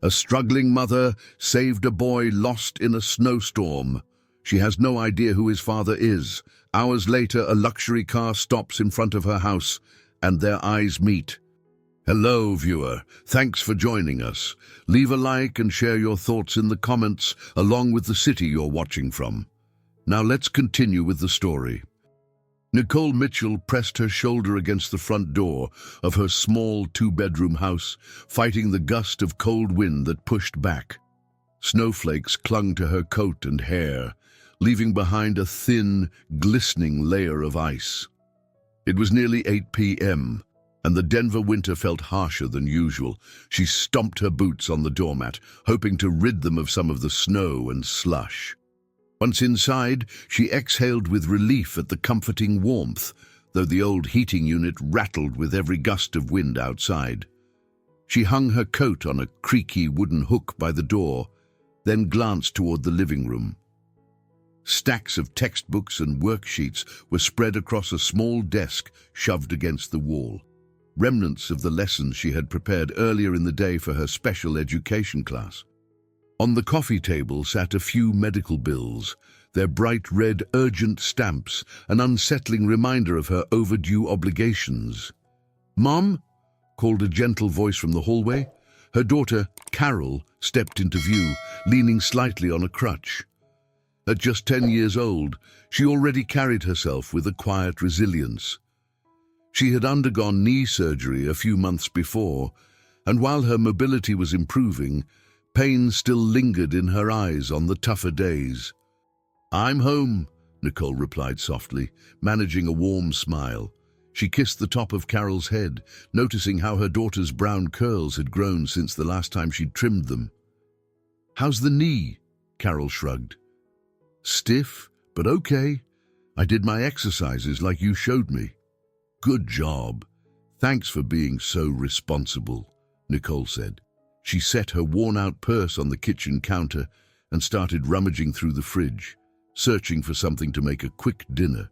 A struggling mother saved a boy lost in a snowstorm. She has no idea who his father is. Hours later, a luxury car stops in front of her house, and their eyes meet. Hello, viewer. Thanks for joining us. Leave a like and share your thoughts in the comments, along with the city you're watching from. Now let's continue with the story. Nicole Mitchell pressed her shoulder against the front door of her small two-bedroom house, fighting the gust of cold wind that pushed back. Snowflakes clung to her coat and hair, leaving behind a thin, glistening layer of ice. It was nearly 8 p.m., and the Denver winter felt harsher than usual. She stomped her boots on the doormat, hoping to rid them of some of the snow and slush. Once inside, she exhaled with relief at the comforting warmth, though the old heating unit rattled with every gust of wind outside. She hung her coat on a creaky wooden hook by the door, then glanced toward the living room. Stacks of textbooks and worksheets were spread across a small desk shoved against the wall, remnants of the lessons she had prepared earlier in the day for her special education class. On the coffee table sat a few medical bills, their bright red urgent stamps, an unsettling reminder of her overdue obligations. "Mom?" called a gentle voice from the hallway. Her daughter, Carol, stepped into view, leaning slightly on a crutch. At just 10 years old, she already carried herself with a quiet resilience. She had undergone knee surgery a few months before, and while her mobility was improving, pain still lingered in her eyes on the tougher days. "I'm home," Nicole replied softly, managing a warm smile. She kissed the top of Carol's head, noticing how her daughter's brown curls had grown since the last time she'd trimmed them. "How's the knee?" Carol shrugged. "Stiff, but okay. I did my exercises like you showed me." "Good job. Thanks for being so responsible," Nicole said. She set her worn-out purse on the kitchen counter and started rummaging through the fridge, searching for something to make a quick dinner.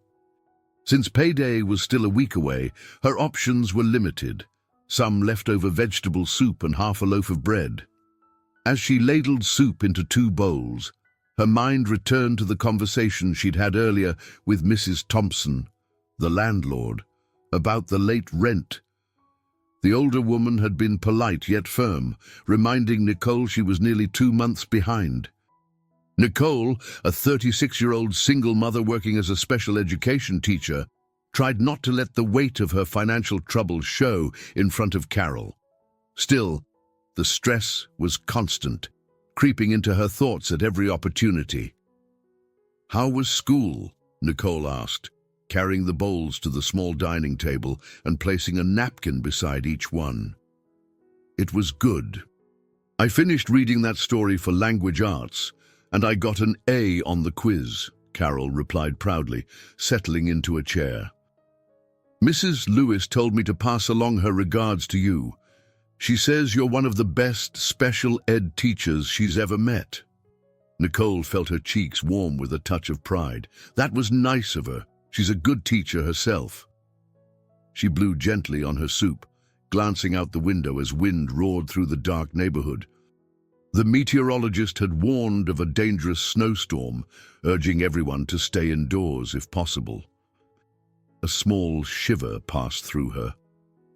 Since payday was still a week away, her options were limited, some leftover vegetable soup and half a loaf of bread. As she ladled soup into 2 bowls, her mind returned to the conversation she'd had earlier with Mrs. Thompson, the landlord, about the late rent. The older woman had been polite yet firm, reminding Nicole she was nearly 2 months behind. Nicole, a 36-year-old single mother working as a special education teacher, tried not to let the weight of her financial troubles show in front of Carol. Still, the stress was constant, creeping into her thoughts at every opportunity. "How was school?" Nicole asked, carrying the bowls to the small dining table and placing a napkin beside each one. "It was good. I finished reading that story for language arts, and I got an A on the quiz," Carol replied proudly, settling into a chair. "Mrs. Lewis told me to pass along her regards to you. She says you're one of the best special ed teachers she's ever met." Nicole felt her cheeks warm with a touch of pride. That was nice of her. She's a good teacher herself. She blew gently on her soup, glancing out the window as wind roared through the dark neighborhood. The meteorologist had warned of a dangerous snowstorm, urging everyone to stay indoors if possible. A small shiver passed through her,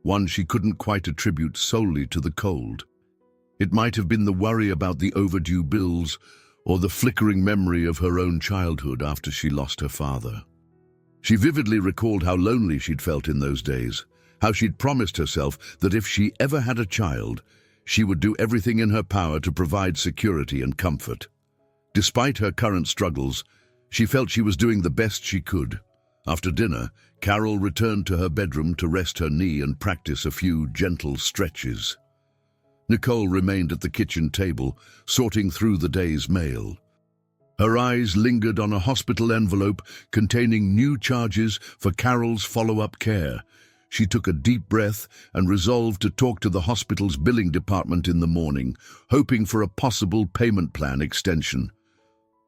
one she couldn't quite attribute solely to the cold. It might have been the worry about the overdue bills or the flickering memory of her own childhood after she lost her father. She vividly recalled how lonely she'd felt in those days, how she'd promised herself that if she ever had a child, she would do everything in her power to provide security and comfort. Despite her current struggles, she felt she was doing the best she could. After dinner, Carol returned to her bedroom to rest her knee and practice a few gentle stretches. Nicole remained at the kitchen table, sorting through the day's mail. Her eyes lingered on a hospital envelope containing new charges for Carol's follow-up care. She took a deep breath and resolved to talk to the hospital's billing department in the morning, hoping for a possible payment plan extension.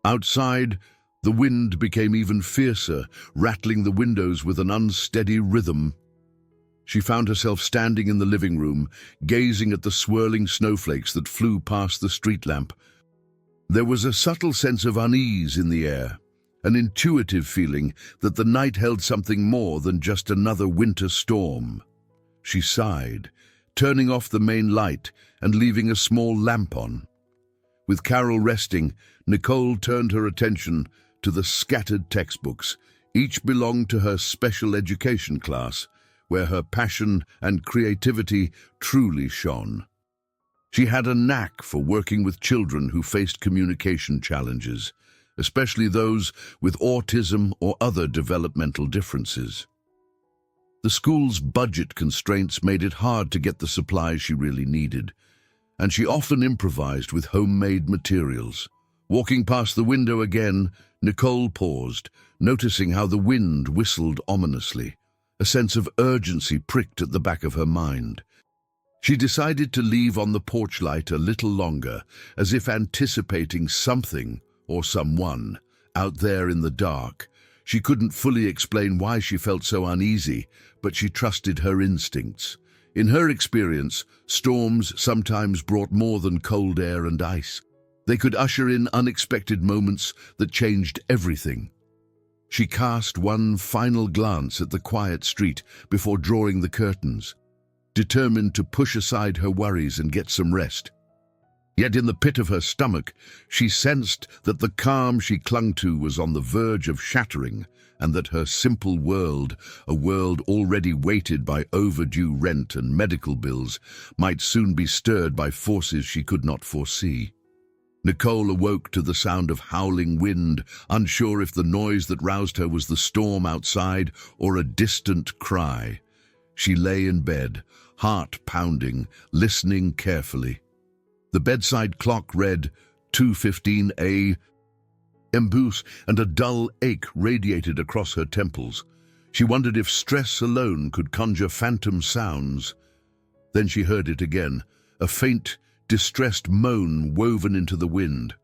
Outside, the wind became even fiercer, rattling the windows with an unsteady rhythm. She found herself standing in the living room, gazing at the swirling snowflakes that flew past the street lamp. There was a subtle sense of unease in the air, an intuitive feeling that the night held something more than just another winter storm. She sighed, turning off the main light and leaving a small lamp on. With Carol resting, Nicole turned her attention to the scattered textbooks. Each belonged to her special education class, where her passion and creativity truly shone. She had a knack for working with children who faced communication challenges, especially those with autism or other developmental differences. The school's budget constraints made it hard to get the supplies she really needed, and she often improvised with homemade materials. Walking past the window again, Nicole paused, noticing how the wind whistled ominously. A sense of urgency pricked at the back of her mind. She decided to leave on the porch light a little longer, as if anticipating something or someone out there in the dark. She couldn't fully explain why she felt so uneasy, but she trusted her instincts. In her experience, storms sometimes brought more than cold air and ice. They could usher in unexpected moments that changed everything. She cast one final glance at the quiet street before drawing the curtains, determined to push aside her worries and get some rest. Yet in the pit of her stomach, she sensed that the calm she clung to was on the verge of shattering, and that her simple world, a world already weighted by overdue rent and medical bills, might soon be stirred by forces she could not foresee. Nicole awoke to the sound of howling wind, unsure if the noise that roused her was the storm outside or a distant cry. She lay in bed, heart pounding, listening carefully. The bedside clock read 2:15 a.m. and a dull ache radiated across her temples. She wondered if stress alone could conjure phantom sounds. Then she heard it again, a faint, distressed moan woven into the wind.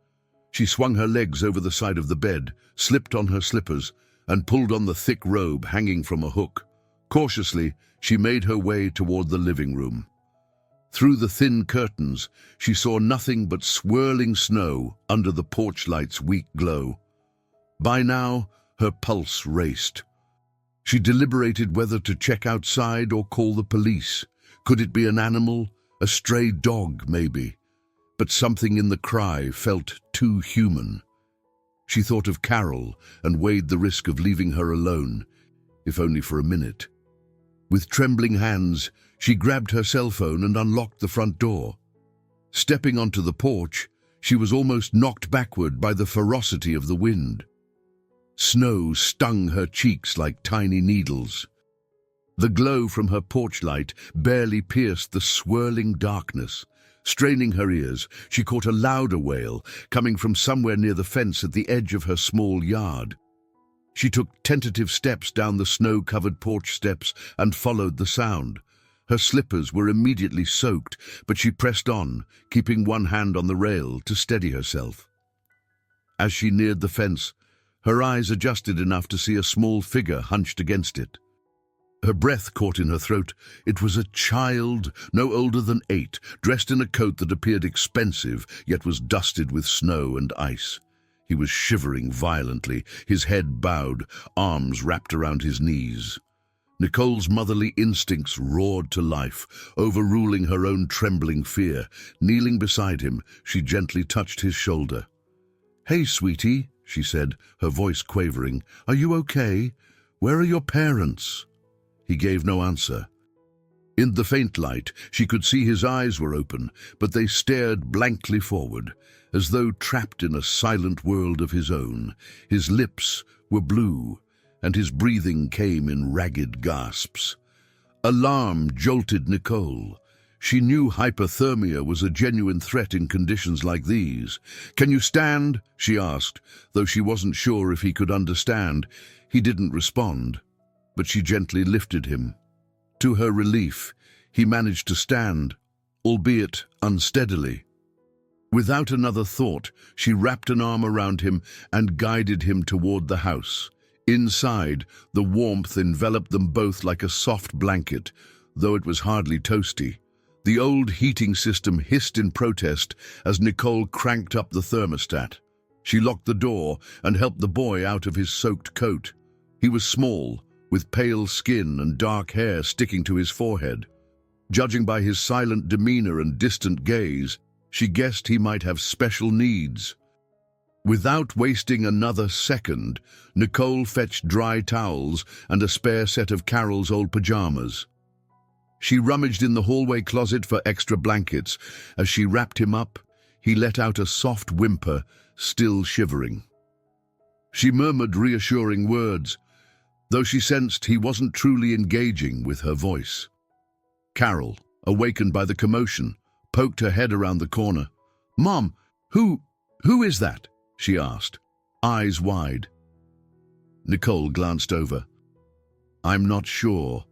She swung her legs over the side of the bed, slipped on her slippers, and pulled on the thick robe hanging from a hook. Cautiously, she made her way toward the living room. Through the thin curtains, she saw nothing but swirling snow under the porch light's weak glow. By now, her pulse raced. She deliberated whether to check outside or call the police. Could it be an animal? A stray dog, maybe, but something in the cry felt too human. She thought of Carol and weighed the risk of leaving her alone, if only for a minute. With trembling hands, she grabbed her cell phone and unlocked the front door. Stepping onto the porch, she was almost knocked backward by the ferocity of the wind. Snow stung her cheeks like tiny needles. The glow from her porch light barely pierced the swirling darkness. Straining her ears, she caught a louder wail coming from somewhere near the fence at the edge of her small yard. She took tentative steps down the snow-covered porch steps and followed the sound. Her slippers were immediately soaked, but she pressed on, keeping one hand on the rail to steady herself. As she neared the fence, her eyes adjusted enough to see a small figure hunched against it. Her breath caught in her throat. It was a child, no older than 8, dressed in a coat that appeared expensive, yet was dusted with snow and ice. He was shivering violently, his head bowed, arms wrapped around his knees. Nicole's motherly instincts roared to life, overruling her own trembling fear. Kneeling beside him, she gently touched his shoulder. "Hey, sweetie," she said, her voice quavering. "Are you okay? Where are your parents?" He gave no answer. In the faint light, she could see his eyes were open, but they stared blankly forward, as though trapped in a silent world of his own. His lips were blue, and his breathing came in ragged gasps. Alarm jolted Nicole. She knew hypothermia was a genuine threat in conditions like these. "Can you stand?" she asked, though she wasn't sure if he could understand. He didn't respond, but she gently lifted him. To her relief, he managed to stand, albeit unsteadily. Without another thought, she wrapped an arm around him and guided him toward the house. Inside, the warmth enveloped them both like a soft blanket, though it was hardly toasty. The old heating system hissed in protest as Nicole cranked up the thermostat. She locked the door and helped the boy out of his soaked coat. He was small, with pale skin and dark hair sticking to his forehead. Judging by his silent demeanor and distant gaze, she guessed he might have special needs. Without wasting another second, Nicole fetched dry towels and a spare set of Carol's old pajamas. She rummaged in the hallway closet for extra blankets. As she wrapped him up, he let out a soft whimper, still shivering. She murmured reassuring words, though she sensed he wasn't truly engaging with her voice. Carol, awakened by the commotion, poked her head around the corner. "Mom, who is that?" she asked, eyes wide. Nicole glanced over. "I'm not sure.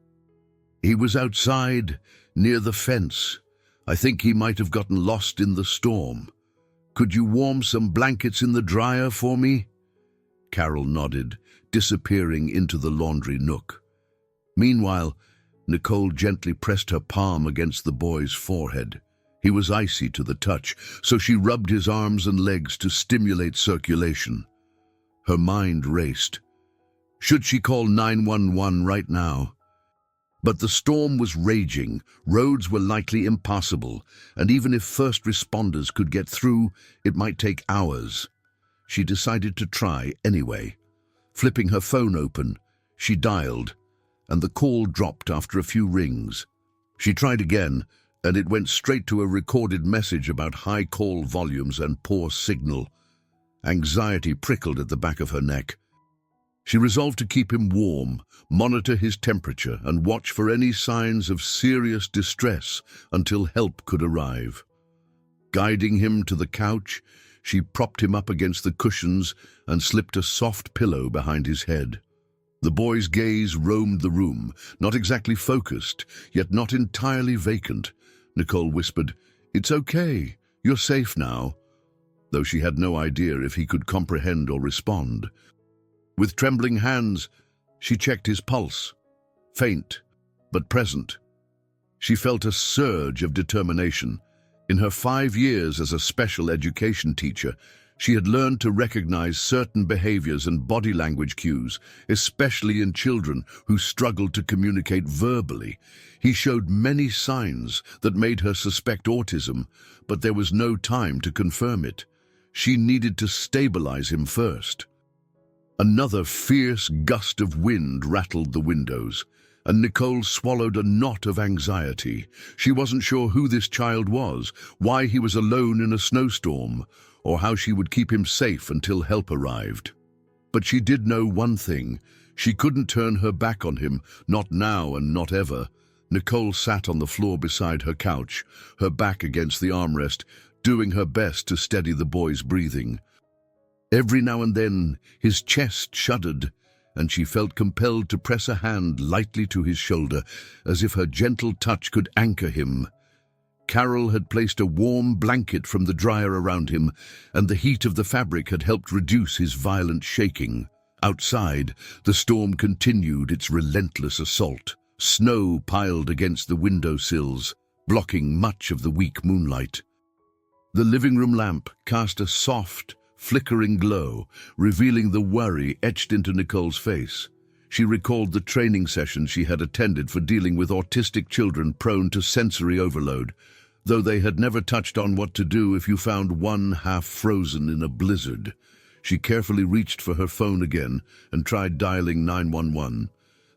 He was outside, near the fence. I think he might have gotten lost in the storm. Could you warm some blankets in the dryer for me?" Carol nodded, disappearing into the laundry nook. Meanwhile, Nicole gently pressed her palm against the boy's forehead. He was icy to the touch, so she rubbed his arms and legs to stimulate circulation. Her mind raced. Should she call 911 right now? But the storm was raging, roads were likely impassable, and even if first responders could get through, it might take hours. She decided to try anyway. Flipping her phone open, she dialed, and the call dropped after a few rings. She tried again, and it went straight to a recorded message about high call volumes and poor signal. Anxiety prickled at the back of her neck. She resolved to keep him warm, monitor his temperature, and watch for any signs of serious distress until help could arrive. Guiding him to the couch, she propped him up against the cushions and slipped a soft pillow behind his head. The boy's gaze roamed the room, not exactly focused, yet not entirely vacant. Nicole whispered, "It's okay, you're safe now," though she had no idea if he could comprehend or respond. With trembling hands, she checked his pulse, faint but present. She felt a surge of determination. In her 5 years as a special education teacher, she had learned to recognize certain behaviors and body language cues, especially in children who struggled to communicate verbally. He showed many signs that made her suspect autism, but there was no time to confirm it. She needed to stabilize him first. Another fierce gust of wind rattled the windows, and Nicole swallowed a knot of anxiety. She wasn't sure who this child was, why he was alone in a snowstorm, or how she would keep him safe until help arrived. But she did know one thing. She couldn't turn her back on him, not now and not ever. Nicole sat on the floor beside her couch, her back against the armrest, doing her best to steady the boy's breathing. Every now and then, his chest shuddered, and she felt compelled to press a hand lightly to his shoulder, as if her gentle touch could anchor him. Carol had placed a warm blanket from the dryer around him, and the heat of the fabric had helped reduce his violent shaking. Outside, the storm continued its relentless assault. Snow piled against the windowsills, blocking much of the weak moonlight. The living room lamp cast a soft, flickering glow, revealing the worry etched into Nicole's face. She recalled the training sessions she had attended for dealing with autistic children prone to sensory overload, though they had never touched on what to do if you found one half frozen in a blizzard. She carefully reached for her phone again and tried dialing 911.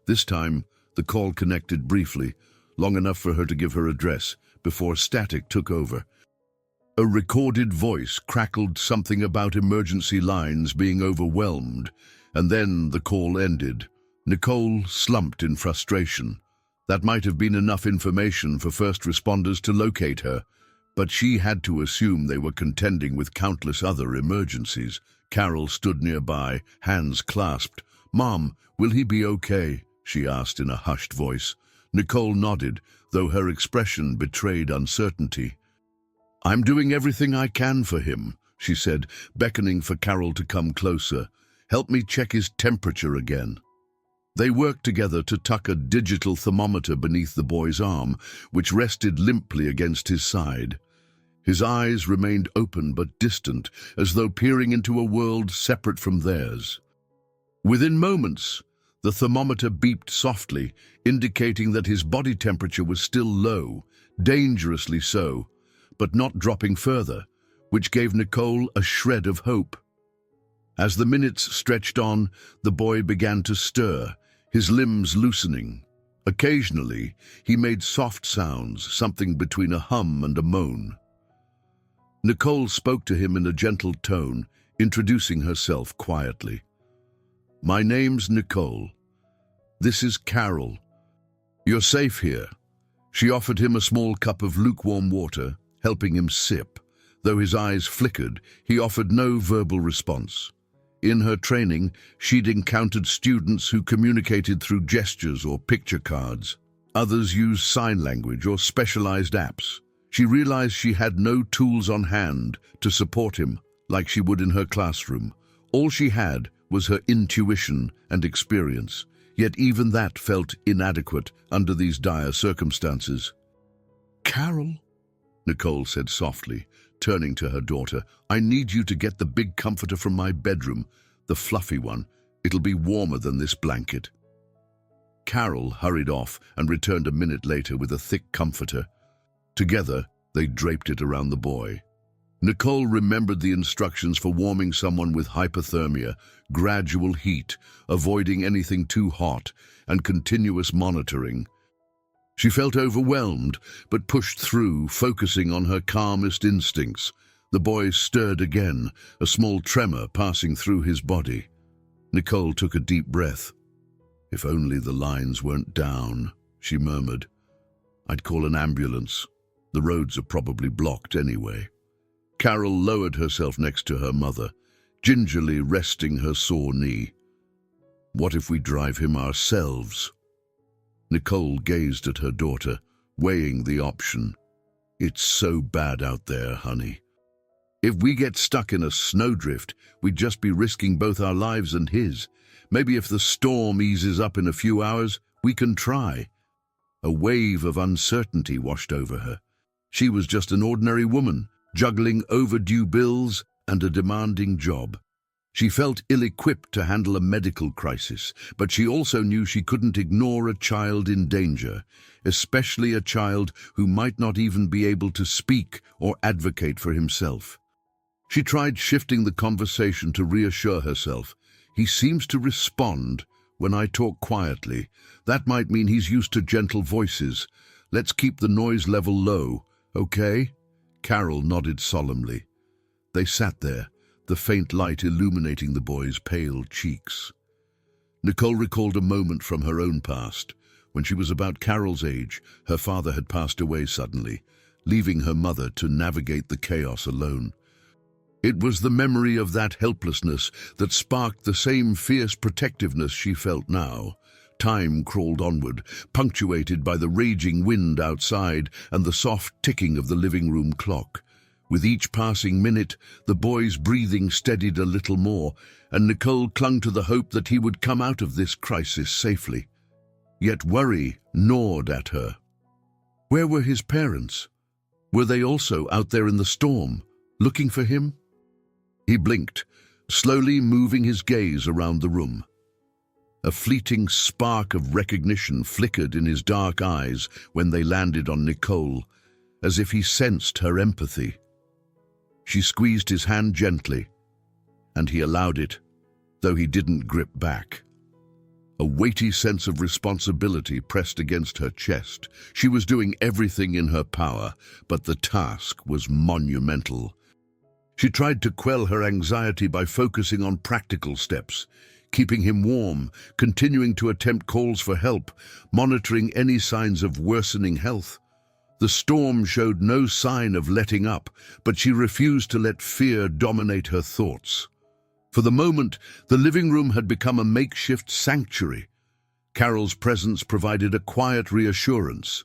This time, the call connected briefly, long enough for her to give her address, before static took over. A recorded voice crackled something about emergency lines being overwhelmed, and then the call ended. Nicole slumped in frustration. That might have been enough information for first responders to locate her, but she had to assume they were contending with countless other emergencies. Carol stood nearby, hands clasped. "Mom, will he be okay?" she asked in a hushed voice. Nicole nodded, though her expression betrayed uncertainty. "I'm doing everything I can for him," she said, beckoning for Carol to come closer. "Help me check his temperature again." They worked together to tuck a digital thermometer beneath the boy's arm, which rested limply against his side. His eyes remained open but distant, as though peering into a world separate from theirs. Within moments, the thermometer beeped softly, indicating that his body temperature was still low, dangerously so, but not dropping further, which gave Nicole a shred of hope. As the minutes stretched on, the boy began to stir, his limbs loosening. Occasionally, he made soft sounds, something between a hum and a moan. Nicole spoke to him in a gentle tone, introducing herself quietly. "My name's Nicole. This is Carol. You're safe here." She offered him a small cup of lukewarm water, helping him sip. Though his eyes flickered, he offered no verbal response. In her training, she'd encountered students who communicated through gestures or picture cards. Others used sign language or specialized apps. She realized she had no tools on hand to support him like she would in her classroom. All she had was her intuition and experience, yet even that felt inadequate under these dire circumstances. "Carol," Nicole said softly, turning to her daughter, "I need you to get the big comforter from my bedroom, the fluffy one. It'll be warmer than this blanket." Carol hurried off and returned a minute later with a thick comforter. Together, they draped it around the boy. Nicole remembered the instructions for warming someone with hypothermia: gradual heat, avoiding anything too hot, and continuous monitoring. She felt overwhelmed, but pushed through, focusing on her calmest instincts. The boy stirred again, a small tremor passing through his body. Nicole took a deep breath. "If only the lines weren't down," she murmured. "I'd call an ambulance. The roads are probably blocked anyway." Carol lowered herself next to her mother, gingerly resting her sore knee. "What if we drive him ourselves?" Nicole gazed at her daughter, weighing the option. "It's so bad out there, honey. If we get stuck in a snowdrift, we'd just be risking both our lives and his. Maybe if the storm eases up in a few hours, we can try." A wave of uncertainty washed over her. She was just an ordinary woman, juggling overdue bills and a demanding job. She felt ill-equipped to handle a medical crisis, but she also knew she couldn't ignore a child in danger, especially a child who might not even be able to speak or advocate for himself. She tried shifting the conversation to reassure herself. "He seems to respond when I talk quietly. That might mean he's used to gentle voices. Let's keep the noise level low, okay?" Carol nodded solemnly. They sat there, the faint light illuminating the boy's pale cheeks. Nicole recalled a moment from her own past. When she was about Carol's age, her father had passed away suddenly, leaving her mother to navigate the chaos alone. It was the memory of that helplessness that sparked the same fierce protectiveness she felt now. Time crawled onward, punctuated by the raging wind outside and the soft ticking of the living room clock. With each passing minute, the boy's breathing steadied a little more, and Nicole clung to the hope that he would come out of this crisis safely. Yet worry gnawed at her. Where were his parents? Were they also out there in the storm, looking for him? He blinked, slowly moving his gaze around the room. A fleeting spark of recognition flickered in his dark eyes when they landed on Nicole, as if he sensed her empathy. She squeezed his hand gently, and he allowed it, though he didn't grip back. A weighty sense of responsibility pressed against her chest. She was doing everything in her power, but the task was monumental. She tried to quell her anxiety by focusing on practical steps, keeping him warm, continuing to attempt calls for help, monitoring any signs of worsening health. The storm showed no sign of letting up, but she refused to let fear dominate her thoughts. For the moment, the living room had become a makeshift sanctuary. Carol's presence provided a quiet reassurance,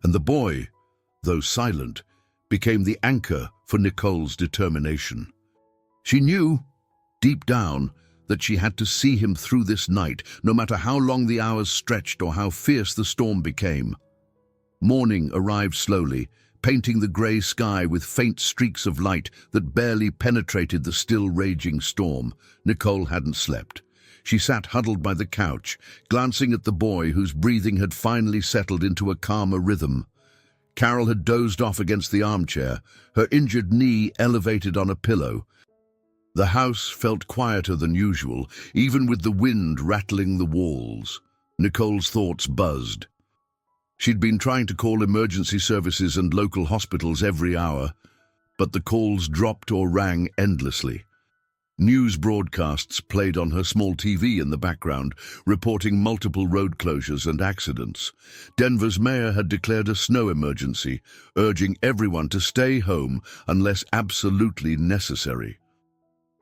and the boy, though silent, became the anchor for Nicole's determination. She knew, deep down, that she had to see him through this night, no matter how long the hours stretched or how fierce the storm became. Morning arrived slowly, painting the grey sky with faint streaks of light that barely penetrated the still raging storm. Nicole hadn't slept. She sat huddled by the couch, glancing at the boy whose breathing had finally settled into a calmer rhythm. Carol had dozed off against the armchair, her injured knee elevated on a pillow. The house felt quieter than usual, even with the wind rattling the walls. Nicole's thoughts buzzed. She'd been trying to call emergency services and local hospitals every hour, but the calls dropped or rang endlessly. News broadcasts played on her small TV in the background, reporting multiple road closures and accidents. Denver's mayor had declared a snow emergency, urging everyone to stay home unless absolutely necessary.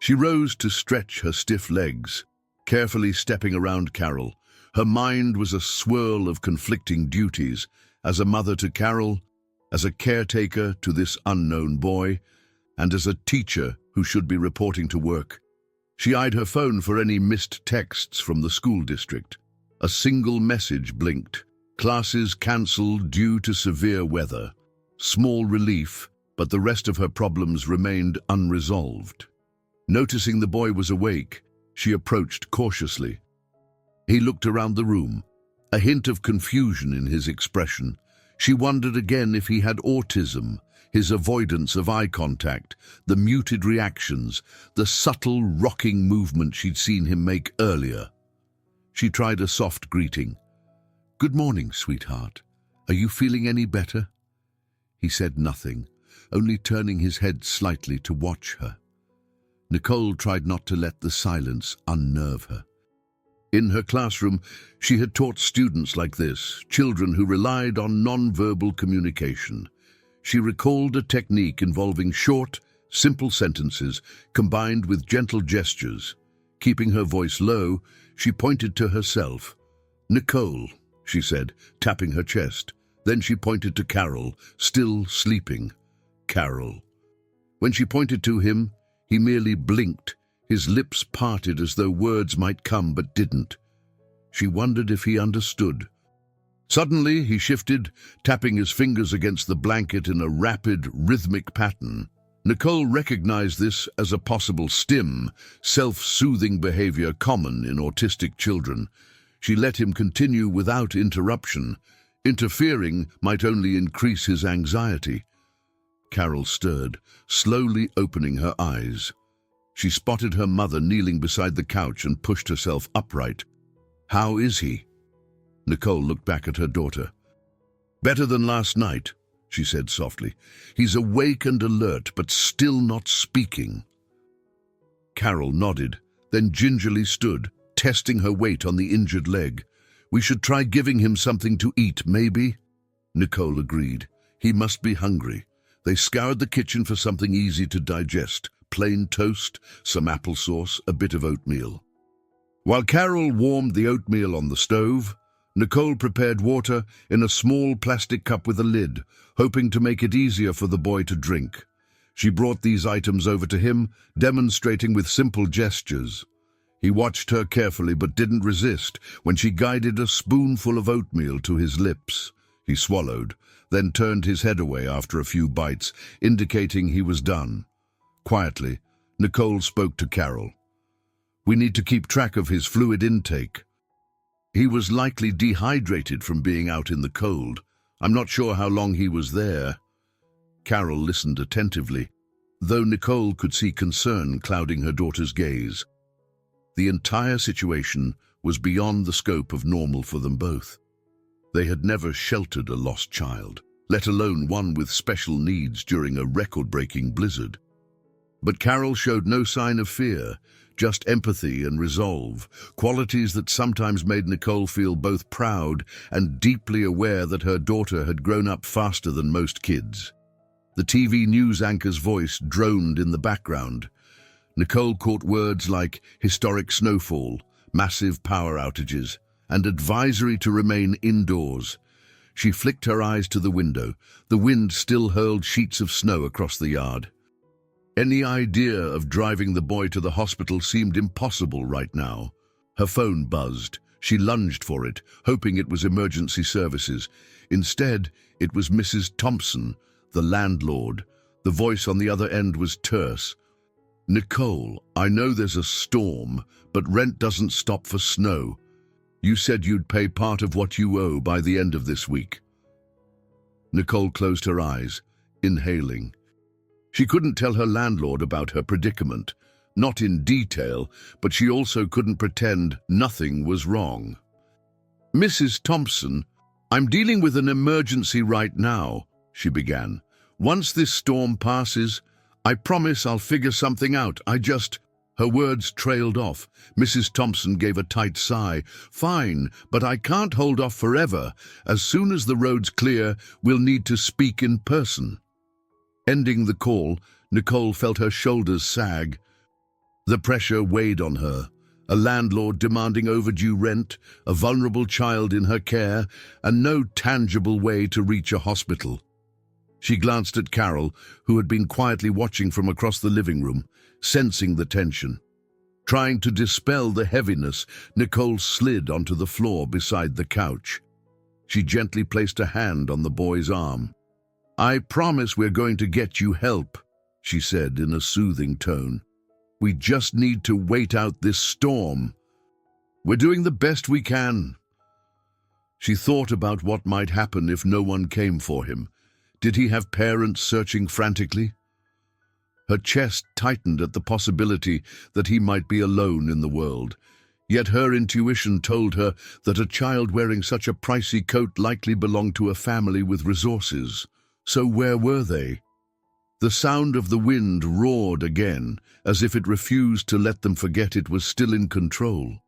She rose to stretch her stiff legs, carefully stepping around Carol. Her mind was a swirl of conflicting duties, as a mother to Carol, as a caretaker to this unknown boy, and as a teacher who should be reporting to work. She eyed her phone for any missed texts from the school district. A single message blinked. Classes cancelled due to severe weather. Small relief, but the rest of her problems remained unresolved. Noticing the boy was awake, she approached cautiously. He looked around the room, a hint of confusion in his expression. She wondered again if he had autism, his avoidance of eye contact, the muted reactions, the subtle rocking movement she'd seen him make earlier. She tried a soft greeting. "Good morning, sweetheart. Are you feeling any better?" He said nothing, only turning his head slightly to watch her. Nicole tried not to let the silence unnerve her. In her classroom, she had taught students like this, children who relied on non-verbal communication. She recalled a technique involving short, simple sentences combined with gentle gestures. Keeping her voice low, she pointed to herself. "Nicole," she said, tapping her chest. Then she pointed to Carol, still sleeping. "Carol." When she pointed to him, he merely blinked, his lips parted as though words might come but didn't. She wondered if he understood. Suddenly, he shifted, tapping his fingers against the blanket in a rapid, rhythmic pattern. Nicole recognized this as a possible stim, self-soothing behavior common in autistic children. She let him continue without interruption. Interfering might only increase his anxiety. Carol stirred, slowly opening her eyes. She spotted her mother kneeling beside the couch and pushed herself upright. "How is he?" Nicole looked back at her daughter. "Better than last night," she said softly. "He's awake and alert, but still not speaking." Carol nodded, then gingerly stood, testing her weight on the injured leg. "We should try giving him something to eat, maybe?" Nicole agreed. He must be hungry. They scoured the kitchen for something easy to digest. Plain toast, some applesauce, a bit of oatmeal. While Carol warmed the oatmeal on the stove, Nicole prepared water in a small plastic cup with a lid, hoping to make it easier for the boy to drink. She brought these items over to him, demonstrating with simple gestures. He watched her carefully but didn't resist when she guided a spoonful of oatmeal to his lips. He swallowed, then turned his head away after a few bites, indicating he was done. Quietly, Nicole spoke to Carol. "We need to keep track of his fluid intake. He was likely dehydrated from being out in the cold. I'm not sure how long he was there." Carol listened attentively, though Nicole could see concern clouding her daughter's gaze. The entire situation was beyond the scope of normal for them both. They had never sheltered a lost child, let alone one with special needs during a record-breaking blizzard. But Carol showed no sign of fear, just empathy and resolve, qualities that sometimes made Nicole feel both proud and deeply aware that her daughter had grown up faster than most kids. The TV news anchor's voice droned in the background. Nicole caught words like historic snowfall, massive power outages, and advisory to remain indoors. She flicked her eyes to the window. The wind still hurled sheets of snow across the yard. Any idea of driving the boy to the hospital seemed impossible right now. Her phone buzzed. She lunged for it, hoping it was emergency services. Instead, it was Mrs. Thompson, the landlord. The voice on the other end was terse. "Nicole, I know there's a storm, but rent doesn't stop for snow. You said you'd pay part of what you owe by the end of this week." Nicole closed her eyes, inhaling. She couldn't tell her landlord about her predicament, not in detail, but she also couldn't pretend nothing was wrong. "Mrs. Thompson, I'm dealing with an emergency right now," she began. "Once this storm passes, I promise I'll figure something out. Her words trailed off. Mrs. Thompson gave a tight sigh. "Fine, but I can't hold off forever. As soon as the road's clear, we'll need to speak in person." Ending the call, Nicole felt her shoulders sag. The pressure weighed on her. A landlord demanding overdue rent, a vulnerable child in her care, and no tangible way to reach a hospital. She glanced at Carol, who had been quietly watching from across the living room, sensing the tension. Trying to dispel the heaviness, Nicole slid onto the floor beside the couch. She gently placed a hand on the boy's arm. "I promise we're going to get you help," she said in a soothing tone. "We just need to wait out this storm. We're doing the best we can." She thought about what might happen if no one came for him. Did he have parents searching frantically? Her chest tightened at the possibility that he might be alone in the world. Yet her intuition told her that a child wearing such a pricey coat likely belonged to a family with resources. So where were they? The sound of the wind roared again, as if it refused to let them forget it was still in control.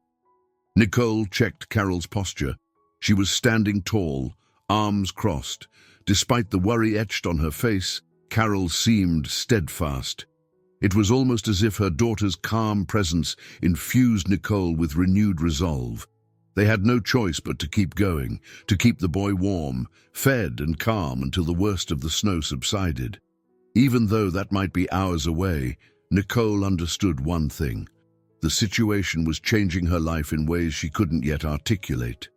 Nicole checked Carol's posture. She was standing tall, arms crossed. Despite the worry etched on her face, Carol seemed steadfast. It was almost as if her daughter's calm presence infused Nicole with renewed resolve. They had no choice but to keep going, to keep the boy warm, fed and calm until the worst of the snow subsided. Even though that might be hours away, Nicole understood one thing. The situation was changing her life in ways she couldn't yet articulate.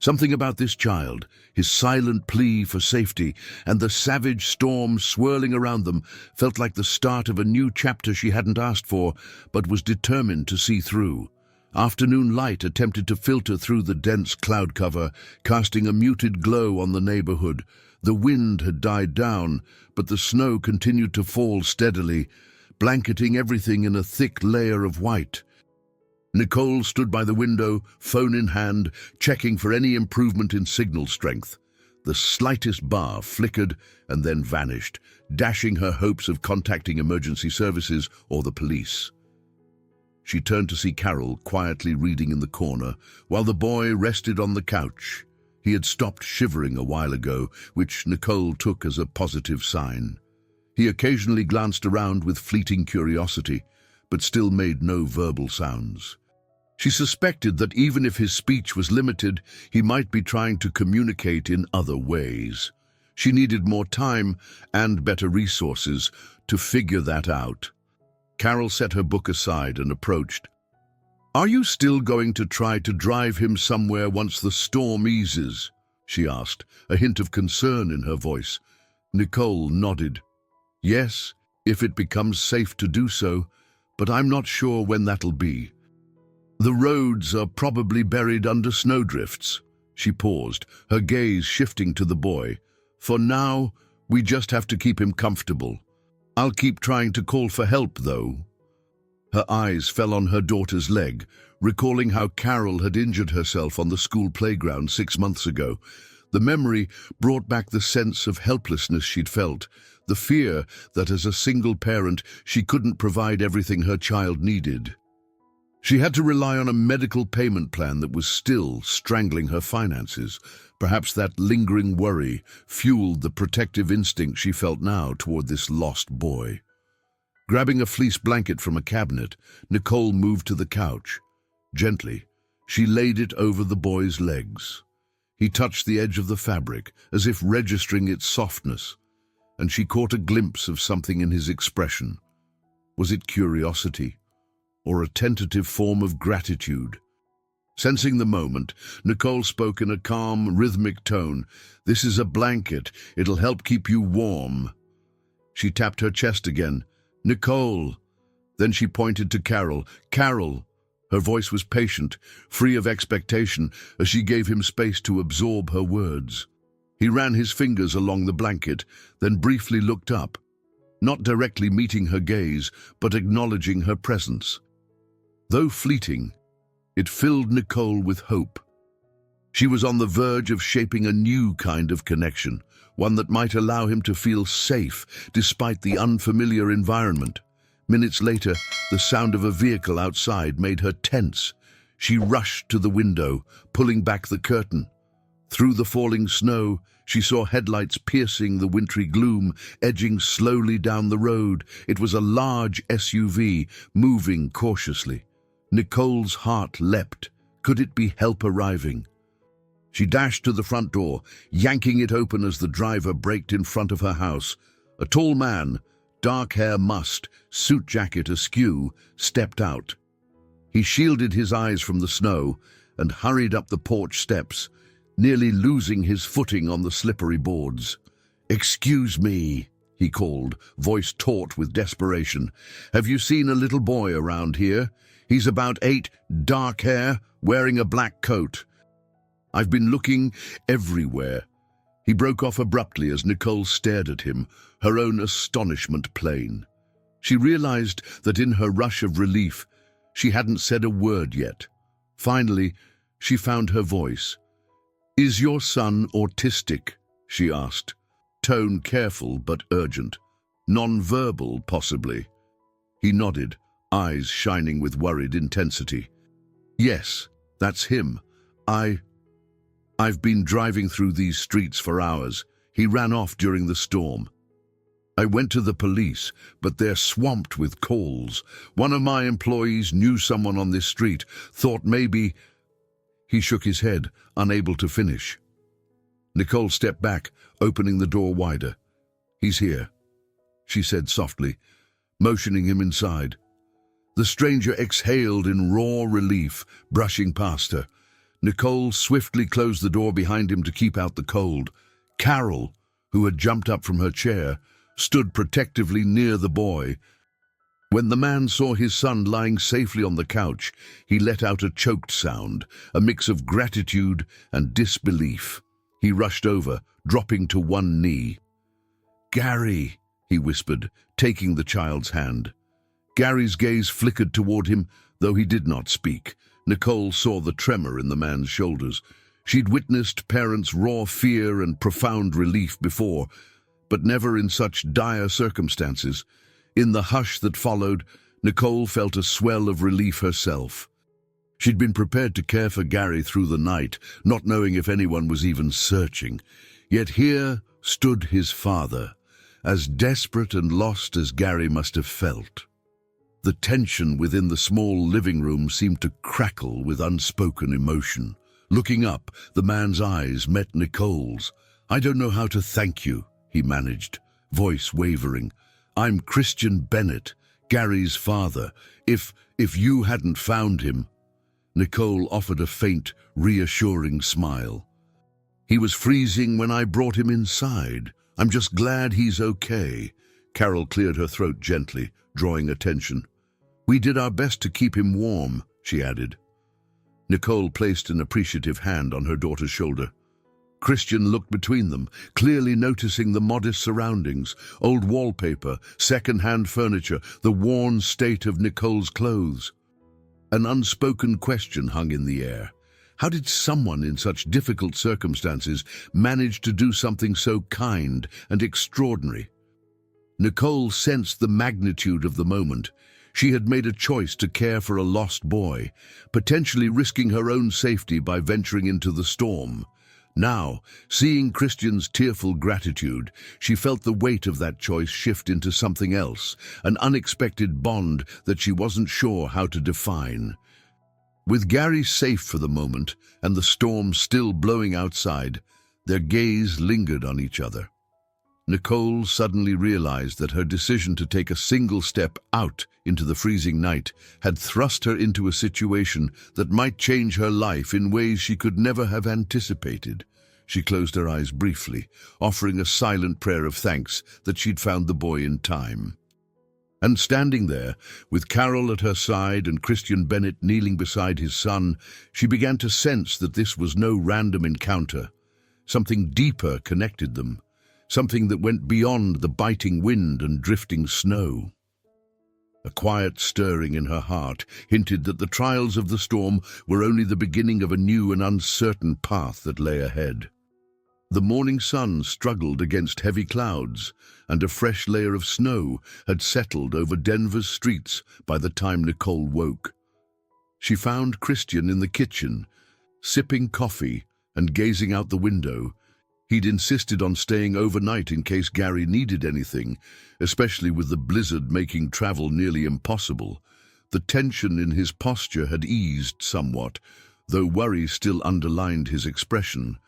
Something about this child, his silent plea for safety, and the savage storm swirling around them felt like the start of a new chapter she hadn't asked for, but was determined to see through. Afternoon light attempted to filter through the dense cloud cover, casting a muted glow on the neighborhood. The wind had died down, but the snow continued to fall steadily, blanketing everything in a thick layer of white. Nicole stood by the window, phone in hand, checking for any improvement in signal strength. The slightest bar flickered and then vanished, dashing her hopes of contacting emergency services or the police. She turned to see Carol quietly reading in the corner, while the boy rested on the couch. He had stopped shivering a while ago, which Nicole took as a positive sign. He occasionally glanced around with fleeting curiosity, but still made no verbal sounds. She suspected that even if his speech was limited, he might be trying to communicate in other ways. She needed more time and better resources to figure that out. Carol set her book aside and approached. "Are you still going to try to drive him somewhere once the storm eases?" she asked, a hint of concern in her voice. Nicole nodded. "Yes, if it becomes safe to do so, but I'm not sure when that'll be. The roads are probably buried under snowdrifts." She paused, her gaze shifting to the boy. "For now, we just have to keep him comfortable. I'll keep trying to call for help, though." Her eyes fell on her daughter's leg, recalling how Carol had injured herself on the school playground 6 months ago. The memory brought back the sense of helplessness she'd felt, the fear that as a single parent she couldn't provide everything her child needed. She had to rely on a medical payment plan that was still strangling her finances. Perhaps that lingering worry fueled the protective instinct she felt now toward this lost boy. Grabbing a fleece blanket from a cabinet, Nicole moved to the couch. Gently, she laid it over the boy's legs. He touched the edge of the fabric, as if registering its softness, and she caught a glimpse of something in his expression, Was it curiosity, or a tentative form of gratitude? Sensing the moment, Nicole spoke in a calm, rhythmic tone. "This is a blanket. It'll help keep you warm." She tapped her chest again. "Nicole." Then she pointed to Carol. "Carol." Her voice was patient, free of expectation, as she gave him space to absorb her words. He ran his fingers along the blanket, then briefly looked up, not directly meeting her gaze, but acknowledging her presence. Though fleeting, it filled Nicole with hope. She was on the verge of shaping a new kind of connection, one that might allow him to feel safe despite the unfamiliar environment. Minutes later, the sound of a vehicle outside made her tense. She rushed to the window, pulling back the curtain. Through the falling snow, she saw headlights piercing the wintry gloom, edging slowly down the road. It was a large SUV, moving cautiously. Nicole's heart leapt. Could it be help arriving? She dashed to the front door, yanking it open as the driver braked in front of her house. A tall man, dark hair mussed, suit jacket askew, stepped out. He shielded his eyes from the snow and hurried up the porch steps, nearly losing his footing on the slippery boards. "Excuse me," he called, voice taut with desperation. "Have you seen a little boy around here? He's about 8, dark hair, wearing a black coat. I've been looking everywhere." He broke off abruptly as Nicole stared at him, her own astonishment plain. She realized that in her rush of relief, she hadn't said a word yet. Finally, she found her voice. "Is your son autistic?" she asked, tone careful but urgent. "Non-verbal, possibly." He nodded, eyes shining with worried intensity. "Yes, that's him. I've been driving through these streets for hours. He ran off during the storm. I went to the police, but they're swamped with calls. One of my employees knew someone on this street, thought maybe—" He shook his head, unable to finish. Nicole stepped back, opening the door wider. "He's here," she said softly, motioning him inside. The stranger exhaled in raw relief, brushing past her. Nicole swiftly closed the door behind him to keep out the cold. Carol, who had jumped up from her chair, stood protectively near the boy. When the man saw his son lying safely on the couch, he let out a choked sound, a mix of gratitude and disbelief. He rushed over, dropping to one knee. "Gary," he whispered, taking the child's hand. Gary's gaze flickered toward him, though he did not speak. Nicole saw the tremor in the man's shoulders. She'd witnessed parents' raw fear and profound relief before, but never in such dire circumstances. In the hush that followed, Nicole felt a swell of relief herself. She'd been prepared to care for Gary through the night, not knowing if anyone was even searching. Yet here stood his father, as desperate and lost as Gary must have felt. The tension within the small living room seemed to crackle with unspoken emotion. Looking up, the man's eyes met Nicole's. "I don't know how to thank you," he managed, voice wavering. "I'm Christian Bennett, Gary's father. If you hadn't found him—" Nicole offered a faint, reassuring smile. "He was freezing when I brought him inside. I'm just glad he's okay." Carol cleared her throat gently, drawing attention. "We did our best to keep him warm," she added. Nicole placed an appreciative hand on her daughter's shoulder. Christian looked between them, clearly noticing the modest surroundings, old wallpaper, second-hand furniture, the worn state of Nicole's clothes. An unspoken question hung in the air. How did someone in such difficult circumstances manage to do something so kind and extraordinary? Nicole sensed the magnitude of the moment. She had made a choice to care for a lost boy, potentially risking her own safety by venturing into the storm. Now, seeing Christian's tearful gratitude, she felt the weight of that choice shift into something else, an unexpected bond that she wasn't sure how to define. With Gary safe for the moment and the storm still blowing outside, their gaze lingered on each other. Nicole suddenly realized that her decision to take a single step out into the freezing night had thrust her into a situation that might change her life in ways she could never have anticipated. She closed her eyes briefly, offering a silent prayer of thanks that she'd found the boy in time. And standing there, with Carol at her side and Christian Bennett kneeling beside his son, she began to sense that this was no random encounter. Something deeper connected them, something that went beyond the biting wind and drifting snow. A quiet stirring in her heart hinted that the trials of the storm were only the beginning of a new and uncertain path that lay ahead. The morning sun struggled against heavy clouds, and a fresh layer of snow had settled over Denver's streets by the time Nicole woke. She found Christian in the kitchen, sipping coffee and gazing out the window. He'd insisted on staying overnight in case Gary needed anything, especially with the blizzard making travel nearly impossible. The tension in his posture had eased somewhat, though worry still underlined his expression.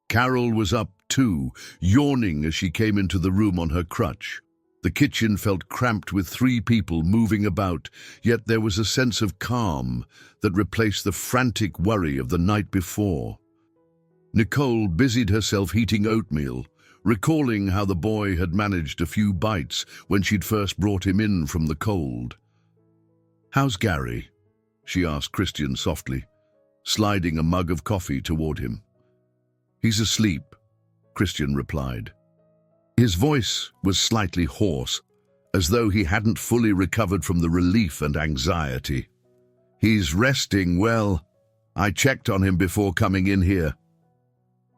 Carol was up too, yawning as she came into the room on her crutch. The kitchen felt cramped with 3 people moving about, yet there was a sense of calm that replaced the frantic worry of the night before. Nicole busied herself heating oatmeal, recalling how the boy had managed a few bites when she'd first brought him in from the cold. "How's Gary?" she asked Christian softly, sliding a mug of coffee toward him. "He's asleep," Christian replied. His voice was slightly hoarse, as though he hadn't fully recovered from the relief and anxiety. "He's resting well. I checked on him before coming in here."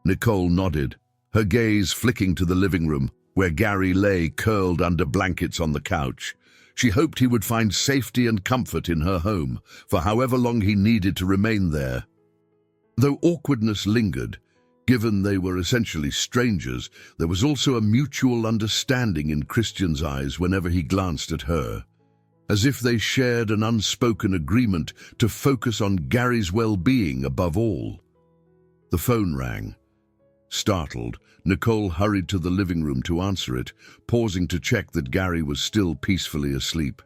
Nicole nodded, her gaze flicking to the living room, where Gary lay curled under blankets on the couch. She hoped he would find safety and comfort in her home, for however long he needed to remain there. Though awkwardness lingered, given they were essentially strangers, there was also a mutual understanding in Christian's eyes whenever he glanced at her, as if they shared an unspoken agreement to focus on Gary's well-being above all. The phone rang. Startled, Nicole hurried to the living room to answer it, pausing to check that Gary was still peacefully asleep.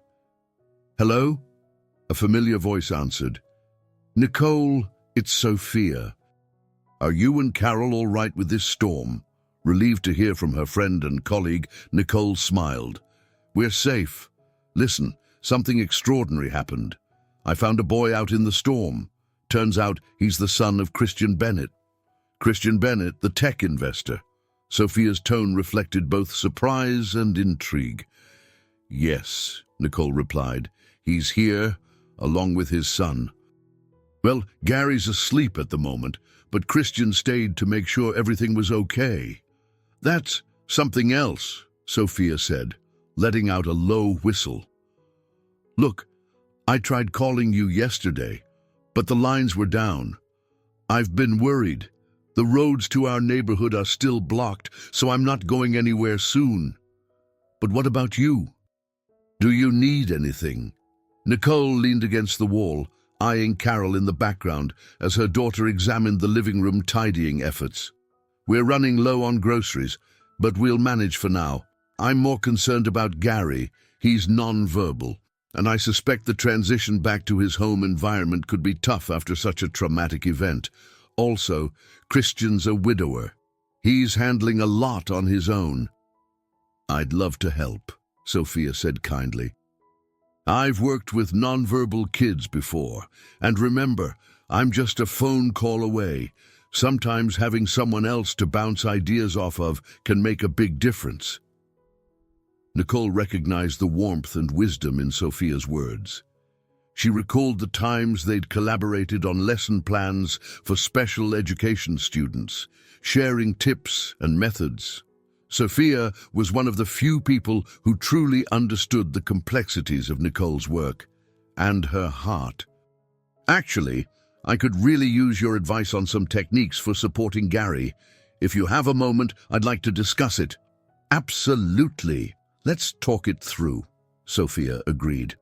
"Hello?" A familiar voice answered. "Nicole, it's Sophia. Are you and Carol all right with this storm?" Relieved to hear from her friend and colleague, Nicole smiled. "We're safe. Listen, something extraordinary happened. I found a boy out in the storm. Turns out he's the son of Christian Bennett." Christian Bennett, the tech investor. Sophia's tone reflected both surprise and intrigue. "Yes," Nicole replied. "He's here, along with his son. Well, Gary's asleep at the moment, but Christian stayed to make sure everything was okay." "That's something else," Sophia said, letting out a low whistle. "Look, I tried calling you yesterday, but the lines were down. I've been worried. The roads to our neighborhood are still blocked, so I'm not going anywhere soon. But what about you? Do you need anything?" Nicole leaned against the wall, eyeing Carol in the background as her daughter examined the living room tidying efforts. "We're running low on groceries, but we'll manage for now. I'm more concerned about Gary. He's non-verbal, and I suspect the transition back to his home environment could be tough after such a traumatic event. Also, Christian's a widower. He's handling a lot on his own." "I'd love to help," Sophia said kindly. "I've worked with nonverbal kids before, and remember, I'm just a phone call away. Sometimes having someone else to bounce ideas off of can make a big difference." Nicole recognized the warmth and wisdom in Sophia's words. She recalled the times they'd collaborated on lesson plans for special education students, sharing tips and methods. Sophia was one of the few people who truly understood the complexities of Nicole's work and her heart. "Actually, I could really use your advice on some techniques for supporting Gary. If you have a moment, I'd like to discuss it." "Absolutely. Let's talk it through," Sophia agreed.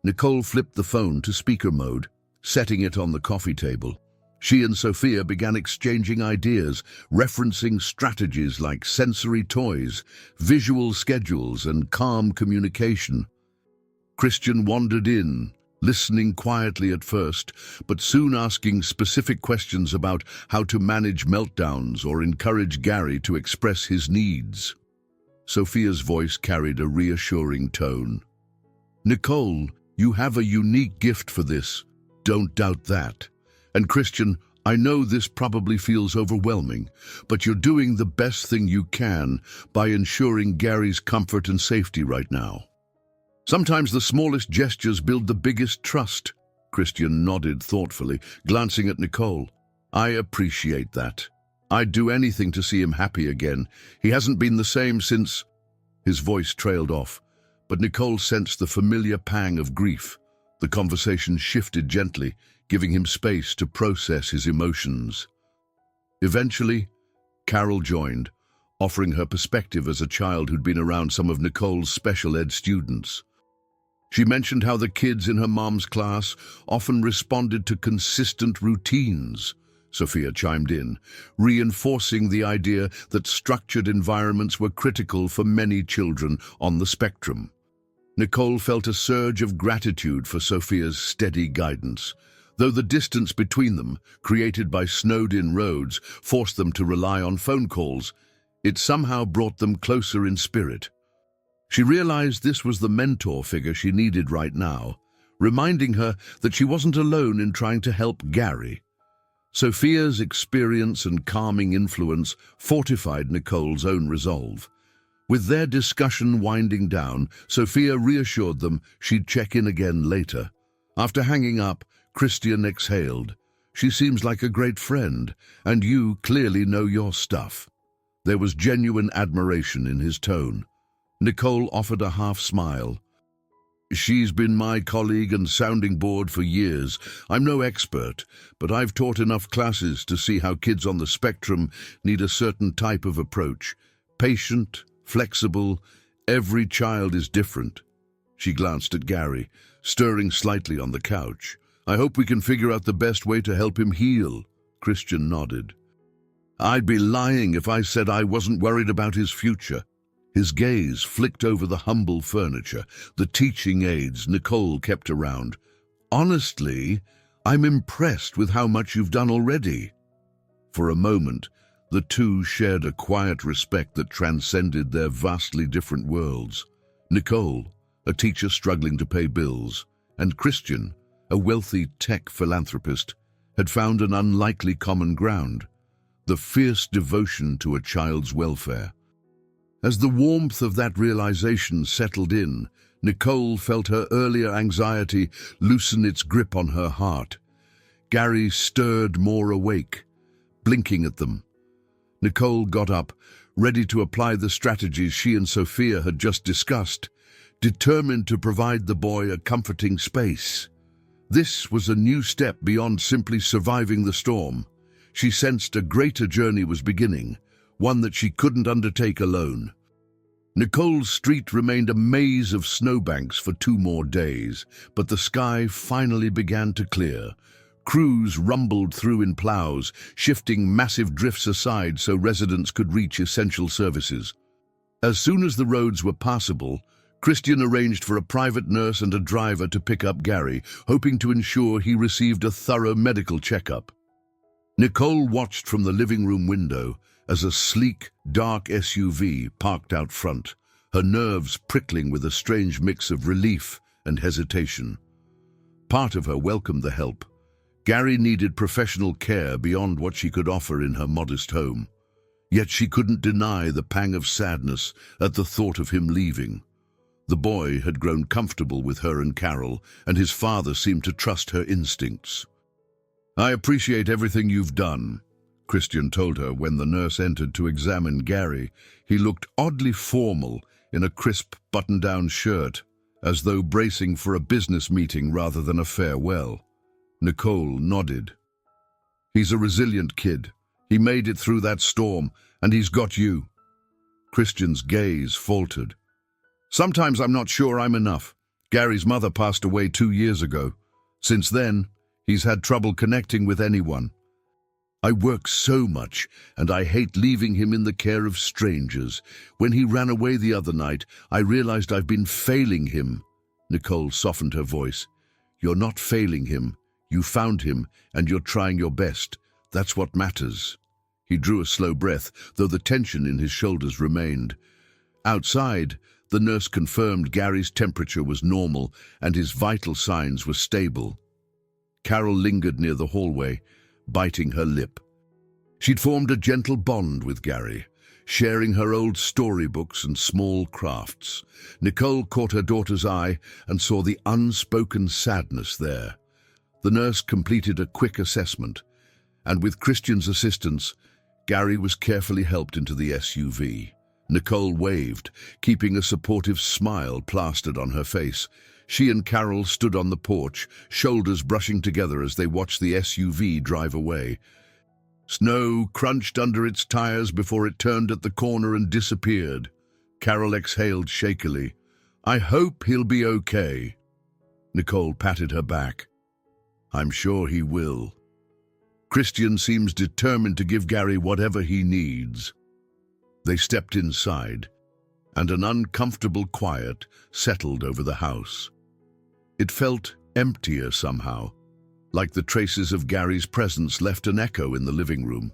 Nicole flipped the phone to speaker mode, setting it on the coffee table. She and Sophia began exchanging ideas, referencing strategies like sensory toys, visual schedules, and calm communication. Christian wandered in, listening quietly at first, but soon asking specific questions about how to manage meltdowns or encourage Gary to express his needs. Sophia's voice carried a reassuring tone. "Nicole, you have a unique gift for this. Don't doubt that. And Christian, I know this probably feels overwhelming, but you're doing the best thing you can by ensuring Gary's comfort and safety right now. Sometimes the smallest gestures build the biggest trust." Christian nodded thoughtfully, glancing at Nicole. "I appreciate that. I'd do anything to see him happy again. He hasn't been the same since—" His voice trailed off, but Nicole sensed the familiar pang of grief. The conversation shifted gently, giving him space to process his emotions. Eventually, Carol joined, offering her perspective as a child who'd been around some of Nicole's special ed students. She mentioned how the kids in her mom's class often responded to consistent routines. Sophia chimed in, reinforcing the idea that structured environments were critical for many children on the spectrum. Nicole felt a surge of gratitude for Sophia's steady guidance, though the distance between them, created by snowed-in roads, forced them to rely on phone calls. It somehow brought them closer in spirit. She realized this was the mentor figure she needed right now, reminding her that she wasn't alone in trying to help Gary. Sophia's experience and calming influence fortified Nicole's own resolve. With their discussion winding down, Sophia reassured them she'd check in again later. After hanging up, Christian exhaled. "She seems like a great friend, and you clearly know your stuff." There was genuine admiration in his tone. Nicole offered a half-smile. "She's been my colleague and sounding board for years. I'm no expert, but I've taught enough classes to see how kids on the spectrum need a certain type of approach. Patient, flexible, every child is different." She glanced at Gary, stirring slightly on the couch. "I hope we can figure out the best way to help him heal." Christian nodded. "I'd be lying if I said I wasn't worried about his future." His gaze flicked over the humble furniture, the teaching aids Nicole kept around. "Honestly, I'm impressed with how much you've done already." For a moment, the two shared a quiet respect that transcended their vastly different worlds. Nicole, a teacher struggling to pay bills, and Christian, a wealthy tech philanthropist, had found an unlikely common ground: the fierce devotion to a child's welfare. As the warmth of that realization settled in, Nicole felt her earlier anxiety loosen its grip on her heart. Gary stirred more awake, blinking at them. Nicole got up, ready to apply the strategies she and Sophia had just discussed, determined to provide the boy a comforting space. This was a new step beyond simply surviving the storm. She sensed a greater journey was beginning, one that she couldn't undertake alone. Nicole's street remained a maze of snowbanks for 2 more days, but the sky finally began to clear. Crews rumbled through in plows, shifting massive drifts aside so residents could reach essential services. As soon as the roads were passable, Christian arranged for a private nurse and a driver to pick up Gary, hoping to ensure he received a thorough medical checkup. Nicole watched from the living room window as a sleek, dark SUV parked out front, her nerves prickling with a strange mix of relief and hesitation. Part of her welcomed the help. Gary needed professional care beyond what she could offer in her modest home. Yet she couldn't deny the pang of sadness at the thought of him leaving. The boy had grown comfortable with her and Carol, and his father seemed to trust her instincts. "I appreciate everything you've done," Christian told her when the nurse entered to examine Gary. He looked oddly formal in a crisp button-down shirt, as though bracing for a business meeting rather than a farewell. Nicole nodded. "He's a resilient kid. He made it through that storm, and he's got you." Christian's gaze faltered. "Sometimes I'm not sure I'm enough. Gary's mother passed away 2 years ago. Since then, he's had trouble connecting with anyone. I work so much, and I hate leaving him in the care of strangers. When he ran away the other night, I realized I've been failing him." Nicole softened her voice. "You're not failing him. You found him, and you're trying your best. That's what matters." He drew a slow breath, though the tension in his shoulders remained. Outside, the nurse confirmed Gary's temperature was normal and his vital signs were stable. Carol lingered near the hallway, biting her lip. She'd formed a gentle bond with Gary, sharing her old storybooks and small crafts. Nicole caught her daughter's eye and saw the unspoken sadness there. The nurse completed a quick assessment, and with Christian's assistance, Gary was carefully helped into the SUV. Nicole waved, keeping a supportive smile plastered on her face. She and Carol stood on the porch, shoulders brushing together as they watched the SUV drive away. Snow crunched under its tires before it turned at the corner and disappeared. Carol exhaled shakily. "I hope he'll be okay." Nicole patted her back. "I'm sure he will." Christian seems determined to give Gary whatever he needs. They stepped inside, and an uncomfortable quiet settled over the house. It felt emptier somehow, like the traces of Gary's presence left an echo in the living room.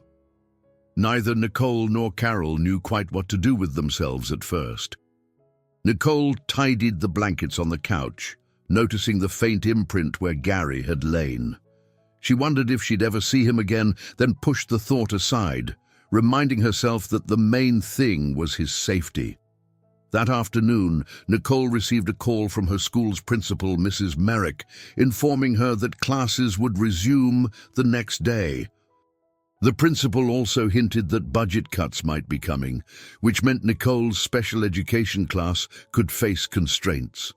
Neither Nicole nor Carol knew quite what to do with themselves at first. Nicole tidied the blankets on the couch, noticing the faint imprint where Gary had lain. She wondered if she'd ever see him again, then pushed the thought aside, reminding herself that the main thing was his safety. That afternoon, Nicole received a call from her school's principal, Mrs. Merrick, informing her that classes would resume the next day. The principal also hinted that budget cuts might be coming, which meant Nicole's special education class could face constraints.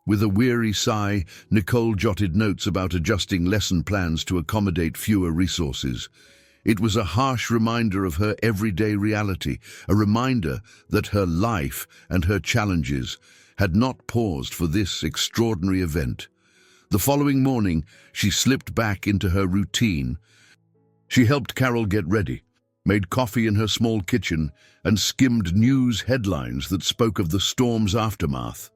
With a weary sigh, Nicole jotted notes about adjusting lesson plans to accommodate fewer resources. It was a harsh reminder of her everyday reality, a reminder that her life and her challenges had not paused for this extraordinary event. The following morning, she slipped back into her routine. She helped Carol get ready, made coffee in her small kitchen, and skimmed news headlines that spoke of the storm's aftermath.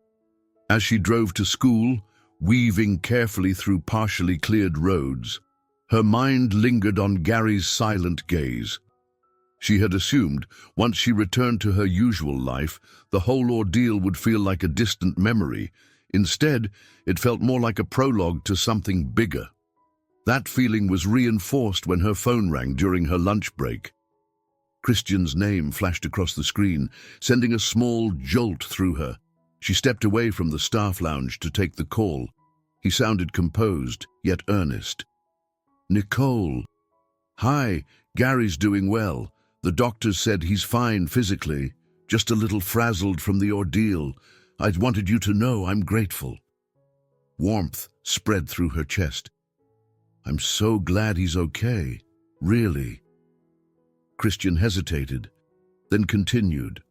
As she drove to school, weaving carefully through partially cleared roads, her mind lingered on Gary's silent gaze. She had assumed, once she returned to her usual life, the whole ordeal would feel like a distant memory. Instead, it felt more like a prologue to something bigger. That feeling was reinforced when her phone rang during her lunch break. Christian's name flashed across the screen, sending a small jolt through her. She stepped away from the staff lounge to take the call. He sounded composed, yet earnest. "Nicole." "Hi, Gary's doing well. The doctors said he's fine physically, just a little frazzled from the ordeal. I wanted you to know I'm grateful." Warmth spread through her chest. "I'm so glad he's okay, really." Christian hesitated, then continued.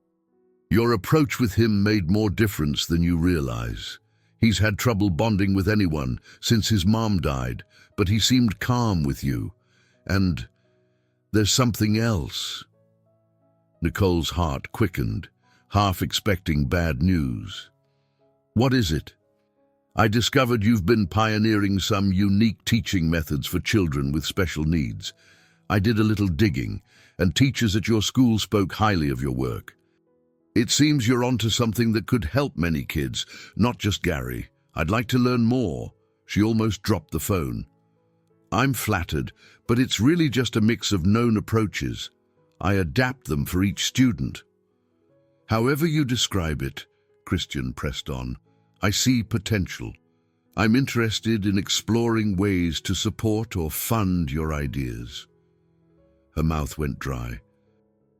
"Your approach with him made more difference than you realize. He's had trouble bonding with anyone since his mom died, but he seemed calm with you. And there's something else." Nicole's heart quickened, half expecting bad news. "What is it?" "I discovered you've been pioneering some unique teaching methods for children with special needs. I did a little digging, and teachers at your school spoke highly of your work. It seems you're onto something that could help many kids, not just Gary. I'd like to learn more." She almost dropped the phone. "I'm flattered, but it's really just a mix of known approaches. I adapt them for each student." "However you describe it," Christian pressed on, "I see potential. I'm interested in exploring ways to support or fund your ideas." Her mouth went dry.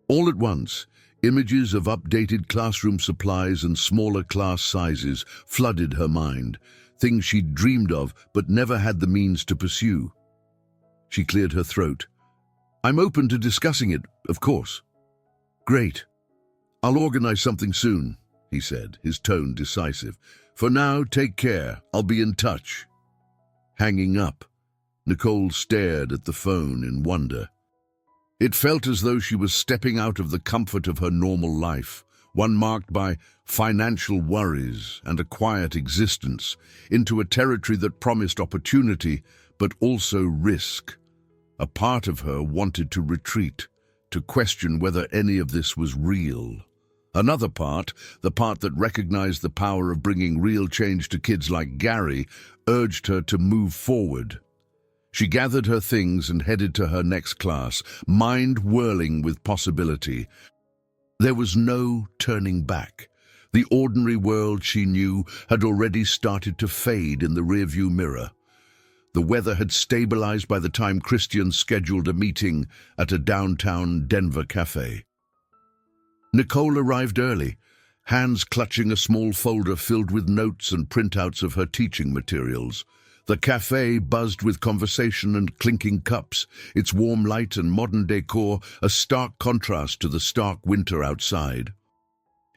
All at once, images of updated classroom supplies and smaller class sizes flooded her mind, things she'd dreamed of but never had the means to pursue. She cleared her throat. "I'm open to discussing it, of course." "Great. I'll organize something soon," he said, his tone decisive. "For now, take care. I'll be in touch." Hanging up, Nicole stared at the phone in wonder. It felt as though she was stepping out of the comfort of her normal life, one marked by financial worries and a quiet existence, into a territory that promised opportunity but also risk. A part of her wanted to retreat, to question whether any of this was real. Another part, the part that recognized the power of bringing real change to kids like Gary, urged her to move forward. She gathered her things and headed to her next class, mind whirling with possibility. There was no turning back. The ordinary world she knew had already started to fade in the rearview mirror. The weather had stabilized by the time Christian scheduled a meeting at a downtown Denver cafe. Nicole arrived early, hands clutching a small folder filled with notes and printouts of her teaching materials. The cafe buzzed with conversation and clinking cups, its warm light and modern decor a stark contrast to the stark winter outside.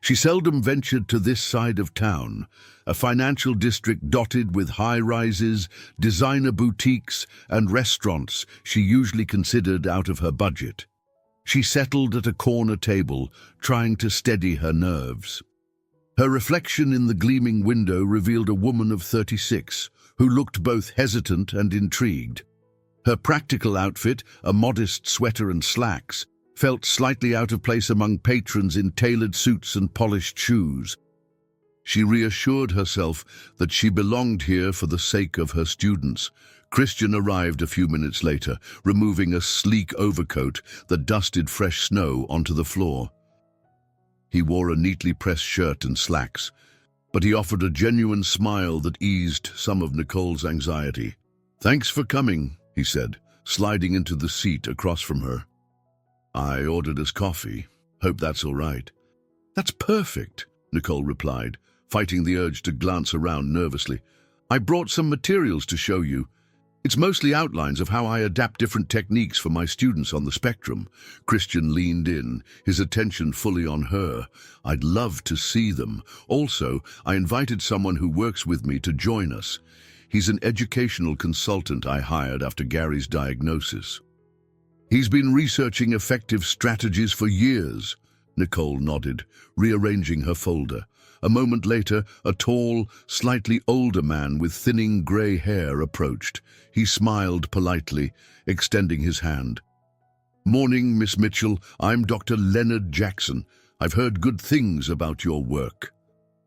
She seldom ventured to this side of town, a financial district dotted with high-rises, designer boutiques, and restaurants she usually considered out of her budget. She settled at a corner table, trying to steady her nerves. Her reflection in the gleaming window revealed a woman of 36, who looked both hesitant and intrigued. Her practical outfit, a modest sweater and slacks, felt slightly out of place among patrons in tailored suits and polished shoes. She reassured herself that she belonged here for the sake of her students. Christian arrived a few minutes later, removing a sleek overcoat that dusted fresh snow onto the floor. He wore a neatly pressed shirt and slacks, but he offered a genuine smile that eased some of Nicole's anxiety. "Thanks for coming," he said, sliding into the seat across from her. "I ordered us coffee. Hope that's all right." "That's perfect," Nicole replied, fighting the urge to glance around nervously. "I brought some materials to show you. It's mostly outlines of how I adapt different techniques for my students on the spectrum." Christian leaned in, his attention fully on her. "I'd love to see them. Also, I invited someone who works with me to join us. He's an educational consultant I hired after Gary's diagnosis. He's been researching effective strategies for years." Nicole nodded, rearranging her folder. A moment later, a tall, slightly older man with thinning grey hair approached. He smiled politely, extending his hand. "Morning, Miss Mitchell. I'm Dr. Leonard Jackson. I've heard good things about your work."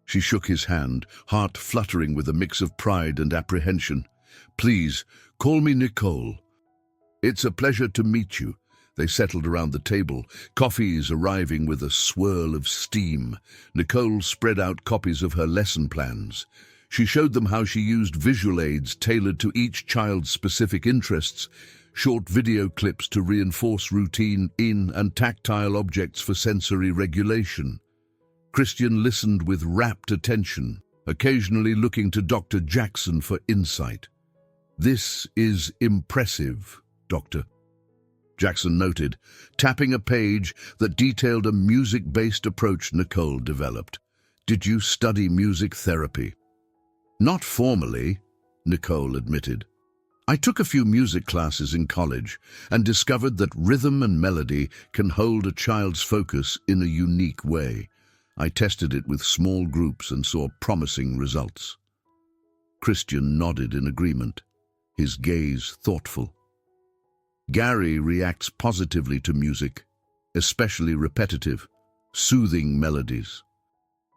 She shook his hand, heart fluttering with a mix of pride and apprehension. "Please, call me Nicole." "It's a pleasure to meet you." They settled around the table, coffees arriving with a swirl of steam. Nicole spread out copies of her lesson plans. She showed them how she used visual aids tailored to each child's specific interests, short video clips to reinforce routine in and tactile objects for sensory regulation. Christian listened with rapt attention, occasionally looking to Dr. Jackson for insight. "This is impressive, Doctor," Jackson noted, tapping a page that detailed a music-based approach Nicole developed. "Did you study music therapy?" "Not formally," Nicole admitted. "I took a few music classes in college and discovered that rhythm and melody can hold a child's focus in a unique way. I tested it with small groups and saw promising results." Christian nodded in agreement, his gaze thoughtful. "Gary reacts positively to music, especially repetitive, soothing melodies.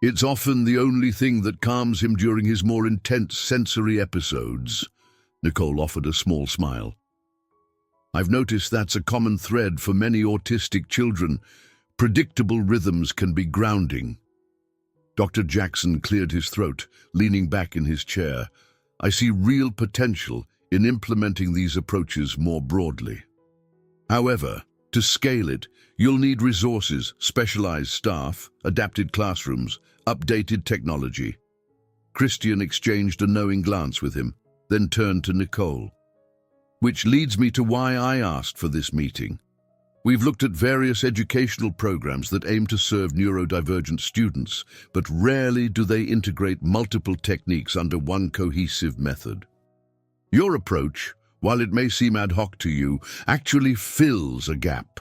It's often the only thing that calms him during his more intense sensory episodes." Nicole offered a small smile. "I've noticed that's a common thread for many autistic children. Predictable rhythms can be grounding." Dr. Jackson cleared his throat, leaning back in his chair. "I see real potential in implementing these approaches more broadly. However, to scale it, you'll need resources, specialized staff, adapted classrooms, updated technology." Christian exchanged a knowing glance with him, then turned to Nicole. "Which leads me to why I asked for this meeting. We've looked at various educational programs that aim to serve neurodivergent students, but rarely do they integrate multiple techniques under one cohesive method. Your approach, while it may seem ad hoc to you, actually fills a gap.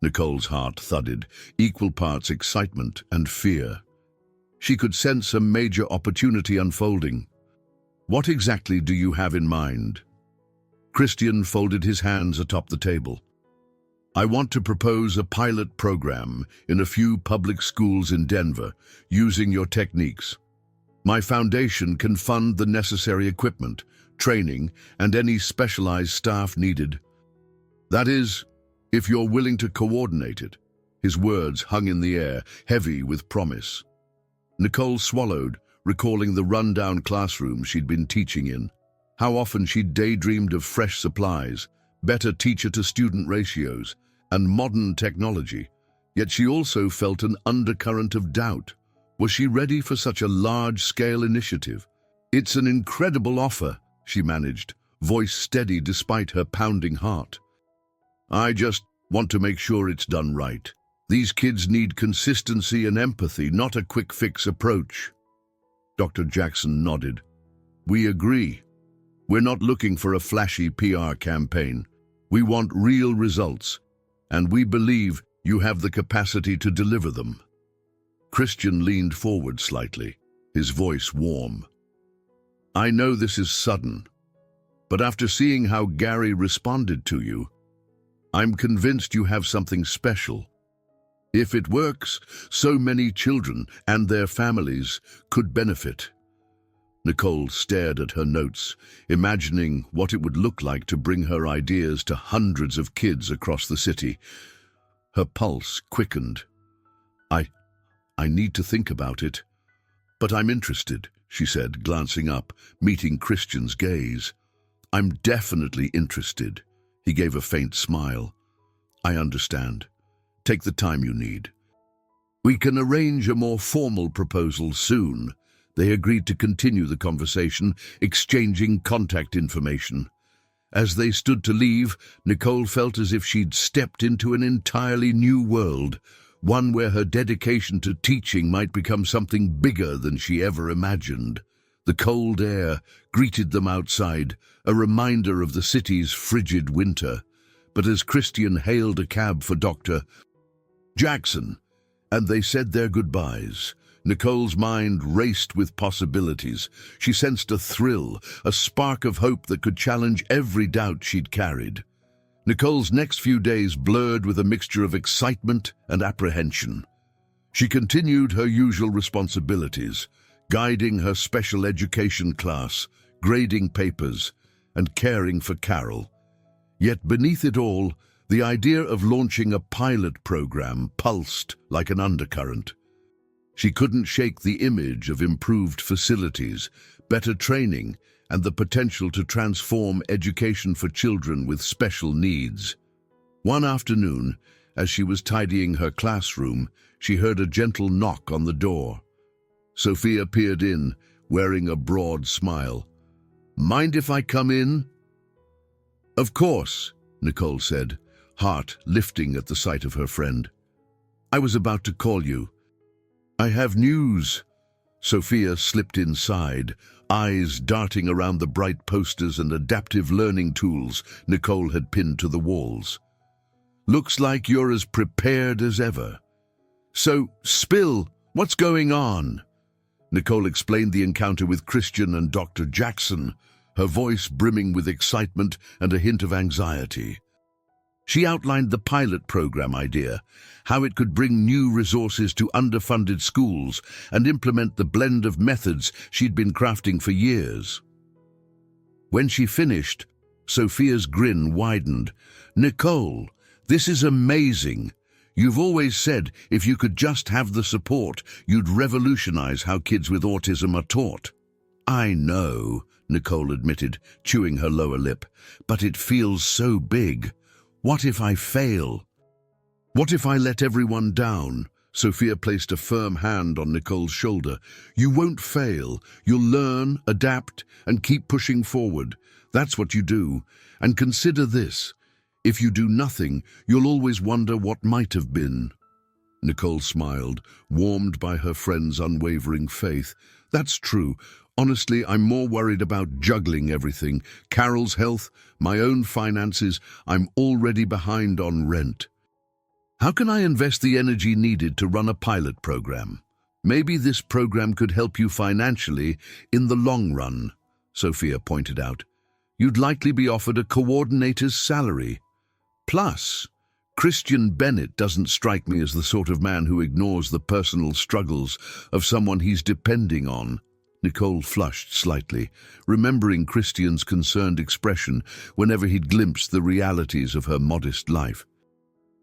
Nicole's heart thudded, equal parts excitement and fear. She could sense a major opportunity unfolding. What exactly do you have in mind? Christian folded his hands atop the table. I want to propose a pilot program in a few public schools in Denver, using your techniques. My foundation can fund the necessary equipment, training, and any specialized staff needed. That is, if you're willing to coordinate it. His words hung in the air, heavy with promise. Nicole swallowed, recalling the rundown classroom she'd been teaching in. How often she'd daydreamed of fresh supplies, better teacher-to-student ratios, and modern technology. Yet she also felt an undercurrent of doubt. Was she ready for such a large-scale initiative? It's an incredible offer, she managed, voice steady despite her pounding heart. I just want to make sure it's done right. These kids need consistency and empathy, not a quick-fix approach. Dr. Jackson nodded. We agree. We're not looking for a flashy PR campaign. We want real results, and we believe you have the capacity to deliver them. Christian leaned forward slightly, his voice warm. I know this is sudden, but after seeing how Gary responded to you, I'm convinced you have something special. If it works, so many children and their families could benefit. Nicole stared at her notes, imagining what it would look like to bring her ideas to hundreds of kids across the city. Her pulse quickened. I need to think about it. But I'm interested, she said, glancing up, meeting Christian's gaze. I'm definitely interested. He gave a faint smile. I understand. Take the time you need. We can arrange a more formal proposal soon. They agreed to continue the conversation, exchanging contact information. As they stood to leave, Nicole felt as if she'd stepped into an entirely new world, one where her dedication to teaching might become something bigger than she ever imagined. The cold air greeted them outside, a reminder of the city's frigid winter. But as Christian hailed a cab for Dr. Jackson, and they said their goodbyes, Nicole's mind raced with possibilities. She sensed a thrill, a spark of hope that could challenge every doubt she'd carried. Nicole's next few days blurred with a mixture of excitement and apprehension. She continued her usual responsibilities, guiding her special education class, grading papers, and caring for Carol. Yet beneath it all, the idea of launching a pilot program pulsed like an undercurrent. She couldn't shake the image of improved facilities, better training, and the potential to transform education for children with special needs. One afternoon, as she was tidying her classroom, she heard a gentle knock on the door. Sophia peered in, wearing a broad smile. Mind if I come in? Of course, Nicole said, heart lifting at the sight of her friend. I was about to call you. I have news. Sophia slipped inside, eyes darting around the bright posters and adaptive learning tools Nicole had pinned to the walls. Looks like you're as prepared as ever. So, spill, what's going on? Nicole explained the encounter with Christian and Dr. Jackson, her voice brimming with excitement and a hint of anxiety. She outlined the pilot program idea, how it could bring new resources to underfunded schools and implement the blend of methods she'd been crafting for years. When she finished, Sophia's grin widened. Nicole, this is amazing. You've always said if you could just have the support, you'd revolutionize how kids with autism are taught. I know, Nicole admitted, chewing her lower lip, but it feels so big. What if I fail? What if I let everyone down? Sophia placed a firm hand on Nicole's shoulder. You won't fail. You'll learn, adapt, and keep pushing forward. That's what you do. And consider this. If you do nothing, you'll always wonder what might have been. Nicole smiled, warmed by her friend's unwavering faith. That's true. Honestly, I'm more worried about juggling everything. Carol's health, my own finances. I'm already behind on rent. How can I invest the energy needed to run a pilot program? Maybe this program could help you financially in the long run, Sophia pointed out. You'd likely be offered a coordinator's salary. Plus, Christian Bennett doesn't strike me as the sort of man who ignores the personal struggles of someone he's depending on. Nicole flushed slightly, remembering Christian's concerned expression whenever he'd glimpsed the realities of her modest life.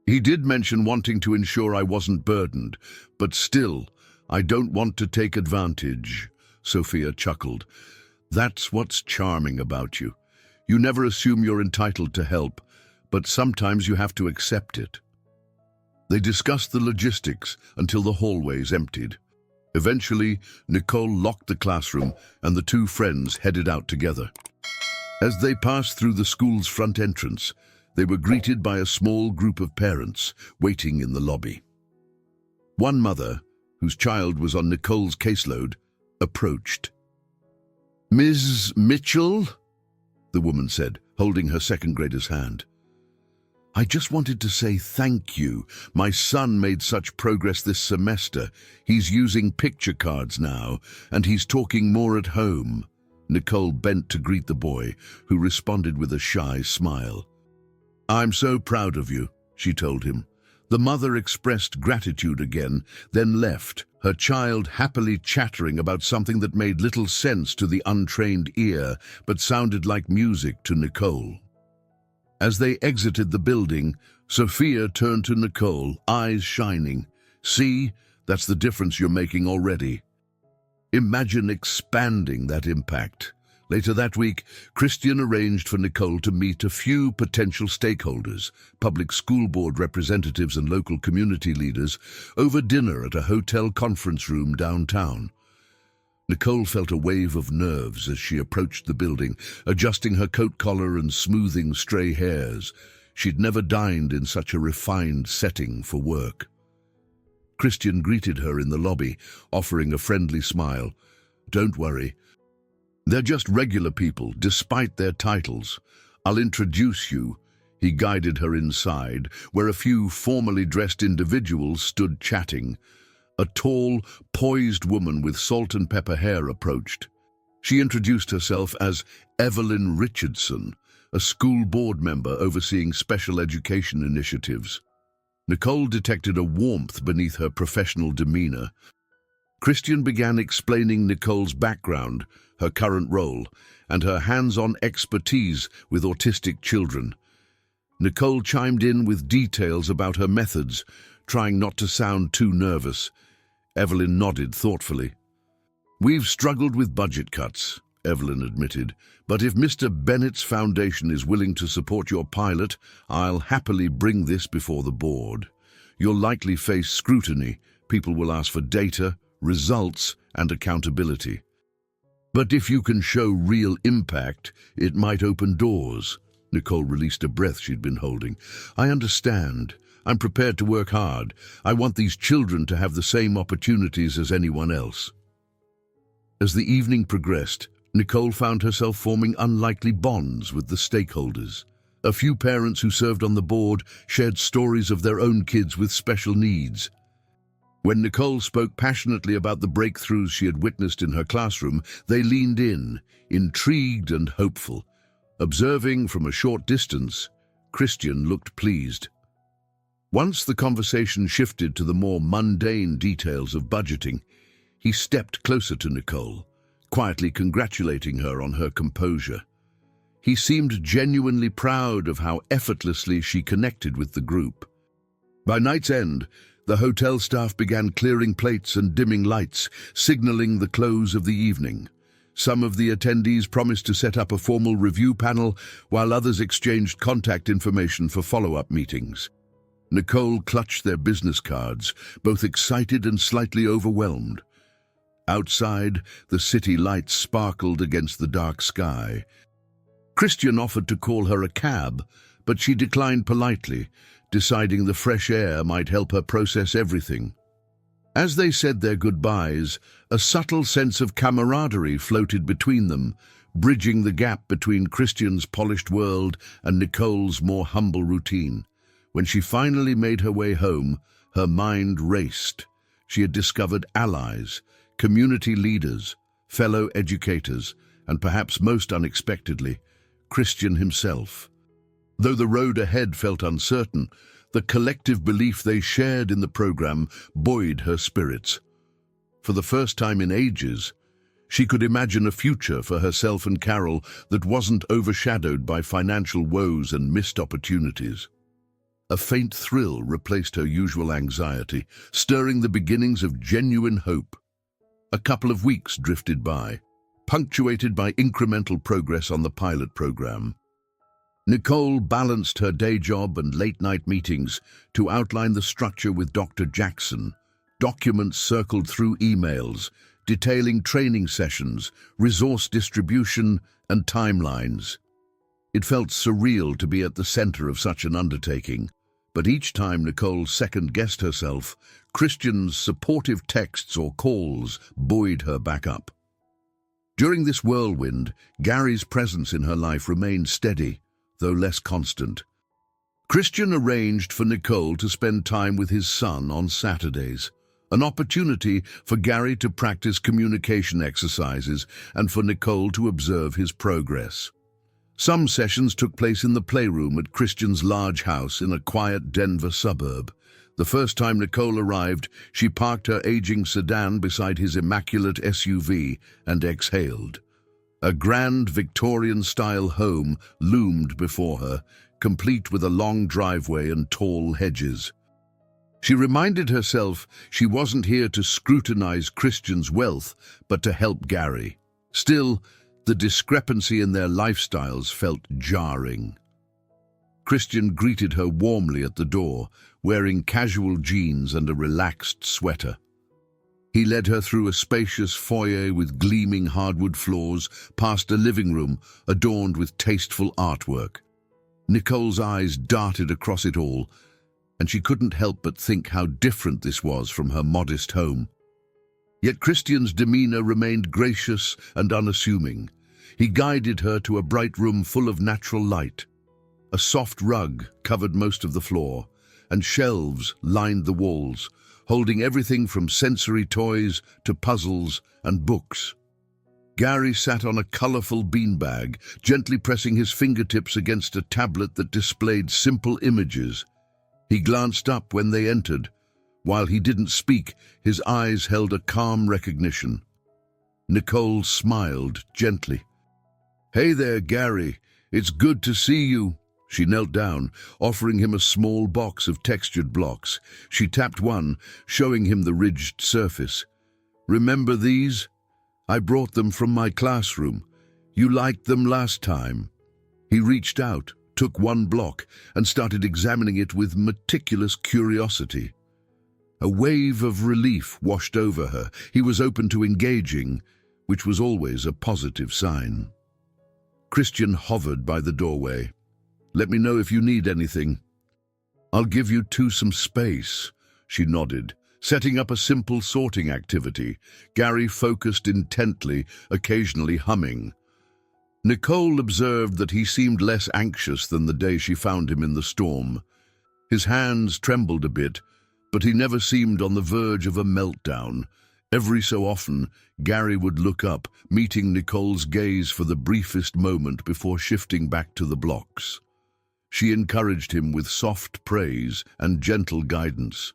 He did mention wanting to ensure I wasn't burdened, but still, I don't want to take advantage, Sophia chuckled. That's what's charming about you. You never assume you're entitled to help, but sometimes you have to accept it. They discussed the logistics until the hallways emptied. Eventually, Nicole locked the classroom and the two friends headed out together. As they passed through the school's front entrance, they were greeted by a small group of parents waiting in the lobby. One mother, whose child was on Nicole's caseload, approached. "Ms. Mitchell?" the woman said, holding her second grader's hand. "I just wanted to say thank you. My son made such progress this semester. He's using picture cards now, and he's talking more at home." Nicole bent to greet the boy, who responded with a shy smile. "I'm so proud of you," she told him. The mother expressed gratitude again, then left, her child happily chattering about something that made little sense to the untrained ear, but sounded like music to Nicole. As they exited the building, Sophia turned to Nicole, eyes shining. "See, that's the difference you're making already." Imagine expanding that impact. Later that week, Christian arranged for Nicole to meet a few potential stakeholders, public school board representatives and local community leaders, over dinner at a hotel conference room downtown. Nicole felt a wave of nerves as she approached the building, adjusting her coat collar and smoothing stray hairs. She'd never dined in such a refined setting for work. Christian greeted her in the lobby, offering a friendly smile. "Don't worry. They're just regular people, despite their titles. I'll introduce you." He guided her inside, where a few formally dressed individuals stood chatting. A tall, poised woman with salt and pepper hair approached. She introduced herself as Evelyn Richardson, a school board member overseeing special education initiatives. Nicole detected a warmth beneath her professional demeanor. Christian began explaining Nicole's background, her current role, and her hands-on expertise with autistic children. Nicole chimed in with details about her methods, trying not to sound too nervous. Evelyn nodded thoughtfully. "We've struggled with budget cuts," Evelyn admitted, "but if Mr. Bennett's foundation is willing to support your pilot, I'll happily bring this before the board. You'll likely face scrutiny. People will ask for data, results, and accountability. But if you can show real impact, it might open doors." Nicole released a breath she'd been holding. "I understand. I'm prepared to work hard. I want these children to have the same opportunities as anyone else." As the evening progressed, Nicole found herself forming unlikely bonds with the stakeholders. A few parents who served on the board shared stories of their own kids with special needs. When Nicole spoke passionately about the breakthroughs she had witnessed in her classroom, they leaned in, intrigued and hopeful. Observing from a short distance, Christian looked pleased. Once the conversation shifted to the more mundane details of budgeting, he stepped closer to Nicole, quietly congratulating her on her composure. He seemed genuinely proud of how effortlessly she connected with the group. By night's end, the hotel staff began clearing plates and dimming lights, signaling the close of the evening. Some of the attendees promised to set up a formal review panel, while others exchanged contact information for follow-up meetings. Nicole clutched their business cards, both excited and slightly overwhelmed. Outside, the city lights sparkled against the dark sky. Christian offered to call her a cab, but she declined politely, deciding the fresh air might help her process everything. As they said their goodbyes, a subtle sense of camaraderie floated between them, bridging the gap between Christian's polished world and Nicole's more humble routine. When she finally made her way home, her mind raced. She had discovered allies, community leaders, fellow educators, and perhaps most unexpectedly, Christian himself. Though the road ahead felt uncertain, the collective belief they shared in the program buoyed her spirits. For the first time in ages, she could imagine a future for herself and Carol that wasn't overshadowed by financial woes and missed opportunities. A faint thrill replaced her usual anxiety, stirring the beginnings of genuine hope. A couple of weeks drifted by, punctuated by incremental progress on the pilot program. Nicole balanced her day job and late-night meetings to outline the structure with Dr. Jackson. Documents circled through emails, detailing training sessions, resource distribution, and timelines. It felt surreal to be at the center of such an undertaking, but each time Nicole second-guessed herself, Christian's supportive texts or calls buoyed her back up. During this whirlwind, Gary's presence in her life remained steady, though less constant. Christian arranged for Nicole to spend time with his son on Saturdays, an opportunity for Gary to practice communication exercises and for Nicole to observe his progress. Some sessions took place in the playroom at Christian's large house in a quiet Denver suburb. The first time Nicole arrived, she parked her aging sedan beside his immaculate SUV and exhaled. A grand Victorian-style home loomed before her, complete with a long driveway and tall hedges. She reminded herself she wasn't here to scrutinize Christian's wealth, but to help Gary. Still, the discrepancy in their lifestyles felt jarring. Christian greeted her warmly at the door, wearing casual jeans and a relaxed sweater. He led her through a spacious foyer with gleaming hardwood floors, past a living room adorned with tasteful artwork. Nicole's eyes darted across it all, and she couldn't help but think how different this was from her modest home. Yet Christian's demeanor remained gracious and unassuming. He guided her to a bright room full of natural light. A soft rug covered most of the floor, and shelves lined the walls, holding everything from sensory toys to puzzles and books. Gary sat on a colorful beanbag, gently pressing his fingertips against a tablet that displayed simple images. He glanced up when they entered. While he didn't speak, his eyes held a calm recognition. Nicole smiled gently. "Hey there, Gary. It's good to see you." She knelt down, offering him a small box of textured blocks. She tapped one, showing him the ridged surface. "Remember these? I brought them from my classroom. You liked them last time." He reached out, took one block, and started examining it with meticulous curiosity. A wave of relief washed over her. He was open to engaging, which was always a positive sign. Christian hovered by the doorway. "Let me know if you need anything." "I'll give you two some space," she nodded, setting up a simple sorting activity. Gary focused intently, occasionally humming. Nicole observed that he seemed less anxious than the day she found him in the storm. His hands trembled a bit, but he never seemed on the verge of a meltdown. Every so often, Gary would look up, meeting Nicole's gaze for the briefest moment before shifting back to the blocks. She encouraged him with soft praise and gentle guidance.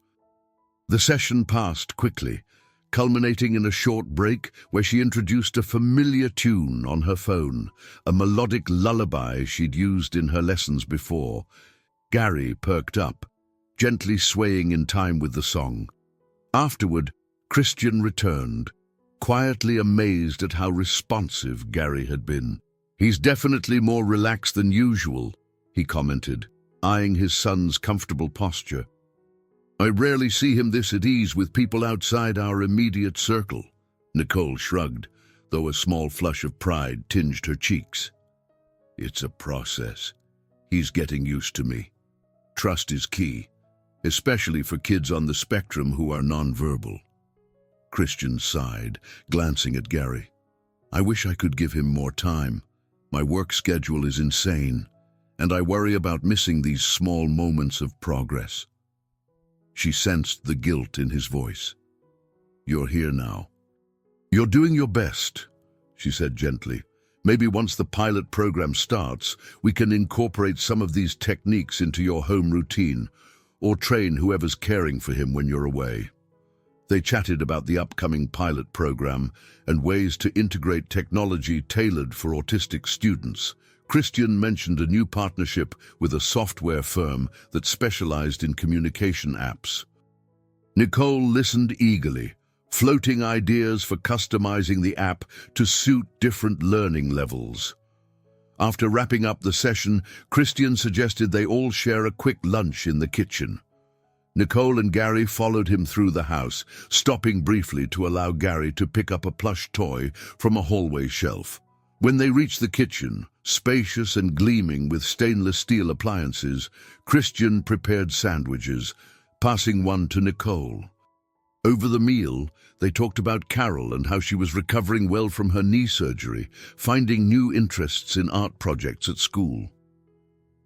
The session passed quickly, culminating in a short break where she introduced a familiar tune on her phone, a melodic lullaby she'd used in her lessons before. Gary perked up, gently swaying in time with the song. Afterward, Christian returned, quietly amazed at how responsive Gary had been. "He's definitely more relaxed than usual," he commented, eyeing his son's comfortable posture. "I rarely see him this at ease with people outside our immediate circle." Nicole shrugged, though a small flush of pride tinged her cheeks. "It's a process. He's getting used to me. Trust is key, especially for kids on the spectrum who are nonverbal." Christian sighed, glancing at Gary. "I wish I could give him more time. My work schedule is insane, and I worry about missing these small moments of progress." She sensed the guilt in his voice. "You're here now. You're doing your best," she said gently. "Maybe once the pilot program starts, we can incorporate some of these techniques into your home routine, or train whoever's caring for him when you're away." They chatted about the upcoming pilot program and ways to integrate technology tailored for autistic students. Christian mentioned a new partnership with a software firm that specialized in communication apps. Nicole listened eagerly, floating ideas for customizing the app to suit different learning levels. After wrapping up the session, Christian suggested they all share a quick lunch in the kitchen. Nicole and Gary followed him through the house, stopping briefly to allow Gary to pick up a plush toy from a hallway shelf. When they reached the kitchen, spacious and gleaming with stainless steel appliances, Christian prepared sandwiches, passing one to Nicole. Over the meal, they talked about Carol and how she was recovering well from her knee surgery, finding new interests in art projects at school.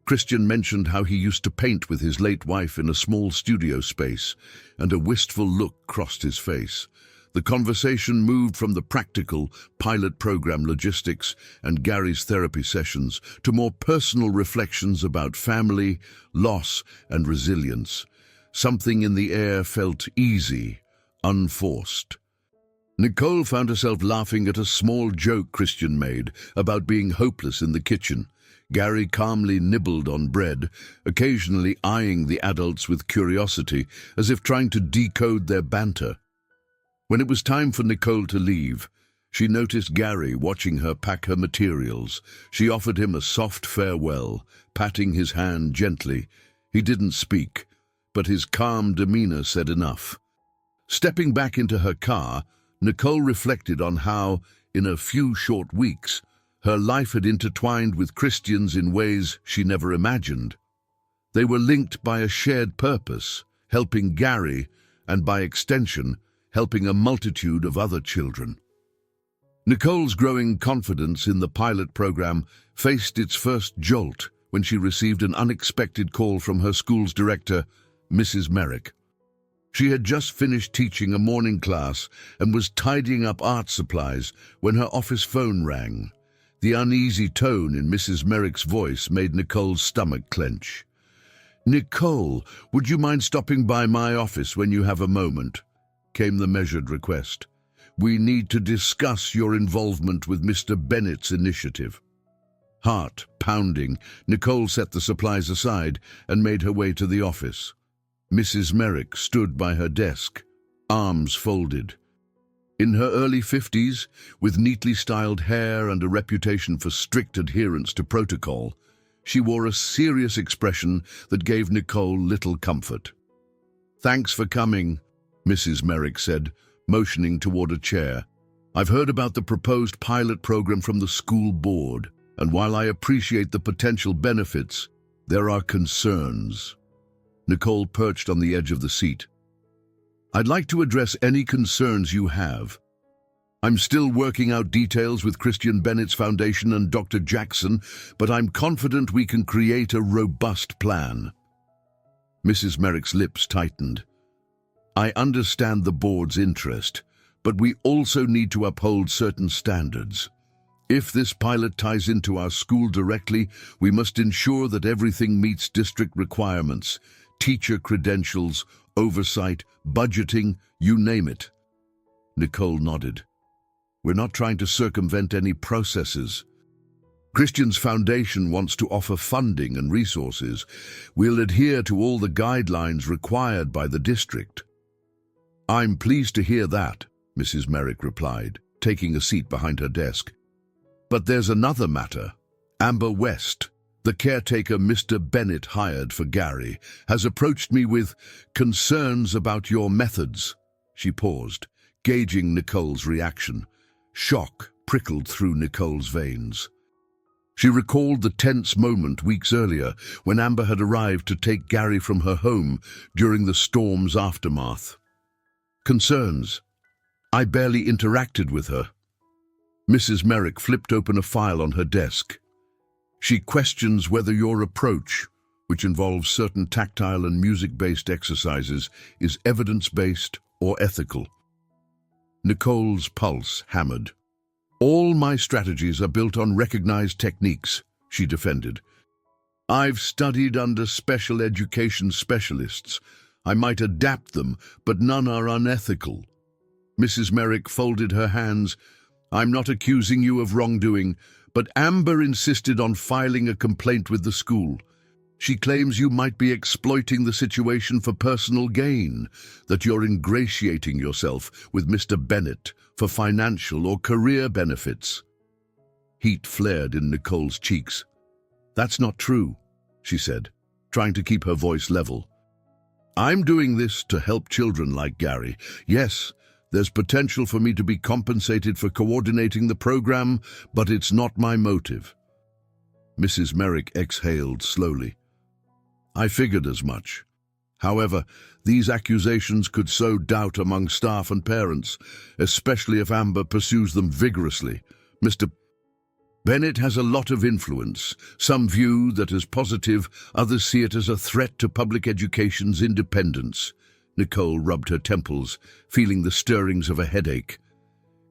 Christian mentioned how he used to paint with his late wife in a small studio space, and a wistful look crossed his face. The conversation moved from the practical pilot program logistics and Gary's therapy sessions to more personal reflections about family, loss, and resilience. Something in the air felt easy, unforced. Nicole found herself laughing at a small joke Christian made about being hopeless in the kitchen. Gary calmly nibbled on bread, occasionally eyeing the adults with curiosity, as if trying to decode their banter. When it was time for Nicole to leave, she noticed Gary watching her pack her materials. She offered him a soft farewell, patting his hand gently. He didn't speak, but his calm demeanor said enough. Stepping back into her car, Nicole reflected on how, in a few short weeks, her life had intertwined with Christian's in ways she never imagined. They were linked by a shared purpose, helping Gary, and by extension, helping a multitude of other children. Nicole's growing confidence in the pilot program faced its first jolt when she received an unexpected call from her school's director, Mrs. Merrick. She had just finished teaching a morning class and was tidying up art supplies when her office phone rang. The uneasy tone in Mrs. Merrick's voice made Nicole's stomach clench. "Nicole, would you mind stopping by my office when you have a moment?" came the measured request. "We need to discuss your involvement with Mr. Bennett's initiative." Heart pounding, Nicole set the supplies aside and made her way to the office. Mrs. Merrick stood by her desk, arms folded. In her early 50s, with neatly styled hair and a reputation for strict adherence to protocol, she wore a serious expression that gave Nicole little comfort. "Thanks for coming," Mrs. Merrick said, motioning toward a chair. "I've heard about the proposed pilot program from the school board, and while I appreciate the potential benefits, there are concerns." Nicole perched on the edge of the seat. "I'd like to address any concerns you have. I'm still working out details with Christian Bennett's Foundation and Dr. Jackson, but I'm confident we can create a robust plan." Mrs. Merrick's lips tightened. "I understand the board's interest, but we also need to uphold certain standards. If this pilot ties into our school directly, we must ensure that everything meets district requirements, teacher credentials, oversight, budgeting, you name it." Nicole nodded. "We're not trying to circumvent any processes. Christian's Foundation wants to offer funding and resources. We'll adhere to all the guidelines required by the district." "I'm pleased to hear that," Mrs. Merrick replied, taking a seat behind her desk. "But there's another matter. Amber West, the caretaker Mr. Bennett hired for Gary, has approached me with concerns about your methods." She paused, gauging Nicole's reaction. Shock prickled through Nicole's veins. She recalled the tense moment weeks earlier when Amber had arrived to take Gary from her home during the storm's aftermath. "Concerns? I barely interacted with her." Mrs. Merrick flipped open a file on her desk. She questions whether your approach, which involves certain tactile and music-based exercises, is evidence-based or ethical. Nicole's pulse hammered. All my strategies are built on recognized techniques, she defended. I've studied under special education specialists. I might adapt them, but none are unethical. Mrs. Merrick folded her hands. I'm not accusing you of wrongdoing, but Amber insisted on filing a complaint with the school. She claims you might be exploiting the situation for personal gain, that you're ingratiating yourself with Mr. Bennett for financial or career benefits. Heat flared in Nicole's cheeks. That's not true, she said, trying to keep her voice level. I'm doing this to help children like Gary. Yes, there's potential for me to be compensated for coordinating the program, but it's not my motive. Mrs. Merrick exhaled slowly. I figured as much. However, these accusations could sow doubt among staff and parents, especially if Amber pursues them vigorously. Mr. Bennett has a lot of influence. Some view that as positive, others see it as a threat to public education's independence. Nicole rubbed her temples, feeling the stirrings of a headache.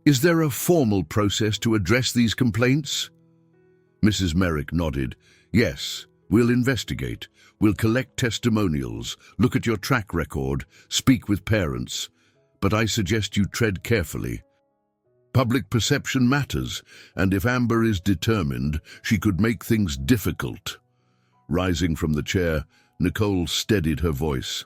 Is there a formal process to address these complaints? Mrs. Merrick nodded. Yes, we'll investigate. We'll collect testimonials, look at your track record, speak with parents. But I suggest you tread carefully. Public perception matters, and if Amber is determined, she could make things difficult. Rising from the chair, Nicole steadied her voice.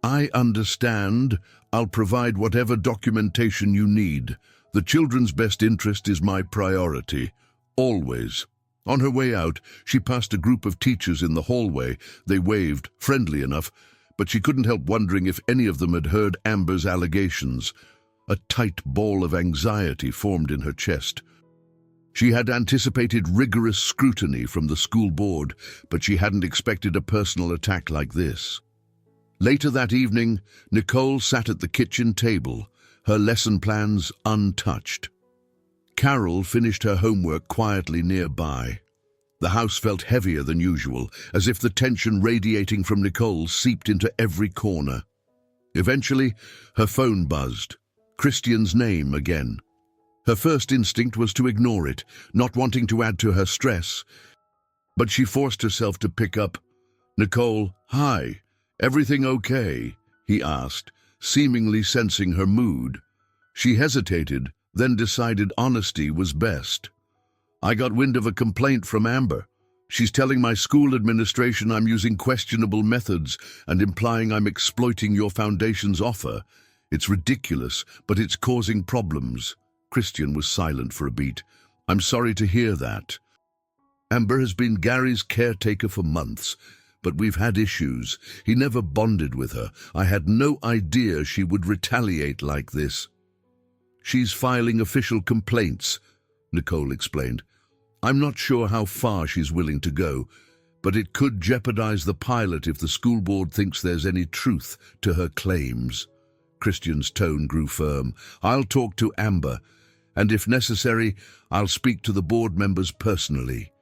I understand. I'll provide whatever documentation you need. The children's best interest is my priority. Always. On her way out, she passed a group of teachers in the hallway. They waved, friendly enough, but she couldn't help wondering if any of them had heard Amber's allegations. A tight ball of anxiety formed in her chest. She had anticipated rigorous scrutiny from the school board, but she hadn't expected a personal attack like this. Later that evening, Nicole sat at the kitchen table, her lesson plans untouched. Carol finished her homework quietly nearby. The house felt heavier than usual, as if the tension radiating from Nicole seeped into every corner. Eventually, her phone buzzed. Christian's name again. Her first instinct was to ignore it, not wanting to add to her stress. But she forced herself to pick up. Nicole, hi. Everything okay? He asked, seemingly sensing her mood. She hesitated, then decided honesty was best. I got wind of a complaint from Amber. She's telling my school administration I'm using questionable methods and implying I'm exploiting your foundation's offer. It's ridiculous, but it's causing problems. Christian was silent for a beat. I'm sorry to hear that. Amber has been Gary's caretaker for months, but we've had issues. He never bonded with her. I had no idea she would retaliate like this. She's filing official complaints, Nicole explained. I'm not sure how far she's willing to go, but it could jeopardize the pilot if the school board thinks there's any truth to her claims. Christian's tone grew firm. I'll talk to Amber, and if necessary, I'll speak to the board members personally.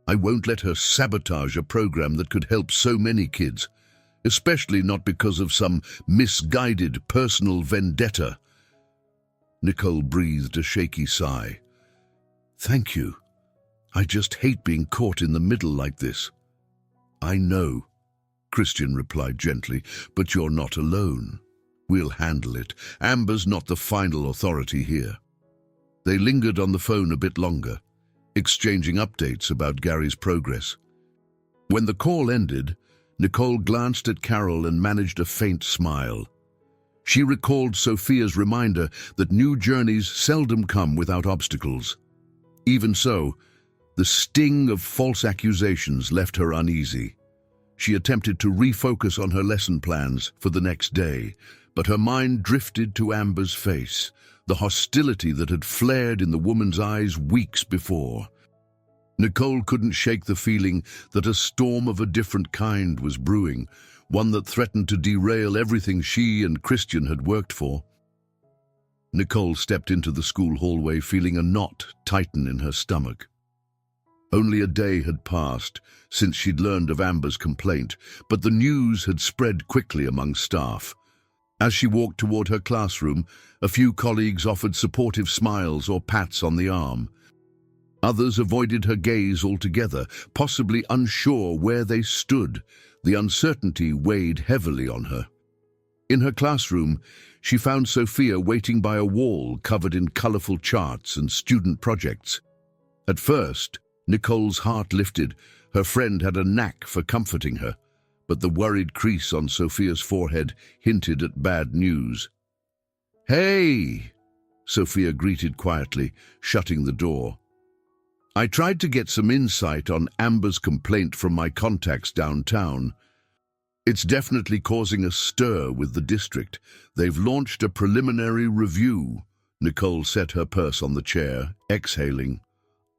I won't let her sabotage a program that could help so many kids, especially not because of some misguided personal vendetta. Nicole breathed a shaky sigh. Thank you. I just hate being caught in the middle like this. I know, Christian replied gently, but you're not alone. We'll handle it. Amber's not the final authority here. They lingered on the phone a bit longer, exchanging updates about Gary's progress. When the call ended, Nicole glanced at Carol and managed a faint smile. She recalled Sophia's reminder that new journeys seldom come without obstacles. Even so, the sting of false accusations left her uneasy. She attempted to refocus on her lesson plans for the next day, but her mind drifted to Amber's face, the hostility that had flared in the woman's eyes weeks before. Nicole couldn't shake the feeling that a storm of a different kind was brewing, one that threatened to derail everything she and Christian had worked for. Nicole stepped into the school hallway feeling a knot tighten in her stomach. Only a day had passed since she'd learned of Amber's complaint, but the news had spread quickly among staff. As she walked toward her classroom, a few colleagues offered supportive smiles or pats on the arm. Others avoided her gaze altogether, possibly unsure where they stood. The uncertainty weighed heavily on her. In her classroom, she found Sophia waiting by a wall covered in colorful charts and student projects. At first, Nicole's heart lifted. Her friend had a knack for comforting her, but the worried crease on Sophia's forehead hinted at bad news. "Hey!" Sophia greeted quietly, shutting the door. "I tried to get some insight on Amber's complaint from my contacts downtown. It's definitely causing a stir with the district. They've launched a preliminary review." Nicole set her purse on the chair, exhaling.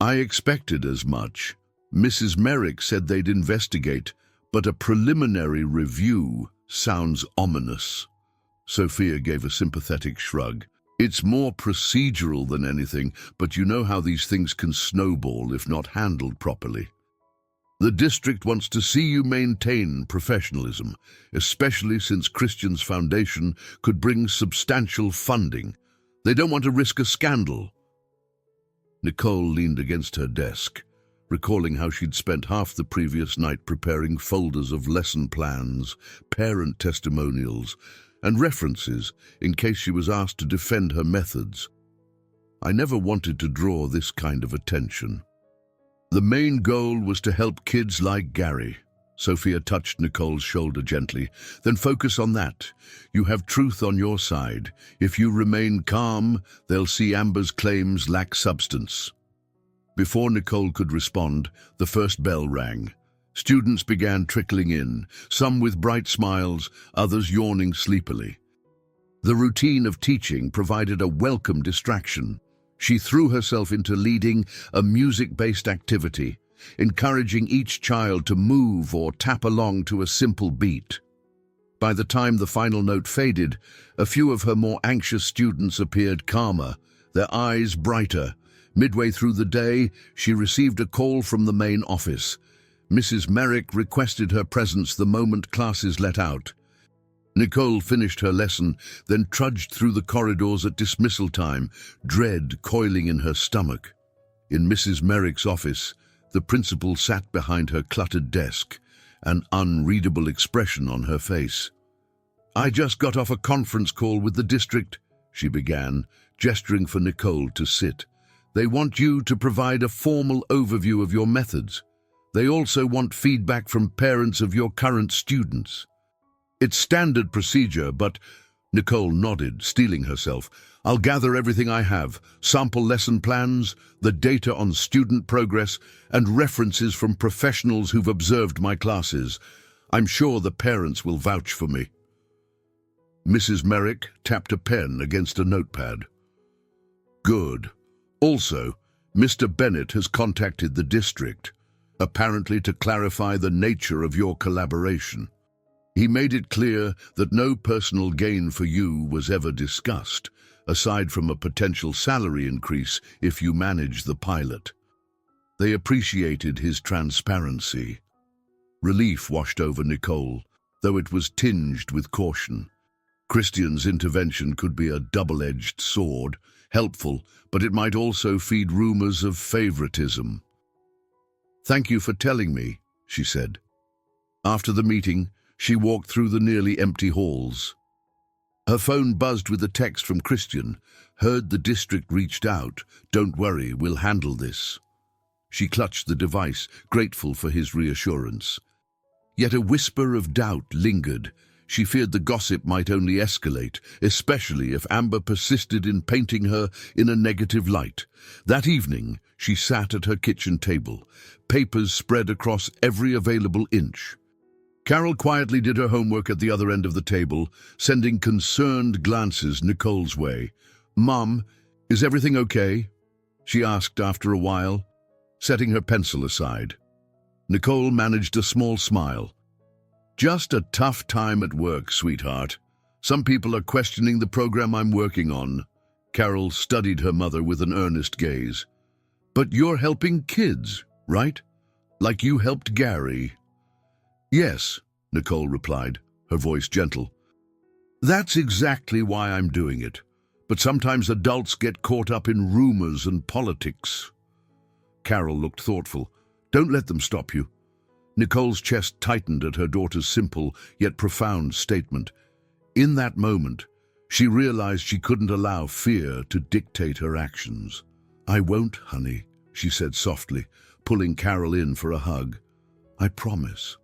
"I expected as much. Mrs. Merrick said they'd investigate, but a preliminary review sounds ominous." Sophia gave a sympathetic shrug. "It's more procedural than anything, but you know how these things can snowball if not handled properly. The district wants to see you maintain professionalism, especially since Christian's Foundation could bring substantial funding. They don't want to risk a scandal." Nicole leaned against her desk, recalling how she'd spent half the previous night preparing folders of lesson plans, parent testimonials, and references in case she was asked to defend her methods. "I never wanted to draw this kind of attention. The main goal was to help kids like Gary." Sophia touched Nicole's shoulder gently. "Then focus on that. You have truth on your side. If you remain calm, they'll see Amber's claims lack substance." Before Nicole could respond, the first bell rang. Students began trickling in, some with bright smiles, others yawning sleepily. The routine of teaching provided a welcome distraction. She threw herself into leading a music-based activity, encouraging each child to move or tap along to a simple beat. By the time the final note faded, a few of her more anxious students appeared calmer, their eyes brighter. Midway through the day, she received a call from the main office. Mrs. Merrick requested her presence the moment classes let out. Nicole finished her lesson, then trudged through the corridors at dismissal time, dread coiling in her stomach. In Mrs. Merrick's office, the principal sat behind her cluttered desk, an unreadable expression on her face. "I just got off a conference call with the district," she began, gesturing for Nicole to sit. "They want you to provide a formal overview of your methods. They also want feedback from parents of your current students." "It's standard procedure, but—" Nicole nodded, steeling herself. "I'll gather everything I have, sample lesson plans, the data on student progress, and references from professionals who've observed my classes. I'm sure the parents will vouch for me." Mrs. Merrick tapped a pen against a notepad. "Good. Also, Mr. Bennett has contacted the district, apparently to clarify the nature of your collaboration. He made it clear that no personal gain for you was ever discussed, aside from a potential salary increase if you manage the pilot. They appreciated his transparency." Relief washed over Nicole, though it was tinged with caution. Christian's intervention could be a double-edged sword, helpful, but it might also feed rumors of favoritism. "Thank you for telling me," she said. After the meeting, she walked through the nearly empty halls. Her phone buzzed with a text from Christian. "Heard the district reached out. Don't worry, we'll handle this." She clutched the device, grateful for his reassurance. Yet a whisper of doubt lingered. She feared the gossip might only escalate, especially if Amber persisted in painting her in a negative light. That evening, she sat at her kitchen table, papers spread across every available inch. Carol quietly did her homework at the other end of the table, sending concerned glances Nicole's way. "Mom, is everything okay?" she asked after a while, setting her pencil aside. Nicole managed a small smile. "Just a tough time at work, sweetheart. Some people are questioning the program I'm working on." Carol studied her mother with an earnest gaze. "But you're helping kids." right? Like you helped Gary." "Yes," Nicole replied, her voice gentle. "That's exactly why I'm doing it. But sometimes adults get caught up in rumors and politics." Carol looked thoughtful. "Don't let them stop you." Nicole's chest tightened at her daughter's simple yet profound statement. In that moment, she realized she couldn't allow fear to dictate her actions. "I won't, honey," she said softly, pulling Carol in for a hug. "I promise."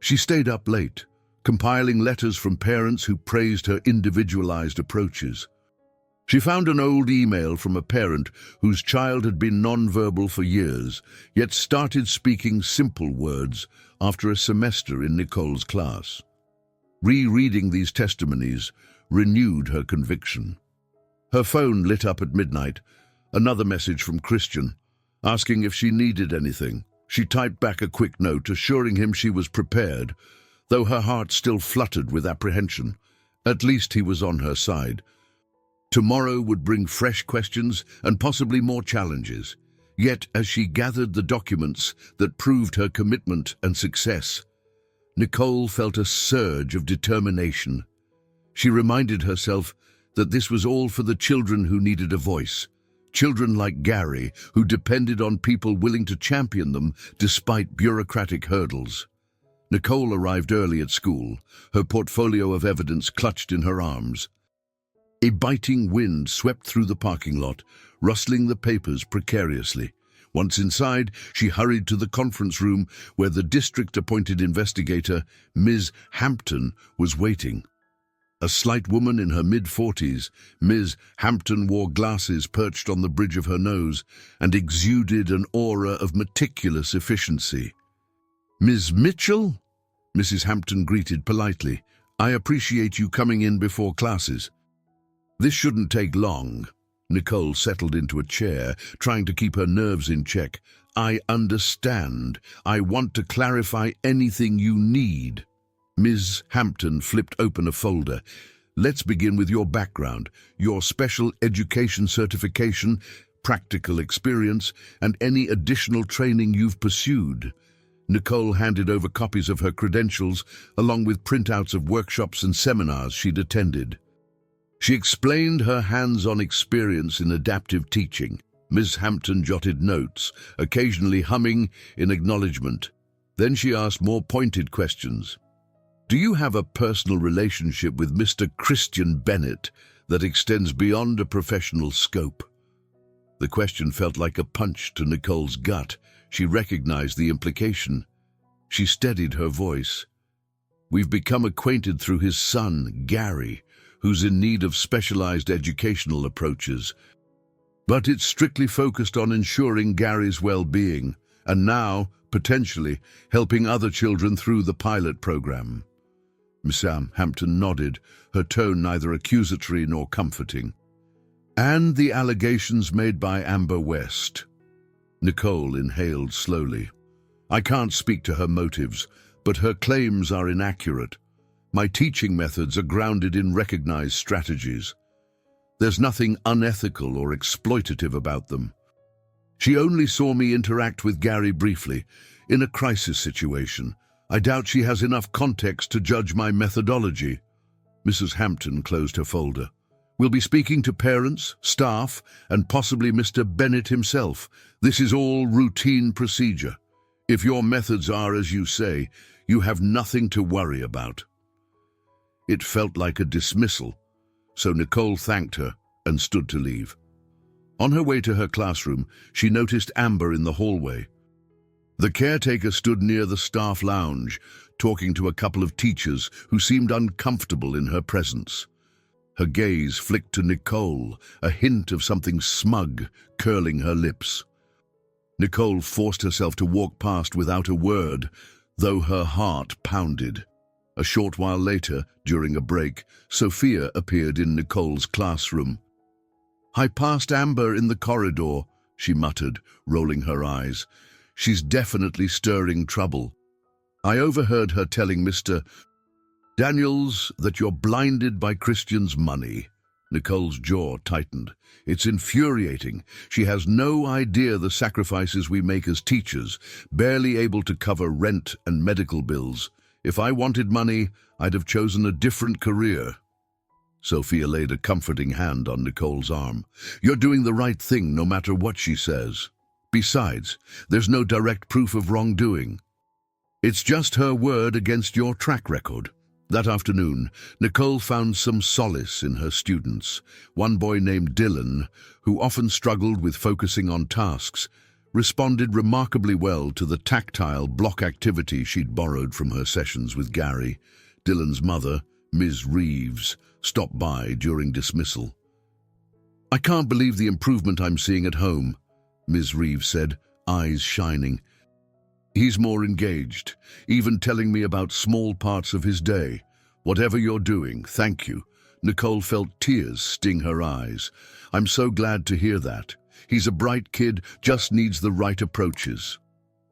She stayed up late, compiling letters from parents who praised her individualized approaches. She found an old email from a parent whose child had been nonverbal for years, yet started speaking simple words after a semester in Nicole's class. Rereading these testimonies renewed her conviction. Her phone lit up at midnight, another message from Christian, asking if she needed anything. She typed back a quick note assuring him she was prepared, though her heart still fluttered with apprehension. At least he was on her side. Tomorrow would bring fresh questions and possibly more challenges. Yet, as she gathered the documents that proved her commitment and success, Nicole felt a surge of determination. She reminded herself that this was all for the children who needed a voice, children like Gary who depended on people willing to champion them despite bureaucratic hurdles. Nicole arrived early at school, her portfolio of evidence clutched in her arms. A biting wind swept through the parking lot, rustling the papers precariously. Once inside, she hurried to the conference room where the district-appointed investigator, Ms. Hampton, was waiting. A slight woman in her mid-40s, Ms. Hampton wore glasses perched on the bridge of her nose and exuded an aura of meticulous efficiency. "Ms. Mitchell?" Mrs. Hampton greeted politely. "I appreciate you coming in before classes." "This shouldn't take long." Nicole settled into a chair, trying to keep her nerves in check. "I understand. I want to clarify anything you need." Ms. Hampton flipped open a folder. "Let's begin with your background, your special education certification, practical experience, and any additional training you've pursued." Nicole handed over copies of her credentials, along with printouts of workshops and seminars she'd attended. She explained her hands-on experience in adaptive teaching. Ms. Hampton jotted notes, occasionally humming in acknowledgement. Then she asked more pointed questions. "Do you have a personal relationship with Mr. Christian Bennett that extends beyond a professional scope?" The question felt like a punch to Nicole's gut. She recognized the implication. She steadied her voice. "We've become acquainted through his son, Gary, who's in need of specialized educational approaches. But it's strictly focused on ensuring Gary's well-being, and now, potentially, helping other children through the pilot program." Miss Hampton nodded, her tone neither accusatory nor comforting. "And the allegations made by Amber West." Nicole inhaled slowly. "I can't speak to her motives, but her claims are inaccurate. My teaching methods are grounded in recognized strategies. There's nothing unethical or exploitative about them. She only saw me interact with Gary briefly, in a crisis situation. I doubt she has enough context to judge my methodology." Mrs. Hampton closed her folder. "We'll be speaking to parents, staff, and possibly Mr. Bennett himself. This is all routine procedure. If your methods are as you say, you have nothing to worry about." It felt like a dismissal, so Nicole thanked her and stood to leave. On her way to her classroom, she noticed Amber in the hallway. The caretaker stood near the staff lounge, talking to a couple of teachers who seemed uncomfortable in her presence. Her gaze flicked to Nicole, a hint of something smug curling her lips. Nicole forced herself to walk past without a word, though her heart pounded. A short while later, during a break, Sophia appeared in Nicole's classroom. "I passed Amber in the corridor," she muttered, rolling her eyes. "She's definitely stirring trouble. I overheard her telling Mr. Daniels that you're blinded by Christian's money." Nicole's jaw tightened. It's infuriating. She has no idea the sacrifices we make as teachers, barely able to cover rent and medical bills. If I wanted money, I'd have chosen a different career. Sophia laid a comforting hand on Nicole's arm. You're doing the right thing no matter what she says. Besides, there's no direct proof of wrongdoing. It's just her word against your track record. That afternoon, Nicole found some solace in her students. One boy named Dylan, who often struggled with focusing on tasks, responded remarkably well to the tactile block activity she'd borrowed from her sessions with Gary. Dylan's mother, Ms. Reeves, stopped by during dismissal. I can't believe the improvement I'm seeing at home, Ms. Reeves said, eyes shining. He's more engaged, even telling me about small parts of his day. Whatever you're doing, thank you. Nicole felt tears sting her eyes. I'm so glad to hear that. He's a bright kid, just needs the right approaches.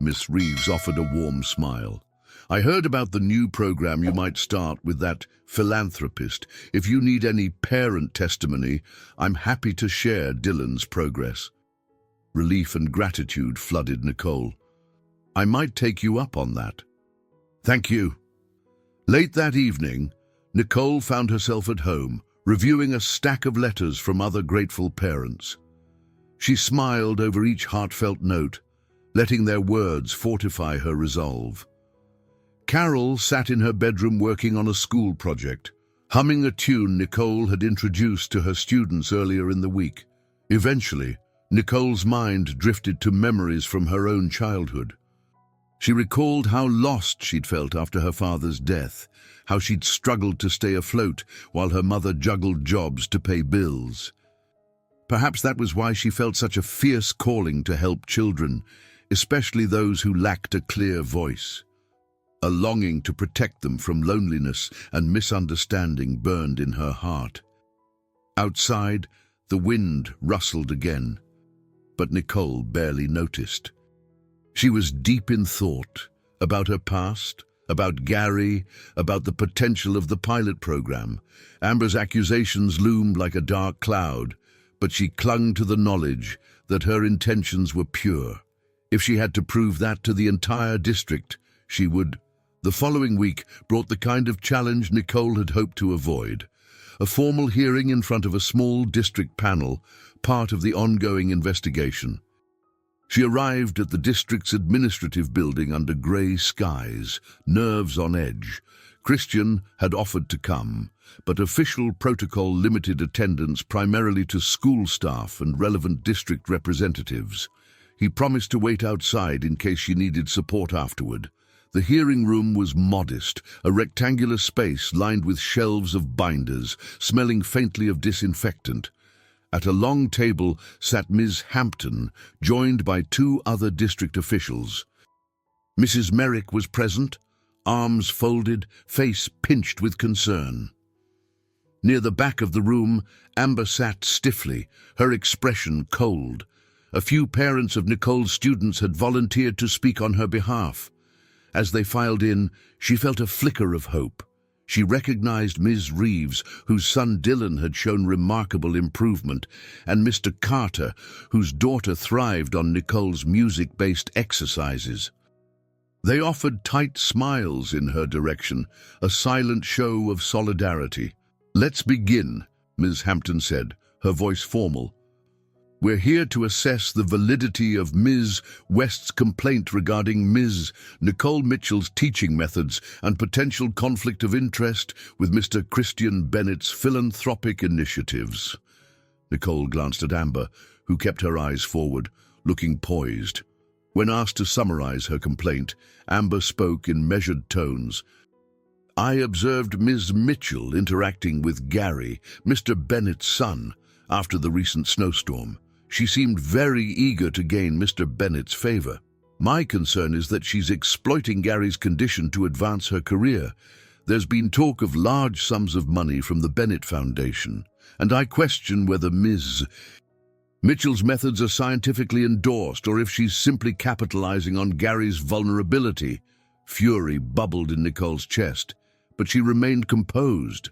Miss Reeves offered a warm smile. I heard about the new program you might start with that philanthropist. If you need any parent testimony, I'm happy to share Dylan's progress. Relief and gratitude flooded Nicole. I might take you up on that. Thank you. Late that evening, Nicole found herself at home, reviewing a stack of letters from other grateful parents. She smiled over each heartfelt note, letting their words fortify her resolve. Carol sat in her bedroom working on a school project, humming a tune Nicole had introduced to her students earlier in the week. Eventually, Nicole's mind drifted to memories from her own childhood. She recalled how lost she'd felt after her father's death, how she'd struggled to stay afloat while her mother juggled jobs to pay bills. Perhaps that was why she felt such a fierce calling to help children, especially those who lacked a clear voice. A longing to protect them from loneliness and misunderstanding burned in her heart. Outside, the wind rustled again, but Nicole barely noticed. She was deep in thought about her past, about Gary, about the potential of the pilot program. Amber's accusations loomed like a dark cloud, but she clung to the knowledge that her intentions were pure. If she had to prove that to the entire district, she would. The following week brought the kind of challenge Nicole had hoped to avoid. A formal hearing in front of a small district panel, part of the ongoing investigation. She arrived at the district's administrative building under grey skies, nerves on edge. Christian had offered to come, but official protocol limited attendance primarily to school staff and relevant district representatives. He promised to wait outside in case she needed support afterward. The hearing room was modest, a rectangular space lined with shelves of binders, smelling faintly of disinfectant. At a long table sat Ms. Hampton, joined by two other district officials. Mrs. Merrick was present, arms folded, face pinched with concern. Near the back of the room, Amber sat stiffly, her expression cold. A few parents of Nicole's students had volunteered to speak on her behalf. As they filed in, she felt a flicker of hope. She recognized Ms. Reeves, whose son Dylan had shown remarkable improvement, and Mr. Carter, whose daughter thrived on Nicole's music-based exercises. They offered tight smiles in her direction, a silent show of solidarity. Let's begin, Ms. Hampton said, her voice formal. We're here to assess the validity of Ms. West's complaint regarding Ms. Nicole Mitchell's teaching methods and potential conflict of interest with Mr. Christian Bennett's philanthropic initiatives. Nicole glanced at Amber, who kept her eyes forward, looking poised. When asked to summarize her complaint, Amber spoke in measured tones. I observed Ms. Mitchell interacting with Gary, Mr. Bennett's son, after the recent snowstorm. She seemed very eager to gain Mr. Bennett's favor. My concern is that she's exploiting Gary's condition to advance her career. There's been talk of large sums of money from the Bennett Foundation, and I question whether Ms. Mitchell's methods are scientifically endorsed or if she's simply capitalizing on Gary's vulnerability. Fury bubbled in Nicole's chest, but she remained composed.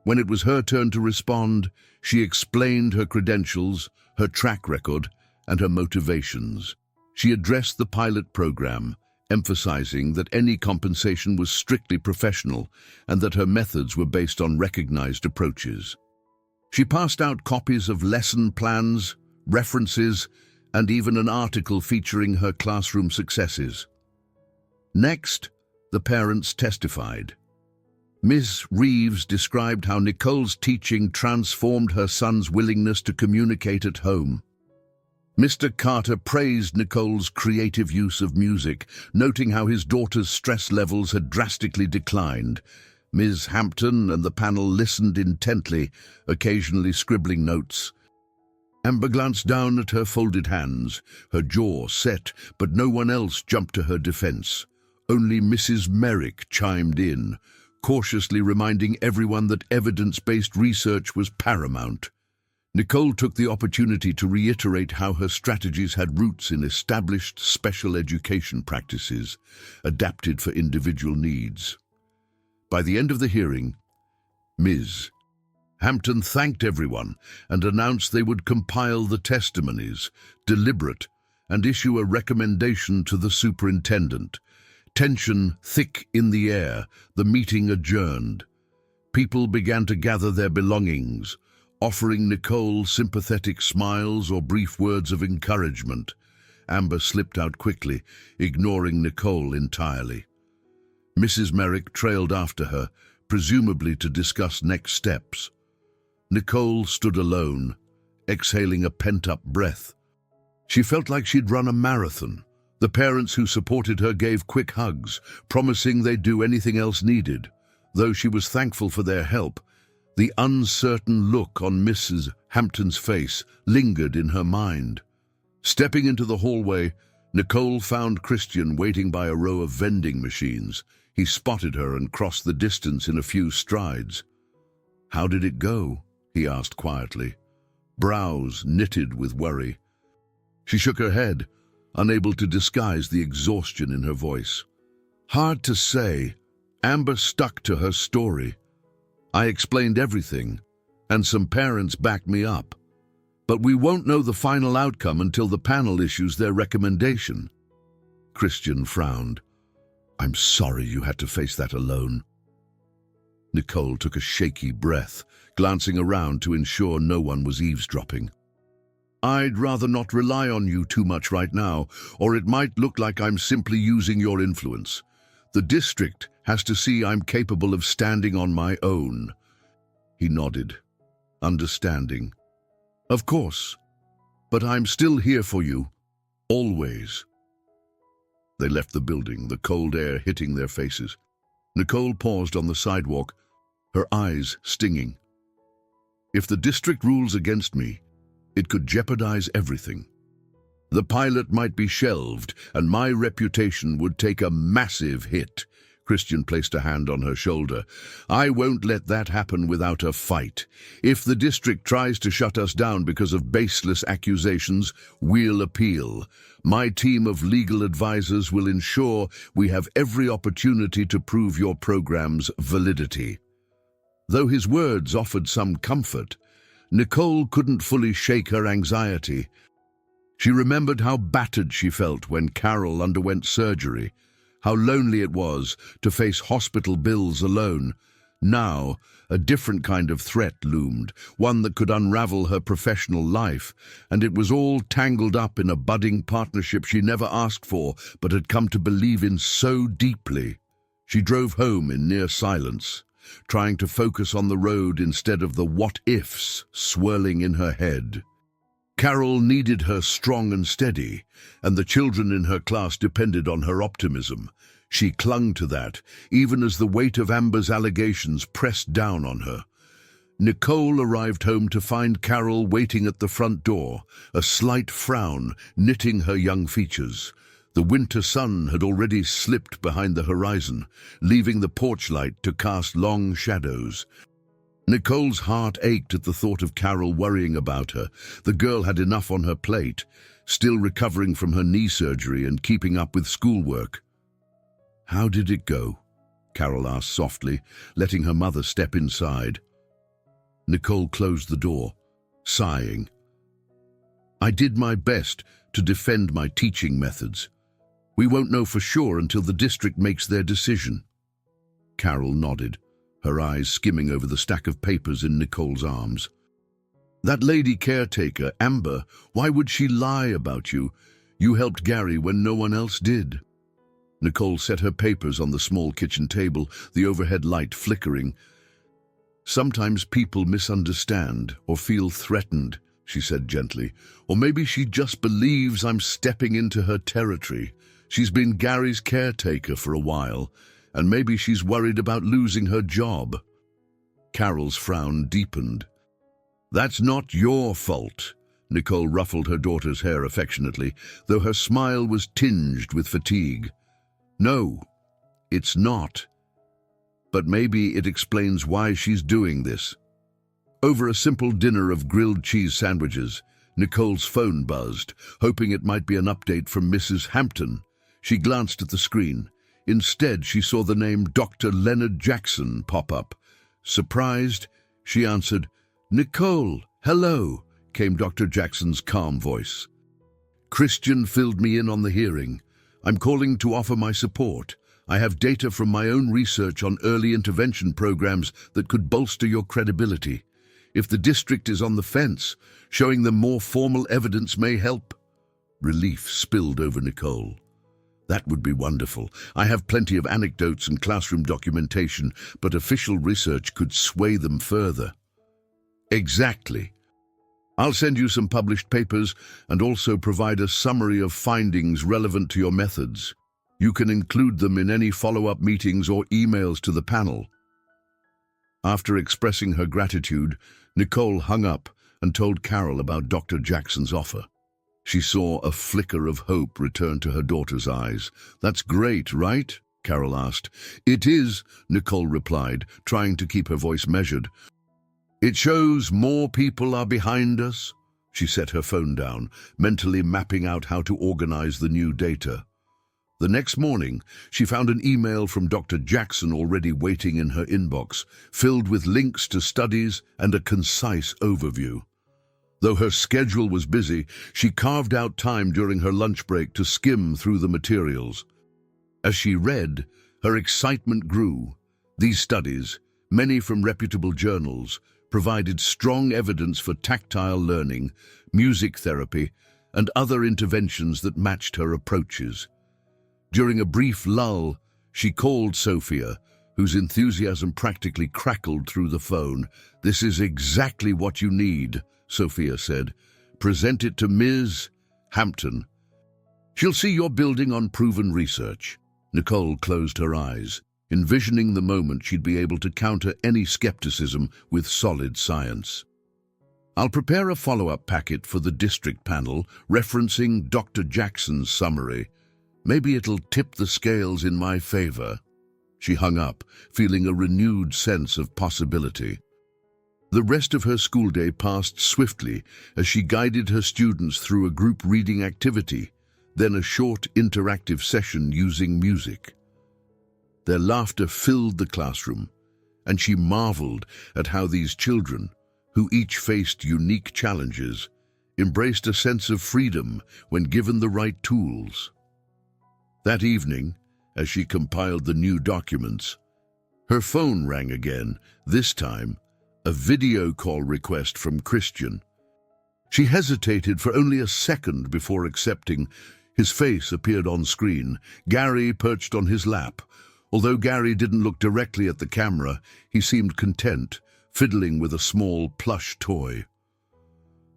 When it was her turn to respond, she explained her credentials, her track record, and her motivations. She addressed the pilot program, emphasizing that any compensation was strictly professional and that her methods were based on recognized approaches. She passed out copies of lesson plans, references, and even an article featuring her classroom successes. Next, the parents testified. Ms. Reeves described how Nicole's teaching transformed her son's willingness to communicate at home. Mr. Carter praised Nicole's creative use of music, noting how his daughter's stress levels had drastically declined. Ms. Hampton and the panel listened intently, occasionally scribbling notes. Amber glanced down at her folded hands, her jaw set, but no one else jumped to her defense. Only Mrs. Merrick chimed in, cautiously reminding everyone that evidence-based research was paramount. Nicole took the opportunity to reiterate how her strategies had roots in established special education practices, adapted for individual needs. By the end of the hearing, Ms. Hampton thanked everyone and announced they would compile the testimonies, deliberate, and issue a recommendation to the superintendent. Tension thick in the air, the meeting adjourned. People began to gather their belongings, offering Nicole sympathetic smiles or brief words of encouragement. Amber slipped out quickly, ignoring Nicole entirely. Mrs. Merrick trailed after her, presumably to discuss next steps. Nicole stood alone, exhaling a pent-up breath. She felt like she'd run a marathon. The parents who supported her gave quick hugs, promising they'd do anything else needed. Though she was thankful for their help, the uncertain look on Mrs. Hampton's face lingered in her mind. Stepping into the hallway, Nicole found Christian waiting by a row of vending machines. He spotted her and crossed the distance in a few strides. "How did it go?" he asked quietly, brows knitted with worry. She shook her head, unable to disguise the exhaustion in her voice. "Hard to say." Amber stuck to her story. "I explained everything, and some parents backed me up. But we won't know the final outcome until the panel issues their recommendation." Christian frowned. "I'm sorry you had to face that alone." Nicole took a shaky breath, glancing around to ensure no one was eavesdropping. "I'd rather not rely on you too much right now, or it might look like I'm simply using your influence. The district has to see I'm capable of standing on my own." He nodded, understanding. "Of course, but I'm still here for you, always." They left the building, the cold air hitting their faces. Nicole paused on the sidewalk, her eyes stinging. "If the district rules against me, it could jeopardize everything. The pilot might be shelved, and my reputation would take a massive hit." Christian placed a hand on her shoulder. "I won't let that happen without a fight. If the district tries to shut us down because of baseless accusations, we'll appeal. My team of legal advisors will ensure we have every opportunity to prove your program's validity." Though his words offered some comfort, Nicole couldn't fully shake her anxiety. She remembered how battered she felt when Carol underwent surgery, how lonely it was to face hospital bills alone. Now, a different kind of threat loomed, one that could unravel her professional life, and it was all tangled up in a budding partnership she never asked for but had come to believe in so deeply. She drove home in near silence, trying to focus on the road instead of the what-ifs swirling in her head. Carol needed her strong and steady, and the children in her class depended on her optimism. She clung to that, even as the weight of Amber's allegations pressed down on her. Nicole arrived home to find Carol waiting at the front door, a slight frown knitting her young features. The winter sun had already slipped behind the horizon, leaving the porch light to cast long shadows. Nicole's heart ached at the thought of Carol worrying about her. The girl had enough on her plate, still recovering from her knee surgery and keeping up with schoolwork. "How did it go?" Carol asked softly, letting her mother step inside. Nicole closed the door, sighing. I did my best to defend my teaching methods. We won't know for sure until the district makes their decision. Carol nodded, her eyes skimming over the stack of papers in Nicole's arms. That lady caretaker, Amber, why would she lie about you? You helped Gary when no one else did. Nicole set her papers on the small kitchen table, the overhead light flickering. Sometimes people misunderstand or feel threatened, she said gently. Or maybe she just believes I'm stepping into her territory. She's been Gary's caretaker for a while, and maybe she's worried about losing her job. Carol's frown deepened. That's not your fault. Nicole ruffled her daughter's hair affectionately, though her smile was tinged with fatigue. No, it's not. But maybe it explains why she's doing this. Over a simple dinner of grilled cheese sandwiches, Nicole's phone buzzed, hoping it might be an update from Mrs. Hampton. She glanced at the screen. Instead, she saw the name Dr. Leonard Jackson pop up. Surprised, she answered, "Nicole, hello," came Dr. Jackson's calm voice. "Christian filled me in on the hearing. I'm calling to offer my support. I have data from my own research on early intervention programs that could bolster your credibility. If the district is on the fence, showing them more formal evidence may help." Relief spilled over Nicole. That would be wonderful. I have plenty of anecdotes and classroom documentation, but official research could sway them further. Exactly. I'll send you some published papers and also provide a summary of findings relevant to your methods. You can include them in any follow-up meetings or emails to the panel. After expressing her gratitude, Nicole hung up and told Carol about Dr. Jackson's offer. She saw a flicker of hope return to her daughter's eyes. "That's great, right?" Carol asked. "It is," Nicole replied, trying to keep her voice measured. "It shows more people are behind us." She set her phone down, mentally mapping out how to organize the new data. The next morning, she found an email from Dr. Jackson already waiting in her inbox, filled with links to studies and a concise overview. Though her schedule was busy, she carved out time during her lunch break to skim through the materials. As she read, her excitement grew. These studies, many from reputable journals, provided strong evidence for tactile learning, music therapy, and other interventions that matched her approaches. During a brief lull, she called Sophia, whose enthusiasm practically crackled through the phone. "This is exactly what you need," Sophia said. "Present it to Ms. Hampton. She'll see you're building on proven research." Nicole closed her eyes, envisioning the moment she'd be able to counter any skepticism with solid science. "I'll prepare a follow-up packet for the district panel referencing Dr. Jackson's summary. Maybe it'll tip the scales in my favor." She hung up, feeling a renewed sense of possibility. The rest of her school day passed swiftly as she guided her students through a group reading activity, then a short interactive session using music. Their laughter filled the classroom, and she marveled at how these children, who each faced unique challenges, embraced a sense of freedom when given the right tools. That evening, as she compiled the new documents, her phone rang again, this time a video call request from Christian. She hesitated for only a second before accepting. His face appeared on screen, Gary perched on his lap. Although Gary didn't look directly at the camera, he seemed content, fiddling with a small plush toy.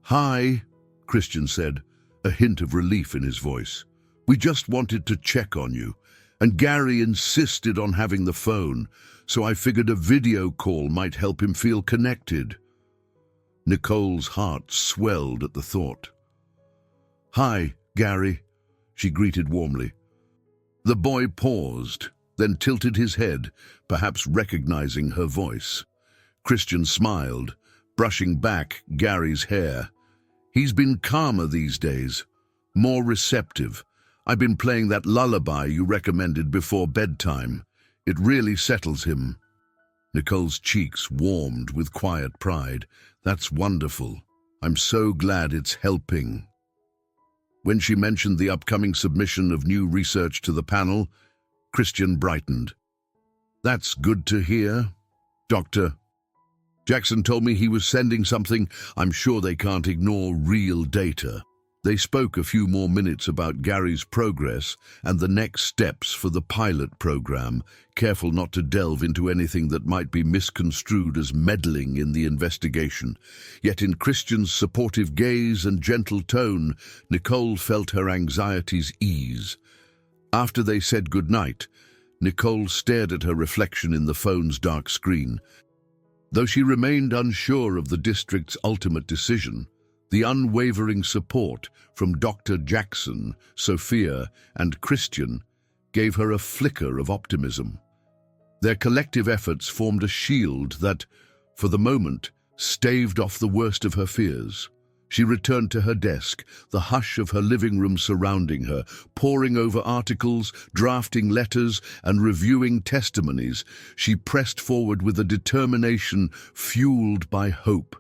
"Hi," Christian said, a hint of relief in his voice. "We just wanted to check on you, and Gary insisted on having the phone, so I figured a video call might help him feel connected." Nicole's heart swelled at the thought. "Hi, Gary," she greeted warmly. The boy paused, then tilted his head, perhaps recognizing her voice. Christian smiled, brushing back Gary's hair. "He's been calmer these days, more receptive. I've been playing that lullaby you recommended before bedtime. It really settles him." Nicole's cheeks warmed with quiet pride. That's wonderful. I'm so glad it's helping. When she mentioned the upcoming submission of new research to the panel, Christian brightened. That's good to hear, Dr. Jackson told me he was sending something. I'm sure they can't ignore real data. They spoke a few more minutes about Gary's progress and the next steps for the pilot program, careful not to delve into anything that might be misconstrued as meddling in the investigation. Yet in Christian's supportive gaze and gentle tone, Nicole felt her anxieties ease. After they said goodnight, Nicole stared at her reflection in the phone's dark screen. Though she remained unsure of the district's ultimate decision, the unwavering support from Dr. Jackson, Sophia, and Christian gave her a flicker of optimism. Their collective efforts formed a shield that, for the moment, staved off the worst of her fears. She returned to her desk, the hush of her living room surrounding her, poring over articles, drafting letters, and reviewing testimonies. She pressed forward with a determination fueled by hope.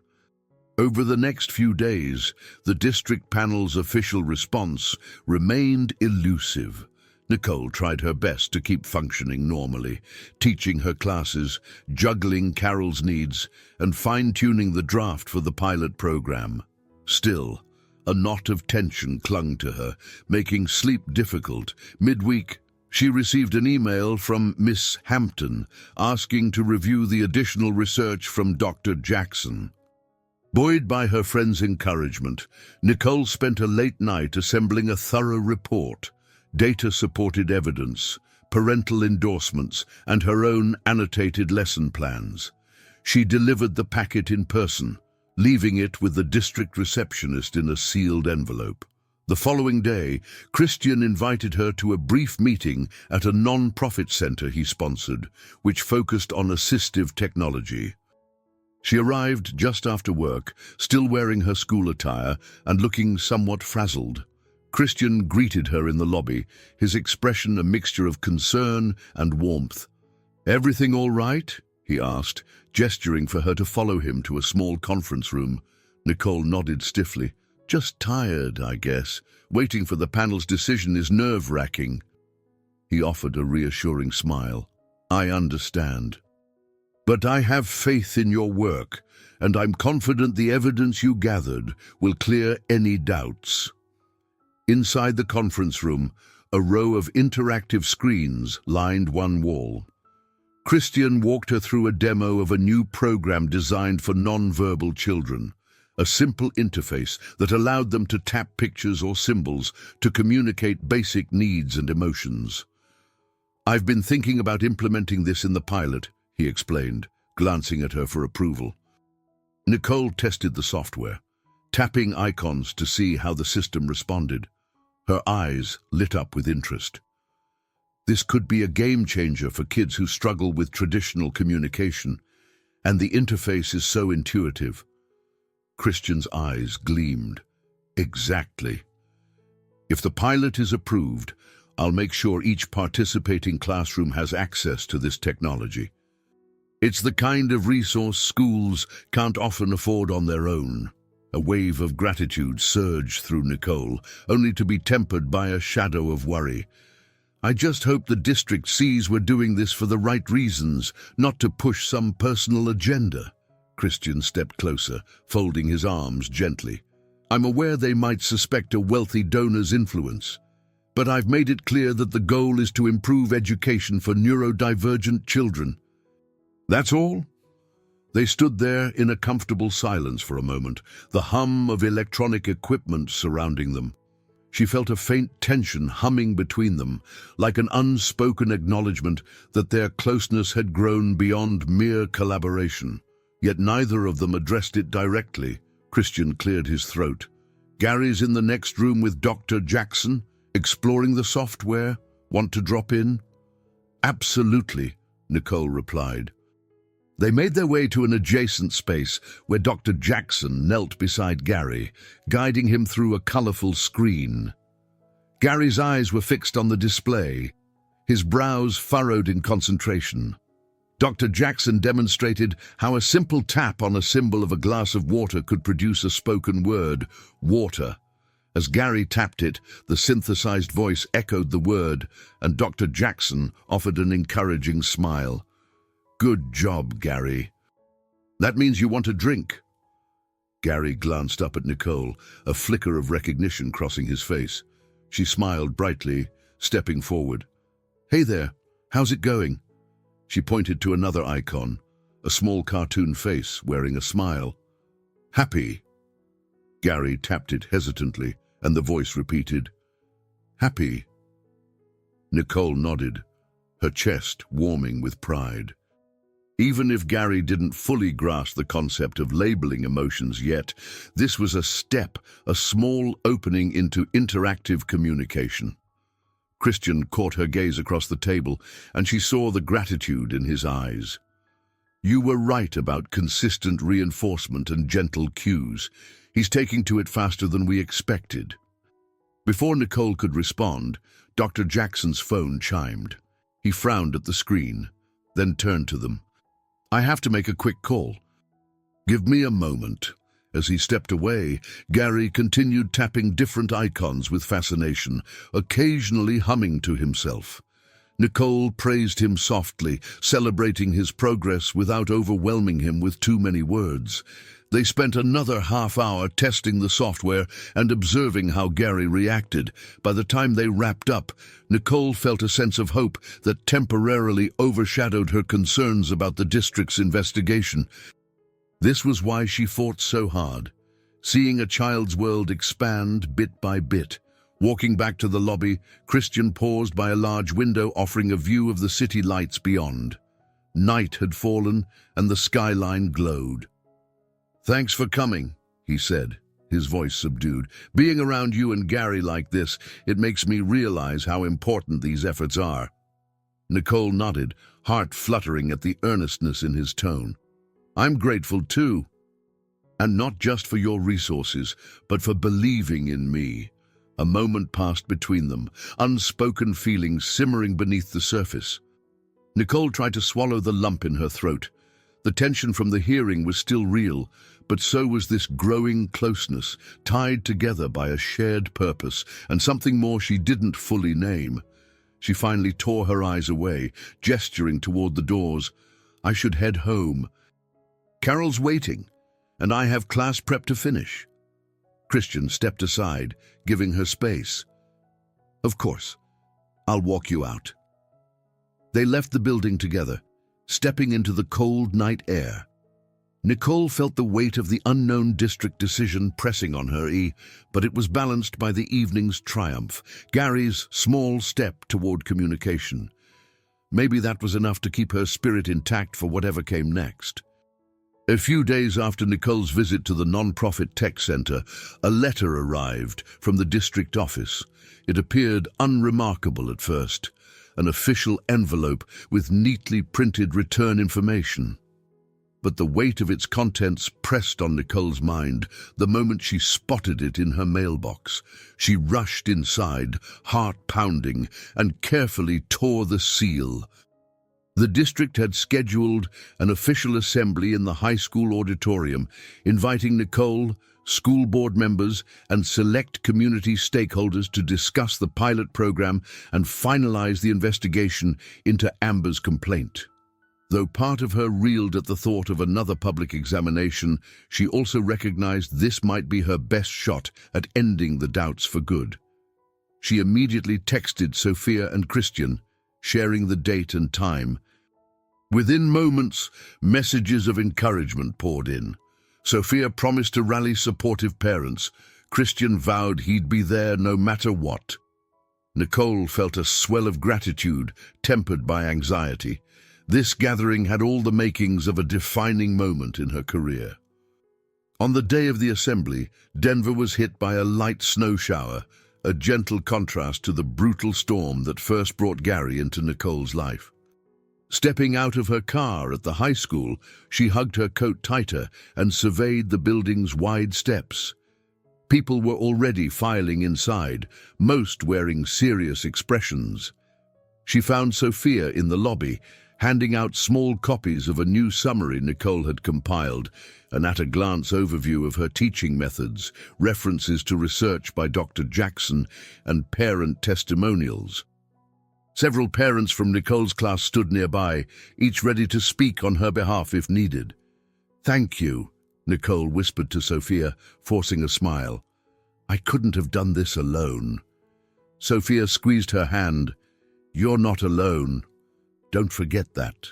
Over the next few days, the district panel's official response remained elusive. Nicole tried her best to keep functioning normally, teaching her classes, juggling Carol's needs, and fine-tuning the draft for the pilot program. Still, a knot of tension clung to her, making sleep difficult. Midweek, she received an email from Miss Hampton asking to review the additional research from Dr. Jackson. Buoyed by her friend's encouragement, Nicole spent a late night assembling a thorough report, data-supported evidence, parental endorsements, and her own annotated lesson plans. She delivered the packet in person, leaving it with the district receptionist in a sealed envelope. The following day, Christian invited her to a brief meeting at a non-profit center he sponsored, which focused on assistive technology. She arrived just after work, still wearing her school attire and looking somewhat frazzled. Christian greeted her in the lobby, his expression a mixture of concern and warmth. "Everything all right?" he asked, gesturing for her to follow him to a small conference room. Nicole nodded stiffly. "Just tired, I guess. Waiting for the panel's decision is nerve-wracking." He offered a reassuring smile. "I understand. But I have faith in your work, and I'm confident the evidence you gathered will clear any doubts." Inside the conference room, a row of interactive screens lined one wall. Christian walked her through a demo of a new program designed for non-verbal children, a simple interface that allowed them to tap pictures or symbols to communicate basic needs and emotions. "I've been thinking about implementing this in the pilot," he explained, glancing at her for approval. Nicole tested the software, tapping icons to see how the system responded. Her eyes lit up with interest. This could be a game-changer for kids who struggle with traditional communication, and the interface is so intuitive. Christian's eyes gleamed. "Exactly. If the pilot is approved, I'll make sure each participating classroom has access to this technology. It's the kind of resource schools can't often afford on their own." A wave of gratitude surged through Nicole, only to be tempered by a shadow of worry. "I just hope the district sees we're doing this for the right reasons, not to push some personal agenda." Christian stepped closer, folding his arms gently. "I'm aware they might suspect a wealthy donor's influence, but I've made it clear that the goal is to improve education for neurodivergent children." "That's all?" They stood there in a comfortable silence for a moment, the hum of electronic equipment surrounding them. She felt a faint tension humming between them, like an unspoken acknowledgement that their closeness had grown beyond mere collaboration. Yet neither of them addressed it directly. Christian cleared his throat. "Gary's in the next room with Dr. Jackson, exploring the software. Want to drop in?" "Absolutely," Nicole replied. They made their way to an adjacent space where Dr. Jackson knelt beside Gary, guiding him through a colorful screen. Gary's eyes were fixed on the display, his brows furrowed in concentration. Dr. Jackson demonstrated how a simple tap on a symbol of a glass of water could produce a spoken word, water. As Gary tapped it, the synthesized voice echoed the word, and Dr. Jackson offered an encouraging smile. "Good job, Gary. That means you want a drink." Gary glanced up at Nicole, a flicker of recognition crossing his face. She smiled brightly, stepping forward. "Hey there, how's it going?" She pointed to another icon, a small cartoon face wearing a smile. "Happy." Gary tapped it hesitantly, and the voice repeated, "Happy." Nicole nodded, her chest warming with pride. Even if Gary didn't fully grasp the concept of labeling emotions yet, this was a step, a small opening into interactive communication. Christian caught her gaze across the table, and she saw the gratitude in his eyes. "You were right about consistent reinforcement and gentle cues. He's taking to it faster than we expected." Before Nicole could respond, Dr. Jackson's phone chimed. He frowned at the screen, then turned to them. "I have to make a quick call. Give me a moment." As he stepped away, Gary continued tapping different icons with fascination, occasionally humming to himself. Nicole praised him softly, celebrating his progress without overwhelming him with too many words. They spent another half-hour testing the software and observing how Gary reacted. By the time they wrapped up, Nicole felt a sense of hope that temporarily overshadowed her concerns about the district's investigation. This was why she fought so hard, seeing a child's world expand bit by bit. Walking back to the lobby, Christian paused by a large window offering a view of the city lights beyond. Night had fallen, and the skyline glowed. "Thanks for coming," he said, his voice subdued. "Being around you and Gary like this, it makes me realize how important these efforts are." Nicole nodded, heart fluttering at the earnestness in his tone. "I'm grateful too. And not just for your resources, but for believing in me." A moment passed between them, unspoken feelings simmering beneath the surface. Nicole tried to swallow the lump in her throat. The tension from the hearing was still real, but so was this growing closeness, tied together by a shared purpose and something more she didn't fully name. She finally tore her eyes away, gesturing toward the doors. "I should head home. Carol's waiting, and I have class prep to finish." Christian stepped aside, giving her space. "Of course, I'll walk you out." They left the building together, stepping into the cold night air. Nicole felt the weight of the unknown district decision pressing on her, but it was balanced by the evening's triumph, Gary's small step toward communication. Maybe that was enough to keep her spirit intact for whatever came next. A few days after Nicole's visit to the non-profit tech center, a letter arrived from the district office. It appeared unremarkable at first, an official envelope with neatly printed return information. But the weight of its contents pressed on Nicole's mind the moment she spotted it in her mailbox. She rushed inside, heart pounding, and carefully tore the seal. The district had scheduled an official assembly in the high school auditorium, inviting Nicole, school board members, and select community stakeholders to discuss the pilot program and finalize the investigation into Amber's complaint. Though part of her reeled at the thought of another public examination, she also recognized this might be her best shot at ending the doubts for good. She immediately texted Sophia and Christian, sharing the date and time. Within moments, messages of encouragement poured in. Sophia promised to rally supportive parents. Christian vowed he'd be there no matter what. Nicole felt a swell of gratitude, tempered by anxiety. This gathering had all the makings of a defining moment in her career. On the day of the assembly, Denver was hit by a light snow shower, a gentle contrast to the brutal storm that first brought Gary into Nicole's life. Stepping out of her car at the high school, she hugged her coat tighter and surveyed the building's wide steps. People were already filing inside, most wearing serious expressions. She found Sophia in the lobby, handing out small copies of a new summary Nicole had compiled, an at-a-glance overview of her teaching methods, references to research by Dr. Jackson, and parent testimonials. Several parents from Nicole's class stood nearby, each ready to speak on her behalf if needed. "Thank you," Nicole whispered to Sophia, forcing a smile. "I couldn't have done this alone." Sophia squeezed her hand. "You're not alone. Don't forget that."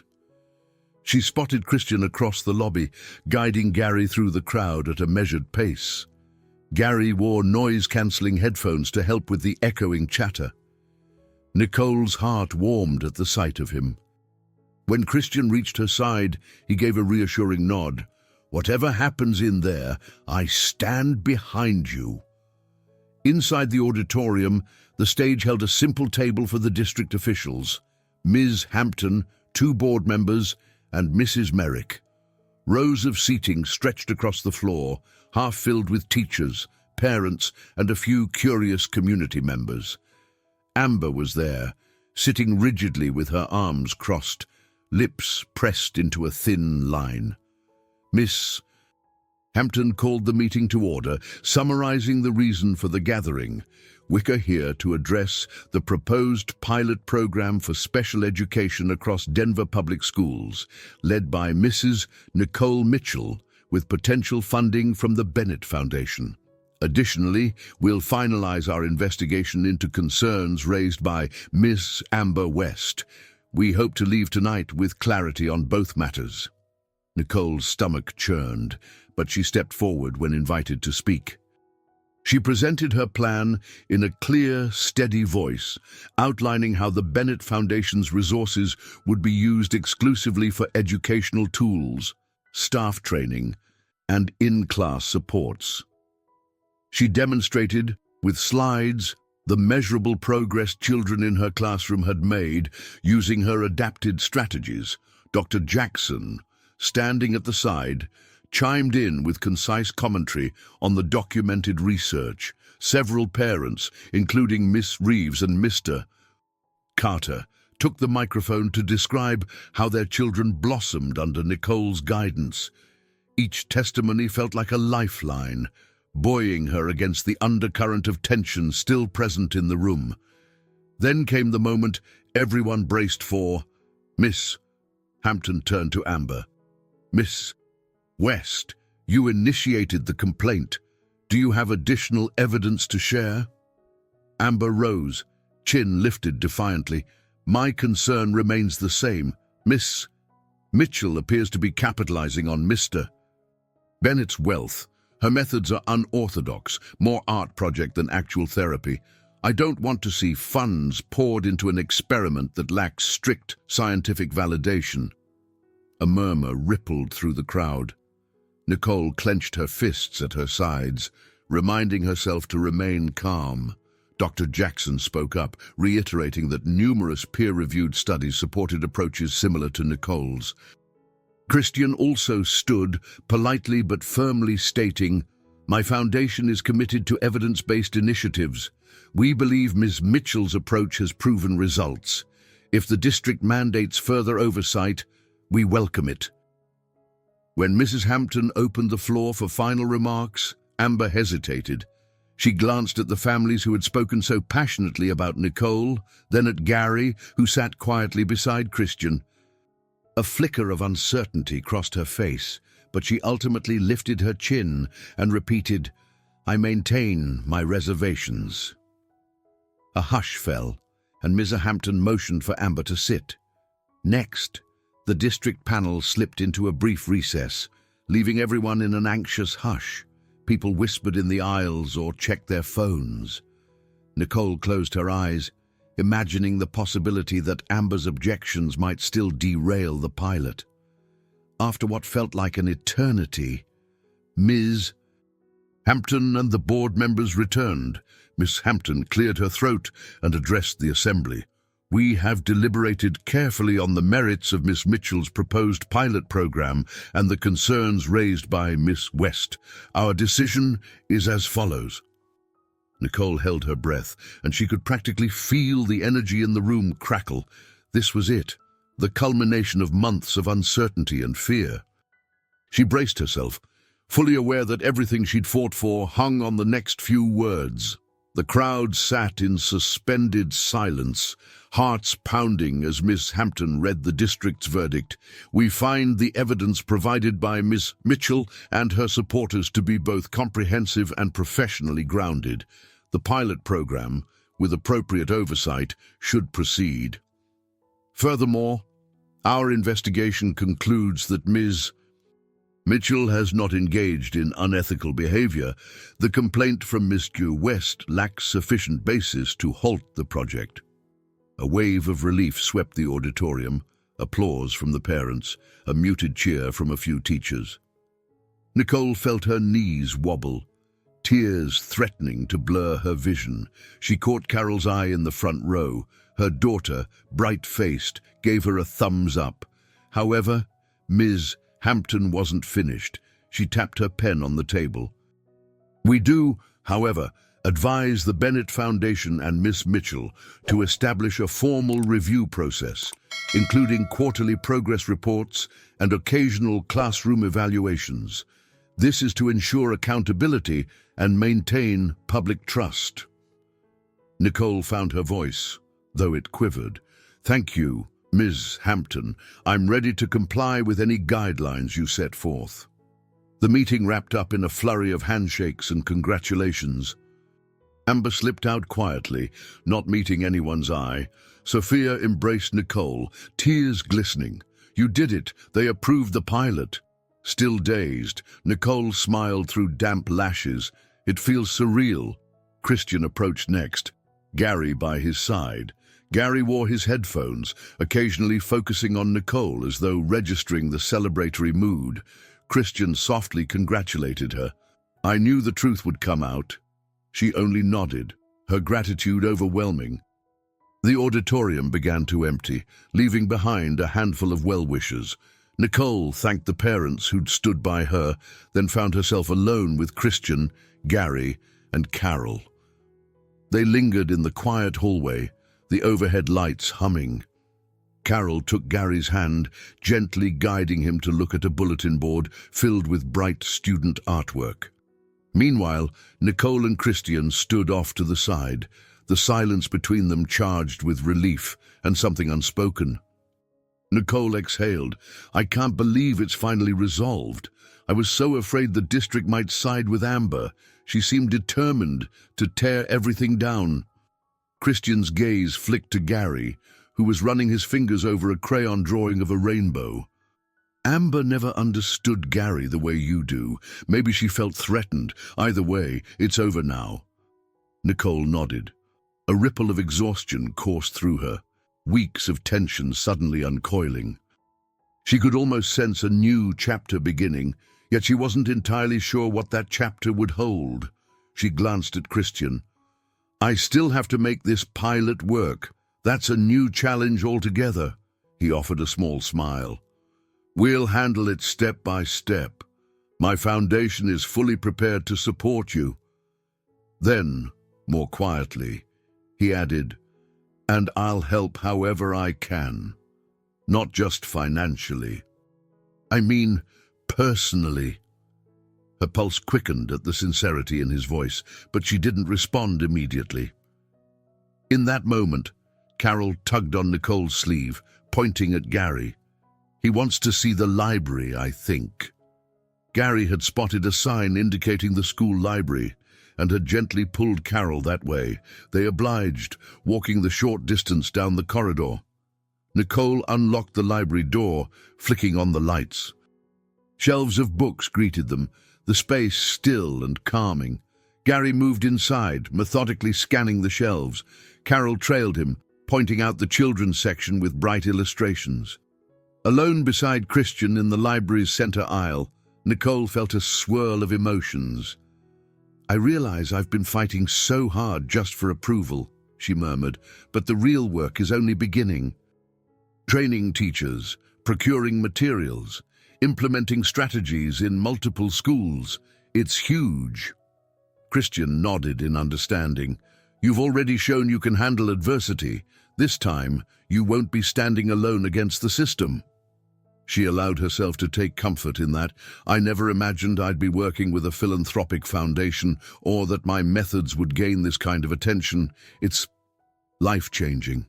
She spotted Christian across the lobby, guiding Gary through the crowd at a measured pace. Gary wore noise-cancelling headphones to help with the echoing chatter. Nicole's heart warmed at the sight of him. When Christian reached her side, he gave a reassuring nod. "Whatever happens in there, I stand behind you." Inside the auditorium, the stage held a simple table for the district officials: Ms. Hampton, 2 board members, and Mrs. Merrick. Rows of seating stretched across the floor, half filled with teachers, parents, and a few curious community members. Amber was there, sitting rigidly with her arms crossed, lips pressed into a thin line. Miss Hampton called the meeting to order, summarizing the reason for the gathering. "We're here to address the proposed pilot program for special education across Denver public schools, led by Mrs. Nicole Mitchell, with potential funding from the Bennett Foundation. Additionally, we'll finalize our investigation into concerns raised by Miss Amber West. We hope to leave tonight with clarity on both matters." Nicole's stomach churned, but she stepped forward when invited to speak. She presented her plan in a clear, steady voice, outlining how the Bennett Foundation's resources would be used exclusively for educational tools, staff training, and in-class supports. She demonstrated, with slides, the measurable progress children in her classroom had made using her adapted strategies. Dr. Jackson, standing at the side, chimed in with concise commentary on the documented research. Several parents, including Miss Reeves and Mr. Carter, took the microphone to describe how their children blossomed under Nicole's guidance. Each testimony felt like a lifeline, buoying her against the undercurrent of tension still present in the room. Then came the moment everyone braced for. Miss Hampton turned to Amber. "Miss West, you initiated the complaint. Do you have additional evidence to share?" Amber rose, chin lifted defiantly. "My concern remains the same. Miss Mitchell appears to be capitalizing on Mr. Bennett's wealth. Her methods are unorthodox, more art project than actual therapy. I don't want to see funds poured into an experiment that lacks strict scientific validation." A murmur rippled through the crowd. Nicole clenched her fists at her sides, reminding herself to remain calm. Dr. Jackson spoke up, reiterating that numerous peer-reviewed studies supported approaches similar to Nicole's. Christian also stood, politely but firmly stating, "My foundation is committed to evidence-based initiatives. We believe Ms. Mitchell's approach has proven results. If the district mandates further oversight, we welcome it." When Mrs. Hampton opened the floor for final remarks, Amber hesitated. She glanced at the families who had spoken so passionately about Nicole, then at Gary, who sat quietly beside Christian. A flicker of uncertainty crossed her face, but she ultimately lifted her chin and repeated, "I maintain my reservations." A hush fell, and Mrs. Hampton motioned for Amber to sit. Next, the district panel slipped into a brief recess, leaving everyone in an anxious hush. People whispered in the aisles or checked their phones. Nicole closed her eyes, imagining the possibility that Amber's objections might still derail the pilot. After what felt like an eternity, Ms. Hampton and the board members returned. Miss Hampton cleared her throat and addressed the assembly. "We have deliberated carefully on the merits of Miss Mitchell's proposed pilot program and the concerns raised by Miss West. Our decision is as follows." Nicole held her breath, and she could practically feel the energy in the room crackle. This was it, the culmination of months of uncertainty and fear. She braced herself, fully aware that everything she'd fought for hung on the next few words. The crowd sat in suspended silence, hearts pounding as Miss Hampton read the district's verdict. "We find the evidence provided by Miss Mitchell and her supporters to be both comprehensive and professionally grounded. The pilot program, with appropriate oversight, should proceed. Furthermore, our investigation concludes that Ms. Mitchell has not engaged in unethical behavior. The complaint from Mr. West lacks sufficient basis to halt the project." A wave of relief swept the auditorium, applause from the parents, a muted cheer from a few teachers. Nicole felt her knees wobble, tears threatening to blur her vision. She caught Carol's eye in the front row. Her daughter, bright-faced, gave her a thumbs up. However, Ms. Hampton wasn't finished. She tapped her pen on the table. "We do, however, advise the Bennett Foundation and Miss Mitchell to establish a formal review process, including quarterly progress reports and occasional classroom evaluations. This is to ensure accountability and maintain public trust." Nicole found her voice, though it quivered. "Thank you, Ms. Hampton. I'm ready to comply with any guidelines you set forth." The meeting wrapped up in a flurry of handshakes and congratulations. Amber slipped out quietly, not meeting anyone's eye. Sophia embraced Nicole, tears glistening. "You did it. They approved the pilot." Still dazed, Nicole smiled through damp lashes. "It feels surreal." Christian approached next, Gary by his side. Gary wore his headphones, occasionally focusing on Nicole as though registering the celebratory mood. Christian softly congratulated her. "I knew the truth would come out." She only nodded, her gratitude overwhelming. The auditorium began to empty, leaving behind a handful of well-wishers. Nicole thanked the parents who'd stood by her, then found herself alone with Christian, Gary, and Carol. They lingered in the quiet hallway, the overhead lights humming. Carol took Gary's hand, gently guiding him to look at a bulletin board filled with bright student artwork. Meanwhile, Nicole and Christian stood off to the side, the silence between them charged with relief and something unspoken. Nicole exhaled. "I can't believe it's finally resolved. I was so afraid the district might side with Amber." She seemed determined to tear everything down. Christian's gaze flicked to Gary, who was running his fingers over a crayon drawing of a rainbow. "Amber never understood Gary the way you do. Maybe she felt threatened. Either way, it's over now." Nicole nodded. A ripple of exhaustion coursed through her, weeks of tension suddenly uncoiling. She could almost sense a new chapter beginning, yet she wasn't entirely sure what that chapter would hold. She glanced at Christian. "I still have to make this pilot work. That's a new challenge altogether." He offered a small smile. "We'll handle it step by step. My foundation is fully prepared to support you." Then, more quietly, he added, "And I'll help however I can. Not just financially. I mean, personally." Her pulse quickened at the sincerity in his voice, but she didn't respond immediately. In that moment, Carol tugged on Nicole's sleeve, pointing at Gary. "He wants to see the library, I think." Gary had spotted a sign indicating the school library and had gently pulled Carol that way. They obliged, walking the short distance down the corridor. Nicole unlocked the library door, flicking on the lights. Shelves of books greeted them, the space still and calming. Gary moved inside, methodically scanning the shelves. Carol trailed him, pointing out the children's section with bright illustrations. Alone beside Christian in the library's center aisle, Nicole felt a swirl of emotions. "I realize I've been fighting so hard just for approval," she murmured, "but the real work is only beginning. Training teachers, procuring materials, implementing strategies in multiple schools. It's huge." Christian nodded in understanding. "You've already shown you can handle adversity. This time, you won't be standing alone against the system. She allowed herself to take comfort in that. I never imagined I'd be working with a philanthropic foundation or that my methods would gain this kind of attention. It's life-changing.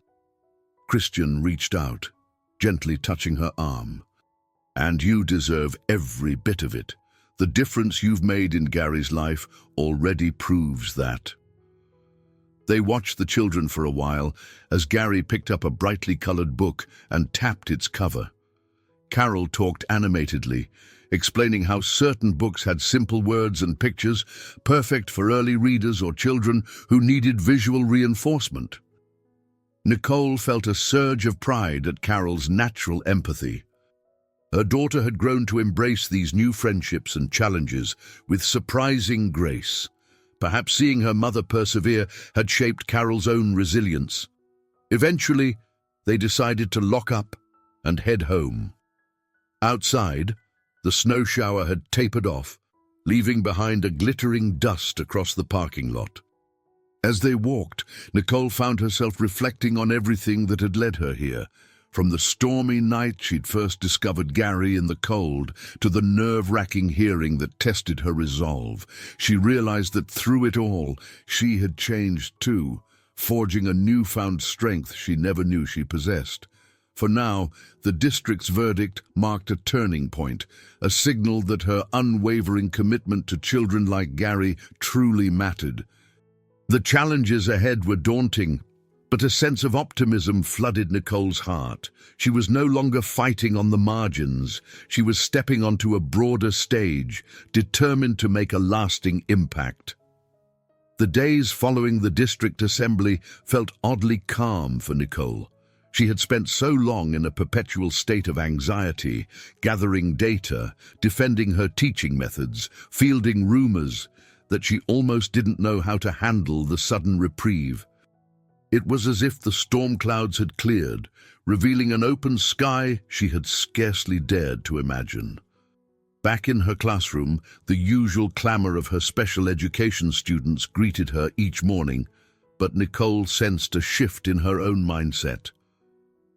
Christian reached out, gently touching her arm. And you deserve every bit of it. The difference you've made in Gary's life already proves that. They watched the children for a while as Gary picked up a brightly colored book and tapped its cover. Carol talked animatedly, explaining how certain books had simple words and pictures, perfect for early readers or children who needed visual reinforcement. Nicole felt a surge of pride at Carol's natural empathy. Her daughter had grown to embrace these new friendships and challenges with surprising grace. Perhaps seeing her mother persevere had shaped Carol's own resilience. Eventually, they decided to lock up and head home. Outside, the snow shower had tapered off, leaving behind a glittering dust across the parking lot. As they walked, Nicole found herself reflecting on everything that had led her here, from the stormy night she'd first discovered Gary in the cold to the nerve-wracking hearing that tested her resolve. She realized that through it all, she had changed too, forging a newfound strength she never knew she possessed. For now, the district's verdict marked a turning point, a signal that her unwavering commitment to children like Gary truly mattered. The challenges ahead were daunting, but a sense of optimism flooded Nicole's heart. She was no longer fighting on the margins. She was stepping onto a broader stage, determined to make a lasting impact. The days following the district assembly felt oddly calm for Nicole. She had spent so long in a perpetual state of anxiety, gathering data, defending her teaching methods, fielding rumors, that she almost didn't know how to handle the sudden reprieve. It was as if the storm clouds had cleared, revealing an open sky she had scarcely dared to imagine. Back in her classroom, the usual clamor of her special education students greeted her each morning, but Nicole sensed a shift in her own mindset.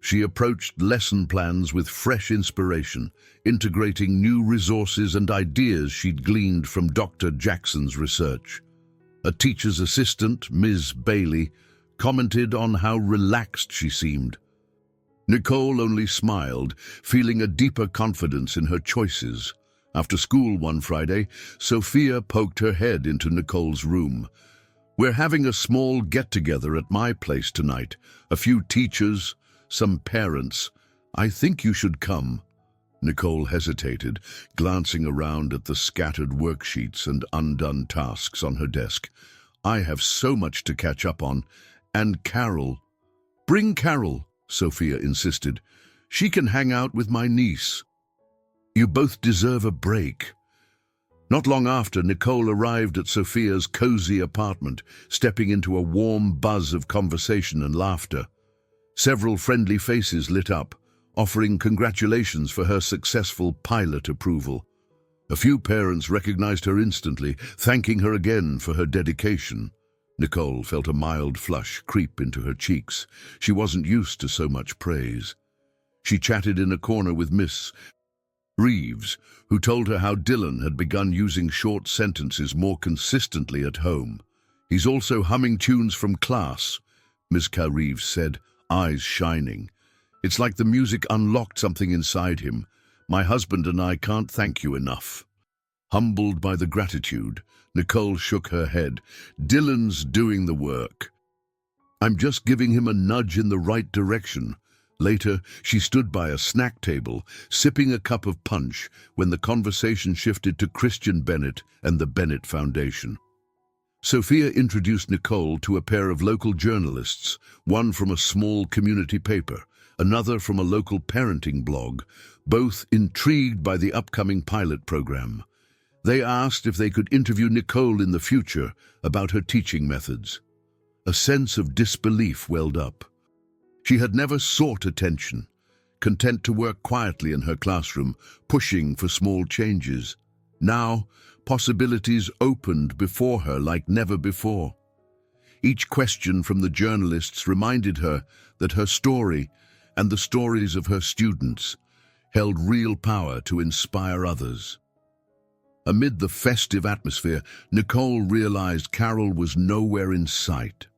She approached lesson plans with fresh inspiration, integrating new resources and ideas she'd gleaned from Dr. Jackson's research. A teacher's assistant, Ms. Bailey, commented on how relaxed she seemed. Nicole only smiled, feeling a deeper confidence in her choices. After school one Friday, Sophia poked her head into Nicole's room. "We're having a small get-together at my place tonight. A few teachers, some parents. I think you should come." Nicole hesitated, glancing around at the scattered worksheets and undone tasks on her desk. "I have so much to catch up on. And Carol." "Bring Carol," Sophia insisted. "She can hang out with my niece. You both deserve a break." Not long after, Nicole arrived at Sophia's cozy apartment, stepping into a warm buzz of conversation and laughter. Several friendly faces lit up, offering congratulations for her successful pilot approval. A few parents recognized her instantly, thanking her again for her dedication. Nicole felt a mild flush creep into her cheeks. She wasn't used to so much praise. She chatted in a corner with Miss Reeves, who told her how Dylan had begun using short sentences more consistently at home. "He's also humming tunes from class," Miss Reeves said, eyes shining. "It's like the music unlocked something inside him. My husband and I can't thank you enough." Humbled by the gratitude, Nicole shook her head. "Dylan's doing the work. I'm just giving him a nudge in the right direction." Later, she stood by a snack table, sipping a cup of punch, when the conversation shifted to Christian Bennett and the Bennett Foundation. Sophia introduced Nicole to a pair of local journalists, one from a small community paper, another from a local parenting blog, both intrigued by the upcoming pilot program. They asked if they could interview Nicole in the future about her teaching methods. A sense of disbelief welled up. She had never sought attention, content to work quietly in her classroom, pushing for small changes. Now, possibilities opened before her like never before. Each question from the journalists reminded her that her story and the stories of her students held real power to inspire others. Amid the festive atmosphere, Nicole realized Carol was nowhere in sight.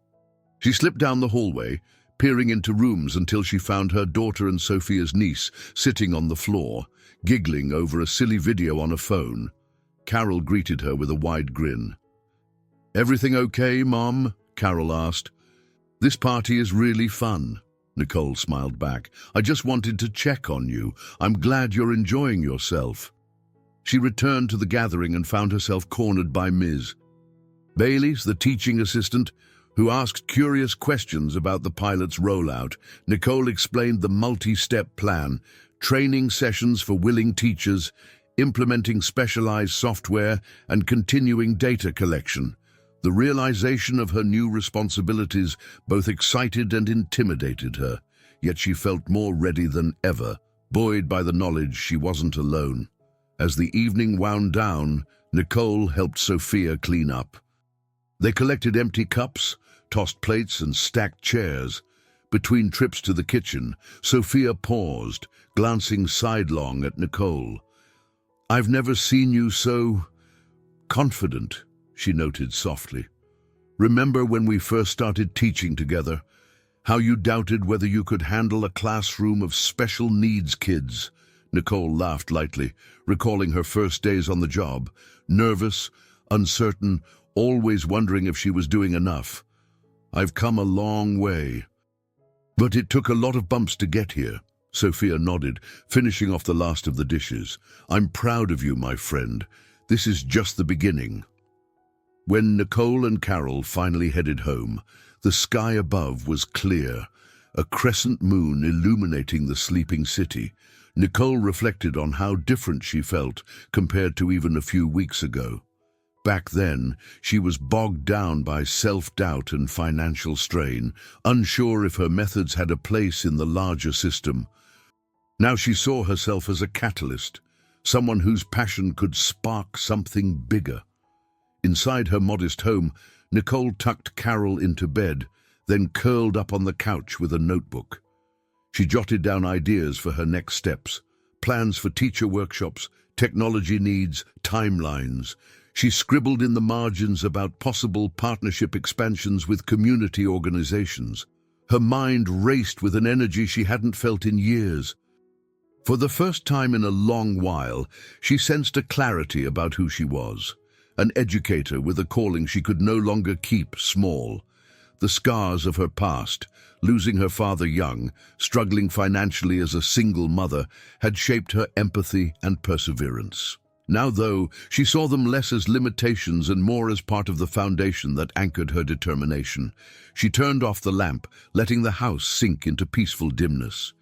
She slipped down the hallway, peering into rooms until she found her daughter and Sophia's niece sitting on the floor, giggling over a silly video on a phone. Carol greeted her with a wide grin. "Everything okay, Mom?" Carol asked. "This party is really fun," Nicole smiled back. "I just wanted to check on you. I'm glad you're enjoying yourself." She returned to the gathering and found herself cornered by Ms. Bailey's, the teaching assistant, who asked curious questions about the pilot's rollout. Nicole explained the multi-step plan, training sessions for willing teachers, implementing specialized software, and continuing data collection. The realization of her new responsibilities both excited and intimidated her, yet she felt more ready than ever, buoyed by the knowledge she wasn't alone. As the evening wound down, Nicole helped Sophia clean up. They collected empty cups, tossed plates, and stacked chairs. Between trips to the kitchen, Sophia paused, glancing sidelong at Nicole. "I've never seen you so confident," she noted softly. "Remember when we first started teaching together? How you doubted whether you could handle a classroom of special needs kids?" Nicole laughed lightly, recalling her first days on the job, nervous, uncertain, always wondering if she was doing enough. "I've come a long way." "But it took a lot of bumps to get here," Sophia nodded, finishing off the last of the dishes. "I'm proud of you, my friend. This is just the beginning." When Nicole and Carol finally headed home, the sky above was clear, a crescent moon illuminating the sleeping city. Nicole reflected on how different she felt compared to even a few weeks ago. Back then, she was bogged down by self-doubt and financial strain, unsure if her methods had a place in the larger system. Now she saw herself as a catalyst, someone whose passion could spark something bigger. Inside her modest home, Nicole tucked Carol into bed, then curled up on the couch with a notebook. She jotted down ideas for her next steps, plans for teacher workshops, technology needs, timelines. She scribbled in the margins about possible partnership expansions with community organizations. Her mind raced with an energy she hadn't felt in years. For the first time in a long while, she sensed a clarity about who she was, an educator with a calling she could no longer keep small. The scars of her past, losing her father young, struggling financially as a single mother, had shaped her empathy and perseverance. Now, though, she saw them less as limitations and more as part of the foundation that anchored her determination. She turned off the lamp, letting the house sink into peaceful dimness.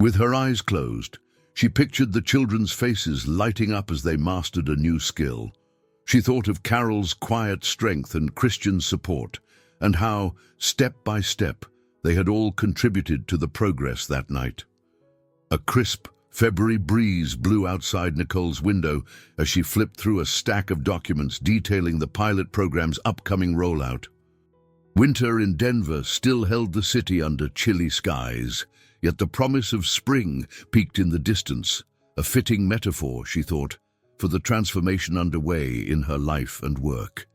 With her eyes closed, she pictured the children's faces lighting up as they mastered a new skill. She thought of Carol's quiet strength and Christian support, and how, step by step, they had all contributed to the progress that night. A crisp February breeze blew outside Nicole's window as she flipped through a stack of documents detailing the pilot program's upcoming rollout. Winter in Denver still held the city under chilly skies, yet the promise of spring peaked in the distance, a fitting metaphor, she thought, for the transformation underway in her life and work.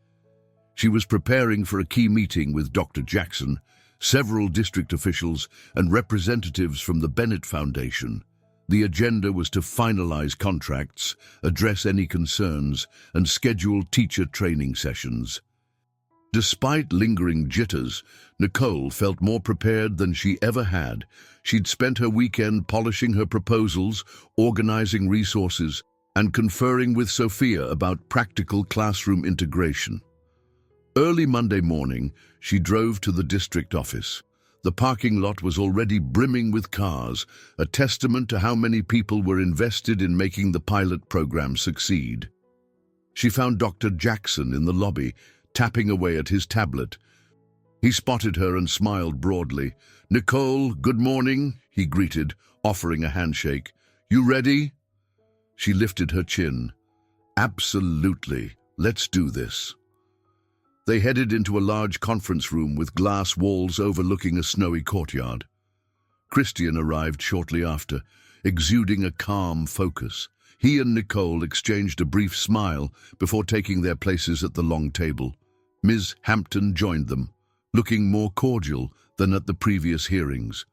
She was preparing for a key meeting with Dr. Jackson, several district officials, and representatives from the Bennett Foundation. The agenda was to finalize contracts, address any concerns, and schedule teacher training sessions. Despite lingering jitters, Nicole felt more prepared than she ever had. She'd spent her weekend polishing her proposals, organizing resources, and conferring with Sophia about practical classroom integration. Early Monday morning, she drove to the district office. The parking lot was already brimming with cars, a testament to how many people were invested in making the pilot program succeed. She found Dr. Jackson in the lobby, tapping away at his tablet. He spotted her and smiled broadly. "Nicole, good morning," he greeted, offering a handshake. "You ready?" She lifted her chin. "Absolutely. Let's do this." They headed into a large conference room with glass walls overlooking a snowy courtyard. Christian arrived shortly after, exuding a calm focus. He and Nicole exchanged a brief smile before taking their places at the long table. Ms. Hampton joined them, looking more cordial than at the previous hearings.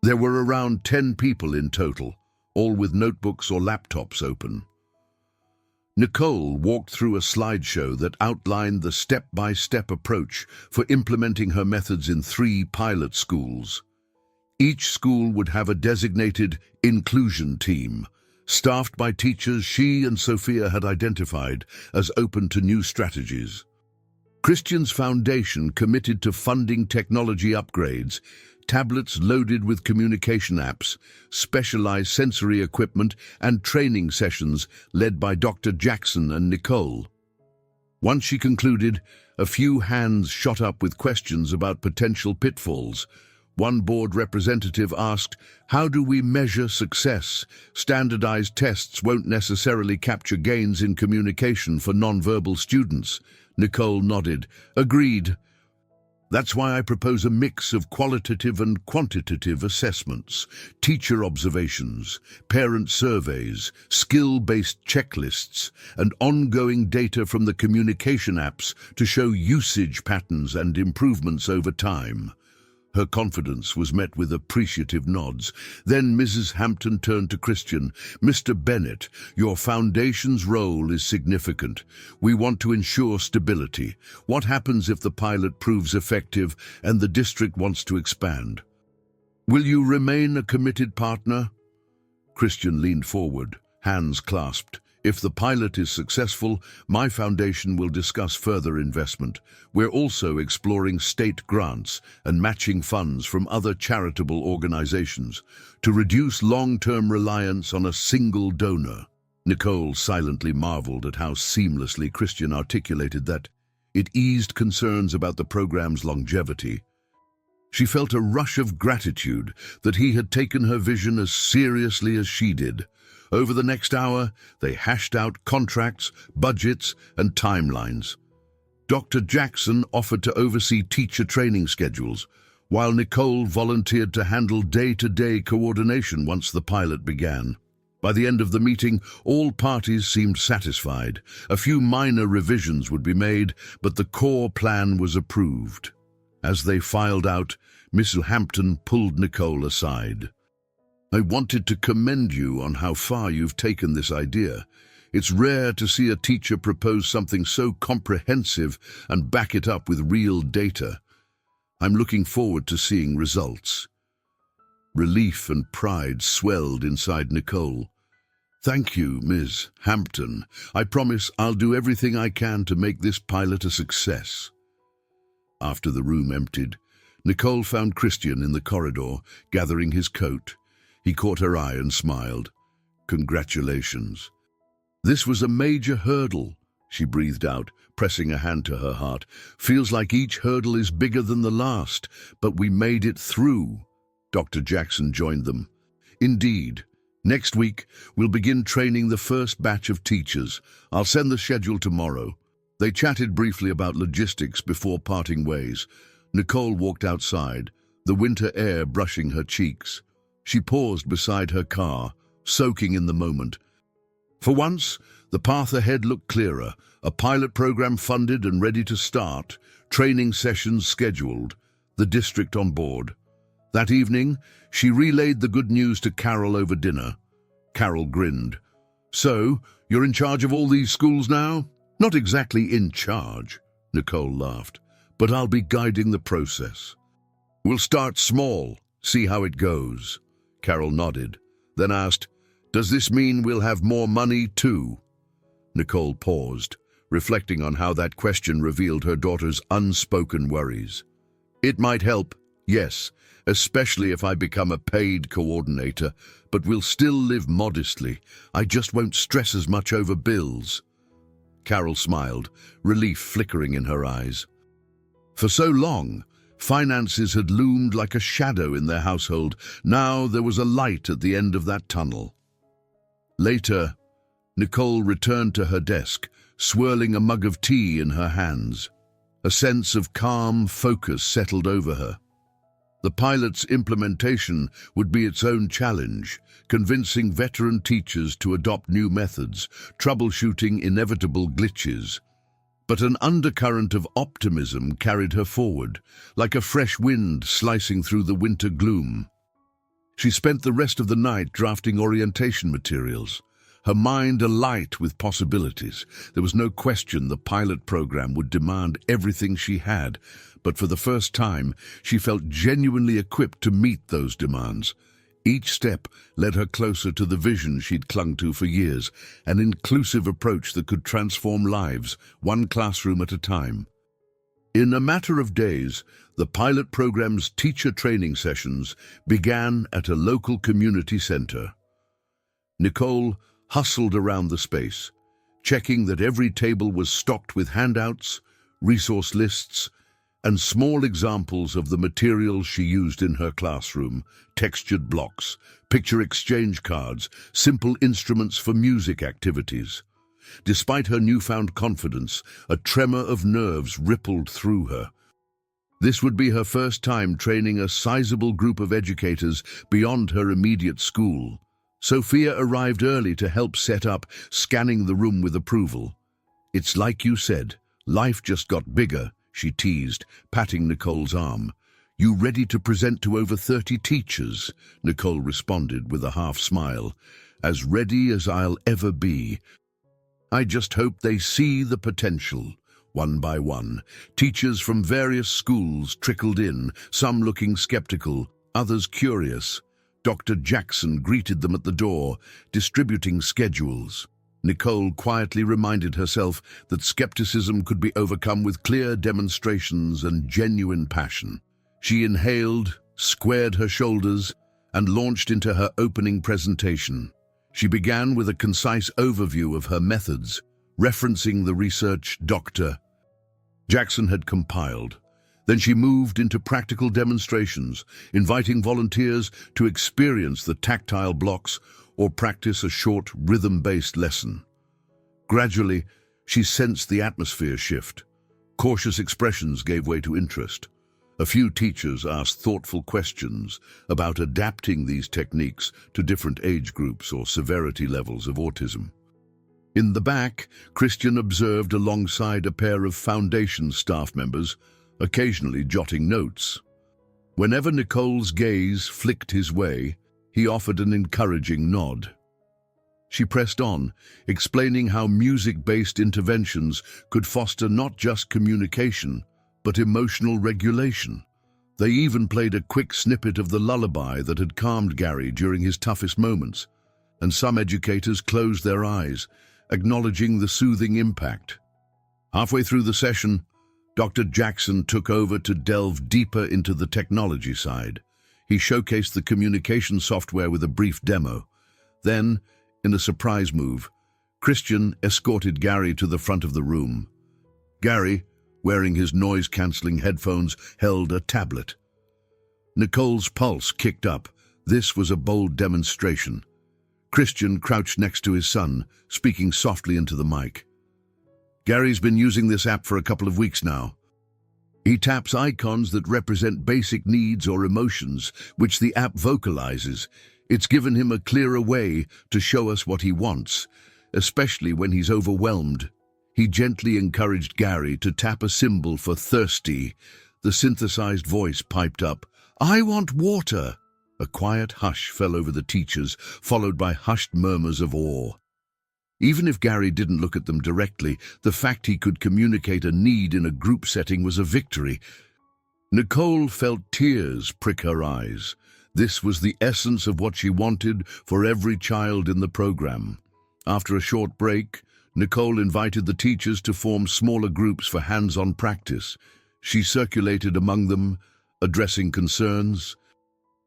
There were around 10 people in total, all with notebooks or laptops open. Nicole walked through a slideshow that outlined the step-by-step approach for implementing her methods in 3 pilot schools. Each school would have a designated inclusion team, staffed by teachers she and Sophia had identified as open to new strategies. Christian's foundation committed to funding technology upgrades, tablets loaded with communication apps, specialized sensory equipment, and training sessions led by Dr. Jackson and Nicole. Once she concluded, a few hands shot up with questions about potential pitfalls. One board representative asked, "How do we measure success? Standardized tests won't necessarily capture gains in communication for nonverbal students." Nicole nodded. "Agreed. That's why I propose a mix of qualitative and quantitative assessments, teacher observations, parent surveys, skill-based checklists, and ongoing data from the communication apps to show usage patterns and improvements over time." Her confidence was met with appreciative nods. Then Mrs. Hampton turned to Christian. "Mr. Bennett, your foundation's role is significant. We want to ensure stability. What happens if the pilot proves effective and the district wants to expand? Will you remain a committed partner?" Christian leaned forward, hands clasped. "If the pilot is successful, my foundation will discuss further investment. We're also exploring state grants and matching funds from other charitable organizations to reduce long-term reliance on a single donor." Nicole silently marveled at how seamlessly Christian articulated that. It eased concerns about the program's longevity. She felt a rush of gratitude that he had taken her vision as seriously as she did. Over the next hour, they hashed out contracts, budgets, and timelines. Dr. Jackson offered to oversee teacher training schedules, while Nicole volunteered to handle day-to-day coordination once the pilot began. By the end of the meeting, all parties seemed satisfied. A few minor revisions would be made, but the core plan was approved. As they filed out, Miss Hampton pulled Nicole aside. "I wanted to commend you on how far you've taken this idea. It's rare to see a teacher propose something so comprehensive and back it up with real data. I'm looking forward to seeing results." Relief and pride swelled inside Nicole. "Thank you, Ms. Hampton. I promise I'll do everything I can to make this pilot a success." After the room emptied, Nicole found Christian in the corridor, gathering his coat. He caught her eye and smiled. "Congratulations." "This was a major hurdle," she breathed out, pressing a hand to her heart. "Feels like each hurdle is bigger than the last, but we made it through." Dr. Jackson joined them. "Indeed. Next week, we'll begin training the first batch of teachers. I'll send the schedule tomorrow." They chatted briefly about logistics before parting ways. Nicole walked outside, the winter air brushing her cheeks. She paused beside her car, soaking in the moment. For once, the path ahead looked clearer, a pilot program funded and ready to start, training sessions scheduled, the district on board. That evening, she relayed the good news to Carol over dinner. Carol grinned. "So, you're in charge of all these schools now?" "Not exactly in charge," Nicole laughed, "but I'll be guiding the process. We'll start small, see how it goes." Carol nodded, then asked, "Does this mean we'll have more money too?" Nicole paused, reflecting on how that question revealed her daughter's unspoken worries. "It might help, yes, especially if I become a paid coordinator, but we'll still live modestly. I just won't stress as much over bills." Carol smiled, relief flickering in her eyes. For so long, finances had loomed like a shadow in their household. Now there was a light at the end of that tunnel. Later, Nicole returned to her desk, swirling a mug of tea in her hands. A sense of calm focus settled over her. The pilot's implementation would be its own challenge, convincing veteran teachers to adopt new methods, troubleshooting inevitable glitches. But an undercurrent of optimism carried her forward, like a fresh wind slicing through the winter gloom. She spent the rest of the night drafting orientation materials, her mind alight with possibilities. There was no question the pilot program would demand everything she had, but for the first time, she felt genuinely equipped to meet those demands. Each step led her closer to the vision she'd clung to for years, an inclusive approach that could transform lives, one classroom at a time. In a matter of days, the pilot program's teacher training sessions began at a local community center. Nicole hustled around the space, checking that every table was stocked with handouts, resource lists, and small examples of the materials she used in her classroom: textured blocks, picture exchange cards, simple instruments for music activities. Despite her newfound confidence, a tremor of nerves rippled through her. This would be her first time training a sizable group of educators beyond her immediate school. Sophia arrived early to help set up, scanning the room with approval. "It's like you said, life just got bigger," she teased, patting Nicole's arm. "You ready to present to over 30 teachers?" Nicole responded with a half smile. "As ready as I'll ever be. I just hope they see the potential." One by one, teachers from various schools trickled in, some looking skeptical, others curious. Dr. Jackson greeted them at the door, distributing schedules. Nicole quietly reminded herself that skepticism could be overcome with clear demonstrations and genuine passion. She inhaled, squared her shoulders, and launched into her opening presentation. She began with a concise overview of her methods, referencing the research Dr. Jackson had compiled. Then she moved into practical demonstrations, inviting volunteers to experience the tactile blocks or practice a short rhythm-based lesson. Gradually, she sensed the atmosphere shift. Cautious expressions gave way to interest. A few teachers asked thoughtful questions about adapting these techniques to different age groups or severity levels of autism. In the back, Christian observed alongside a pair of foundation staff members, occasionally jotting notes. Whenever Nicole's gaze flicked his way, he offered an encouraging nod. She pressed on, explaining how music-based interventions could foster not just communication, but emotional regulation. They even played a quick snippet of the lullaby that had calmed Gary during his toughest moments, and some educators closed their eyes, acknowledging the soothing impact. Halfway through the session, Dr. Jackson took over to delve deeper into the technology side. He showcased the communication software with a brief demo. Then, in a surprise move, Christian escorted Gary to the front of the room. Gary, wearing his noise-canceling headphones, held a tablet. Nicole's pulse kicked up. This was a bold demonstration. Christian crouched next to his son, speaking softly into the mic. "Gary's been using this app for a couple of weeks now. He taps icons that represent basic needs or emotions, which the app vocalizes. It's given him a clearer way to show us what he wants, especially when he's overwhelmed." He gently encouraged Gary to tap a symbol for thirsty. The synthesized voice piped up, "I want water." A quiet hush fell over the teachers, followed by hushed murmurs of awe. Even if Gary didn't look at them directly, the fact he could communicate a need in a group setting was a victory. Nicole felt tears prick her eyes. This was the essence of what she wanted for every child in the program. After a short break, Nicole invited the teachers to form smaller groups for hands-on practice. She circulated among them, addressing concerns.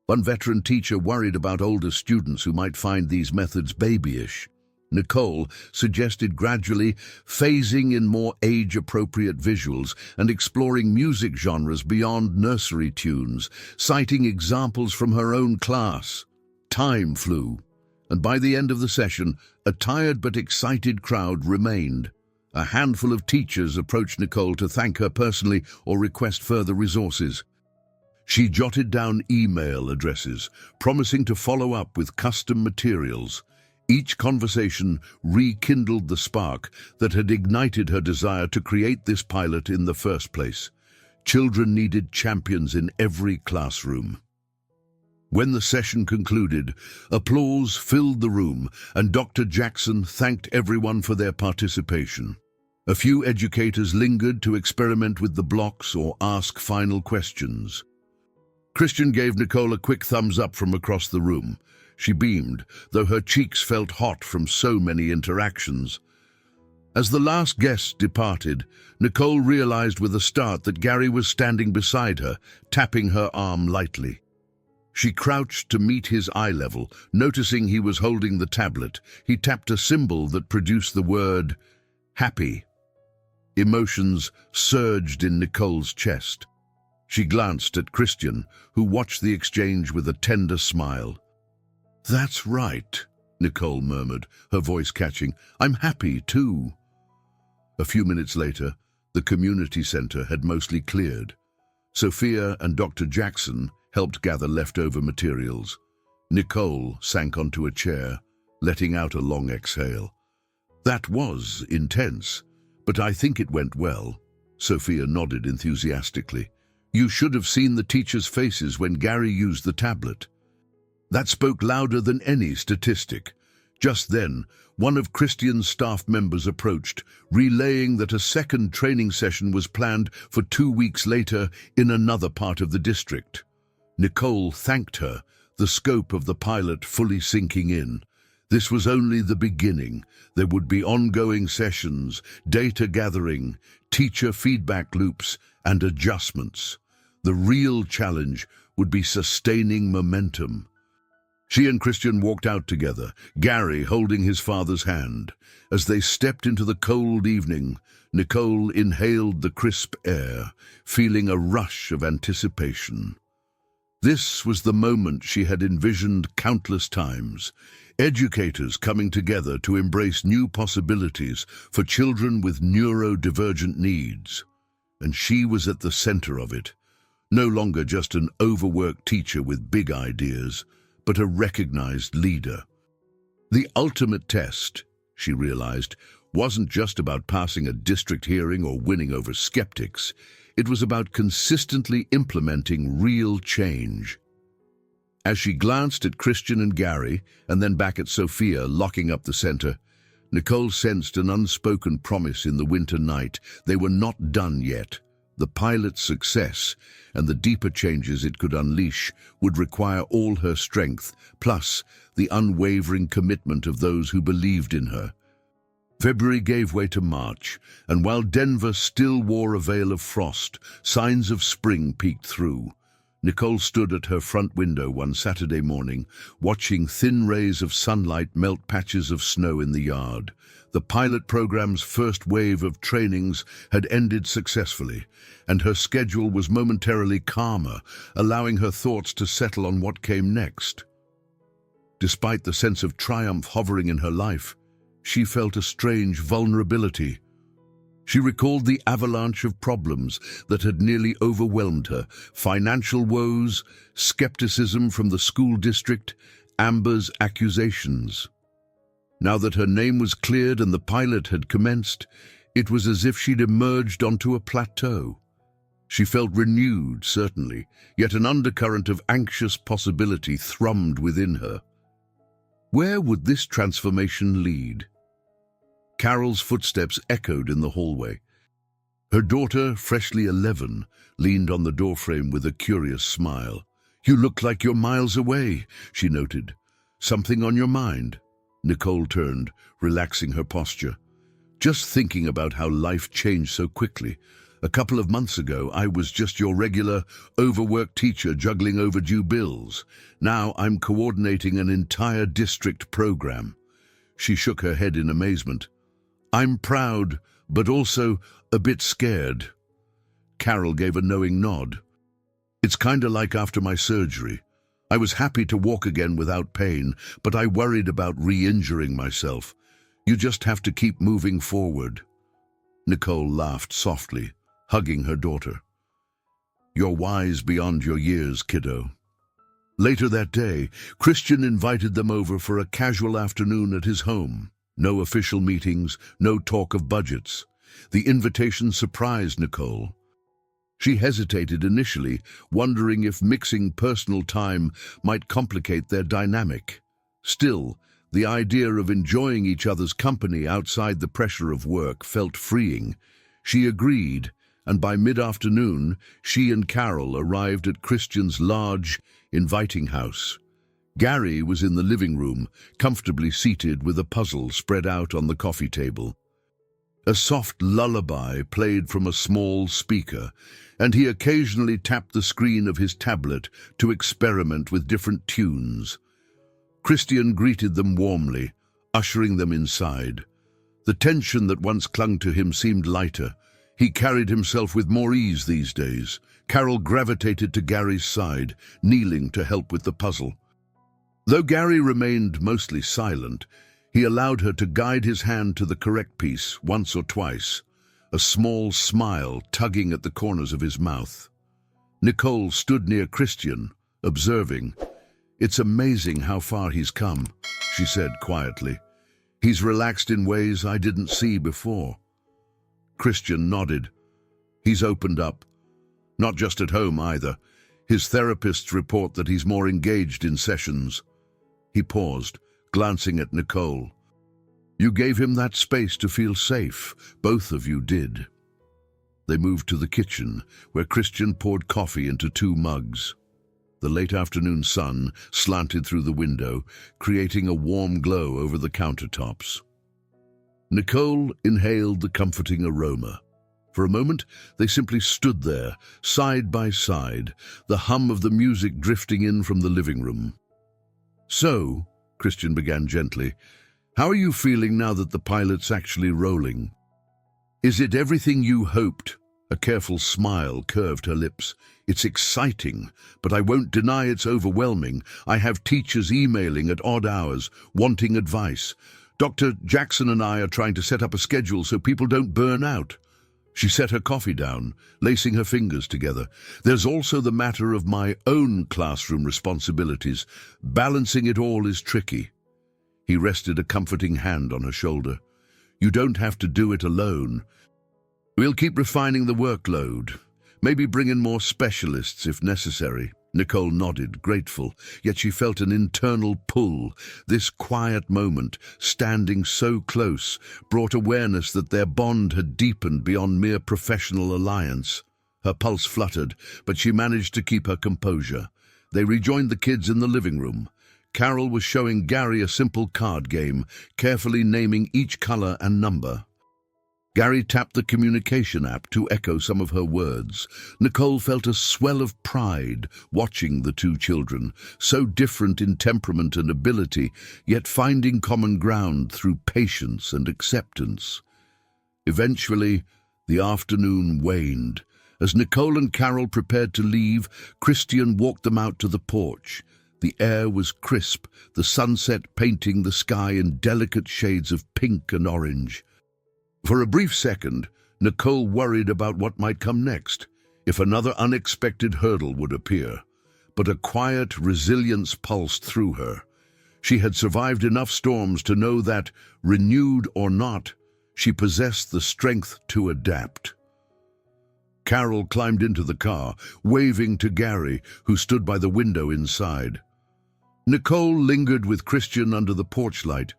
One veteran teacher worried about older students who might find these methods babyish. Nicole suggested gradually phasing in more age-appropriate visuals and exploring music genres beyond nursery tunes, citing examples from her own class. Time flew, and by the end of the session, a tired but excited crowd remained. A handful of teachers approached Nicole to thank her personally or request further resources. She jotted down email addresses, promising to follow up with custom materials. Each conversation rekindled the spark that had ignited her desire to create this pilot in the first place. Children needed champions in every classroom. When the session concluded, applause filled the room, and Dr. Jackson thanked everyone for their participation. A few educators lingered to experiment with the blocks or ask final questions. Christian gave Nicole a quick thumbs up from across the room. She beamed, though her cheeks felt hot from so many interactions. As the last guest departed, Nicole realized with a start that Gary was standing beside her, tapping her arm lightly. She crouched to meet his eye level, noticing he was holding the tablet. He tapped a symbol that produced the word, happy. Emotions surged in Nicole's chest. She glanced at Christian, who watched the exchange with a tender smile. "That's right," Nicole murmured, her voice catching. "I'm happy, too." A few minutes later, the community center had mostly cleared. Sophia and Dr. Jackson helped gather leftover materials. Nicole sank onto a chair, letting out a long exhale. "That was intense, but I think it went well." Sophia nodded enthusiastically. "You should have seen the teachers' faces when Gary used the tablet. That spoke louder than any statistic." Just then, one of Christian's staff members approached, relaying that a second training session was planned for 2 weeks later in another part of the district. Nicole thanked her, the scope of the pilot fully sinking in. This was only the beginning. There would be ongoing sessions, data gathering, teacher feedback loops, and adjustments. The real challenge would be sustaining momentum. She and Christian walked out together, Gary holding his father's hand. As they stepped into the cold evening, Nicole inhaled the crisp air, feeling a rush of anticipation. This was the moment she had envisioned countless times. Educators coming together to embrace new possibilities for children with neurodivergent needs. And she was at the center of it. No longer just an overworked teacher with big ideas, but a recognized leader. The ultimate test, she realized, wasn't just about passing a district hearing or winning over skeptics. It was about consistently implementing real change. As she glanced at Christian and Gary, and then back at Sophia locking up the center, Nicole sensed an unspoken promise in the winter night. They were not done yet. The pilot's success and the deeper changes it could unleash would require all her strength, plus the unwavering commitment of those who believed in her. February gave way to March, and while Denver still wore a veil of frost, signs of spring peeked through. Nicole stood at her front window one Saturday morning, watching thin rays of sunlight melt patches of snow in the yard. The pilot program's first wave of trainings had ended successfully, and her schedule was momentarily calmer, allowing her thoughts to settle on what came next. Despite the sense of triumph hovering in her life, she felt a strange vulnerability. She recalled the avalanche of problems that had nearly overwhelmed her: financial woes, skepticism from the school district, Amber's accusations. Now that her name was cleared and the pilot had commenced, it was as if she'd emerged onto a plateau. She felt renewed, certainly, yet an undercurrent of anxious possibility thrummed within her. Where would this transformation lead? Carol's footsteps echoed in the hallway. Her daughter, freshly 11, leaned on the doorframe with a curious smile. "You look like you're miles away," she noted. "Something on your mind?" Nicole turned, relaxing her posture. "Just thinking about how life changed so quickly. A couple of months ago, I was just your regular, overworked teacher juggling overdue bills. Now I'm coordinating an entire district program." She shook her head in amazement. "I'm proud, but also a bit scared." Carol gave a knowing nod. "It's kinda like after my surgery. I was happy to walk again without pain, but I worried about re-injuring myself. You just have to keep moving forward." Nicole laughed softly, hugging her daughter. "You're wise beyond your years, kiddo." Later that day, Christian invited them over for a casual afternoon at his home. No official meetings, no talk of budgets. The invitation surprised Nicole. She hesitated initially, wondering if mixing personal time might complicate their dynamic. Still, the idea of enjoying each other's company outside the pressure of work felt freeing. She agreed, and by mid-afternoon, she and Carol arrived at Christian's large, inviting house. Gary was in the living room, comfortably seated with a puzzle spread out on the coffee table. A soft lullaby played from a small speaker, and he occasionally tapped the screen of his tablet to experiment with different tunes. Christian greeted them warmly, ushering them inside. The tension that once clung to him seemed lighter. He carried himself with more ease these days. Carol gravitated to Gary's side, kneeling to help with the puzzle. Though Gary remained mostly silent, he allowed her to guide his hand to the correct piece once or twice, a small smile tugging at the corners of his mouth. Nicole stood near Christian, observing. "It's amazing how far he's come," she said quietly. "He's relaxed in ways I didn't see before." Christian nodded. "He's opened up. Not just at home either. His therapists report that he's more engaged in sessions." He paused, glancing at Nicole. "You gave him that space to feel safe. Both of you did." They moved to the kitchen, where Christian poured coffee into 2 mugs. The late afternoon sun slanted through the window, creating a warm glow over the countertops. Nicole inhaled the comforting aroma. For a moment, they simply stood there, side by side, the hum of the music drifting in from the living room. "So," Christian began gently, "how are you feeling now that the pilot's actually rolling?" "Is it everything you hoped?" A careful smile curved her lips. "It's exciting, but I won't deny it's overwhelming. I have teachers emailing at odd hours, wanting advice. Dr. Jackson and I are trying to set up a schedule so people don't burn out." She set her coffee down, lacing her fingers together. "There's also the matter of my own classroom responsibilities. Balancing it all is tricky." He rested a comforting hand on her shoulder. "You don't have to do it alone. We'll keep refining the workload. Maybe bring in more specialists if necessary." Nicole nodded, grateful, yet she felt an internal pull. This quiet moment, standing so close, brought awareness that their bond had deepened beyond mere professional alliance. Her pulse fluttered, but she managed to keep her composure. They rejoined the kids in the living room. Carol was showing Gary a simple card game, carefully naming each color and number. Gary tapped the communication app to echo some of her words. Nicole felt a swell of pride watching the 2 children, so different in temperament and ability, yet finding common ground through patience and acceptance. Eventually, the afternoon waned. As Nicole and Carol prepared to leave, Christian walked them out to the porch. The air was crisp, the sunset painting the sky in delicate shades of pink and orange. For a brief second, Nicole worried about what might come next, if another unexpected hurdle would appear. But a quiet resilience pulsed through her. She had survived enough storms to know that, renewed or not, she possessed the strength to adapt. Carol climbed into the car, waving to Gary, who stood by the window inside. Nicole lingered with Christian under the porch light.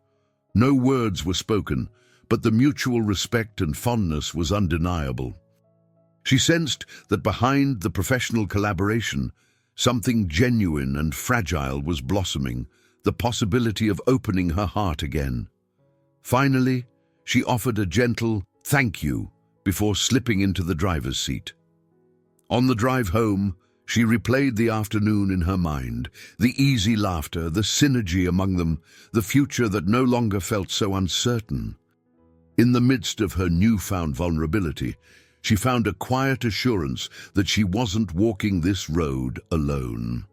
No words were spoken, but the mutual respect and fondness was undeniable. She sensed that behind the professional collaboration, something genuine and fragile was blossoming, the possibility of opening her heart again. Finally, she offered a gentle "thank you" before slipping into the driver's seat. On the drive home, she replayed the afternoon in her mind, the easy laughter, the synergy among them, the future that no longer felt so uncertain. In the midst of her newfound vulnerability, she found a quiet assurance that she wasn't walking this road alone.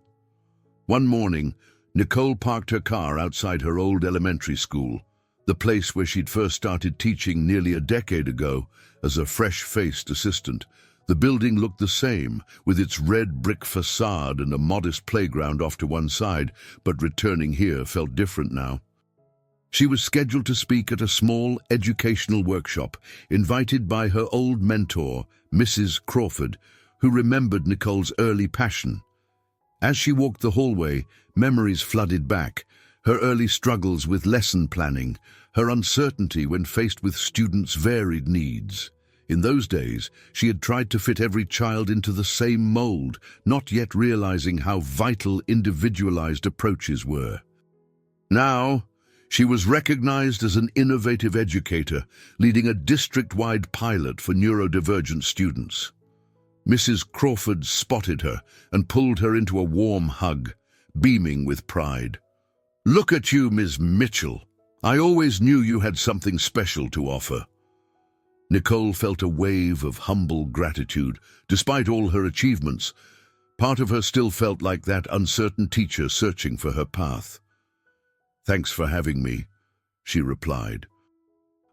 One morning, Nicole parked her car outside her old elementary school. the place where she'd first started teaching nearly a decade ago as a fresh-faced assistant. The building looked the same, with its red brick facade and a modest playground off to one side, but returning here felt different now. She was scheduled to speak at a small educational workshop, invited by her old mentor, Mrs. Crawford, who remembered Nicole's early passion. As she walked the hallway, memories flooded back, her early struggles with lesson planning, her uncertainty when faced with students' varied needs. In those days, she had tried to fit every child into the same mold, not yet realizing how vital individualized approaches were. Now, she was recognized as an innovative educator, leading a district-wide pilot for neurodivergent students. Mrs. Crawford spotted her and pulled her into a warm hug, beaming with pride. "Look at you, Ms. Mitchell. I always knew you had something special to offer." Nicole felt a wave of humble gratitude. Despite all her achievements, part of her still felt like that uncertain teacher searching for her path. "Thanks for having me," she replied.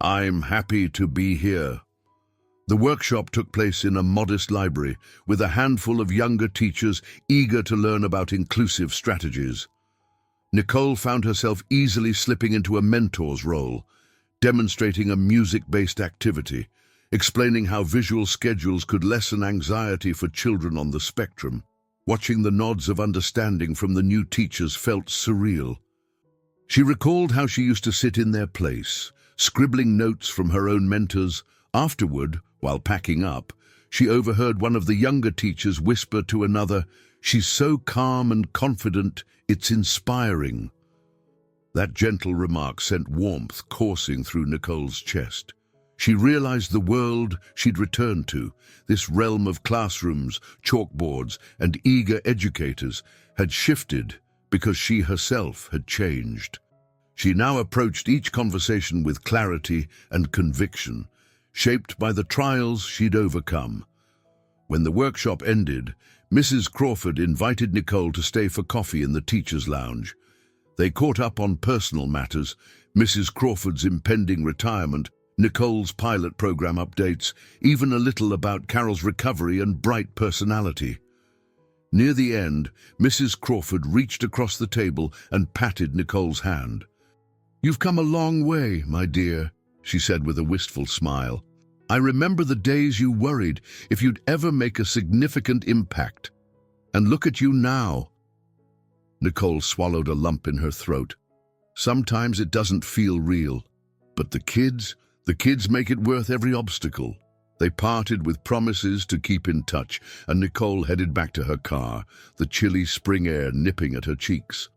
"I'm happy to be here." The workshop took place in a modest library, with a handful of younger teachers eager to learn about inclusive strategies. Nicole found herself easily slipping into a mentor's role, demonstrating a music-based activity, explaining how visual schedules could lessen anxiety for children on the spectrum. Watching the nods of understanding from the new teachers felt surreal. She recalled how she used to sit in their place, scribbling notes from her own mentors. Afterward, while packing up, she overheard one of the younger teachers whisper to another, "She's so calm and confident, it's inspiring." That gentle remark sent warmth coursing through Nicole's chest. She realized the world she'd returned to, this realm of classrooms, chalkboards, and eager educators, had shifted because she herself had changed. She now approached each conversation with clarity and conviction, shaped by the trials she'd overcome. When the workshop ended, Mrs. Crawford invited Nicole to stay for coffee in the teacher's lounge. They caught up on personal matters, Mrs. Crawford's impending retirement, Nicole's pilot program updates, even a little about Carol's recovery and bright personality. Near the end, Mrs. Crawford reached across the table and patted Nicole's hand. "You've come a long way, my dear," she said with a wistful smile. "I remember the days you worried if you'd ever make a significant impact. And look at you now." Nicole swallowed a lump in her throat. Sometimes it doesn't feel real. But the kids make it worth every obstacle. They parted with promises to keep in touch, and Nicole headed back to her car, the chilly spring air nipping at her cheeks.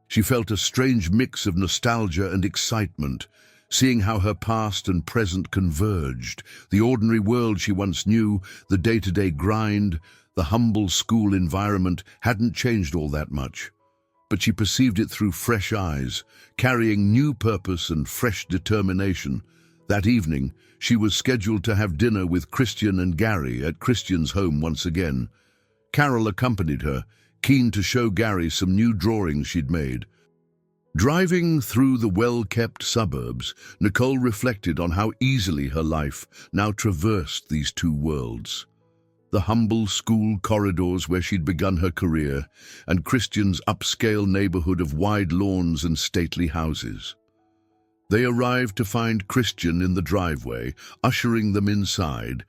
She felt a strange mix of nostalgia and excitement, seeing how her past and present converged. The ordinary world she once knew, the day-to-day grind, the humble school environment hadn't changed all that much. But she perceived it through fresh eyes, carrying new purpose and fresh determination. That evening, she was scheduled to have dinner with Christian and Gary at Christian's home once again. Carol accompanied her, keen to show Gary some new drawings she'd made. Driving through the well-kept suburbs, Nicole reflected on how easily her life now traversed these two worlds. The humble school corridors where she'd begun her career, and Christian's upscale neighborhood of wide lawns and stately houses. They arrived to find Christian in the driveway, ushering them inside.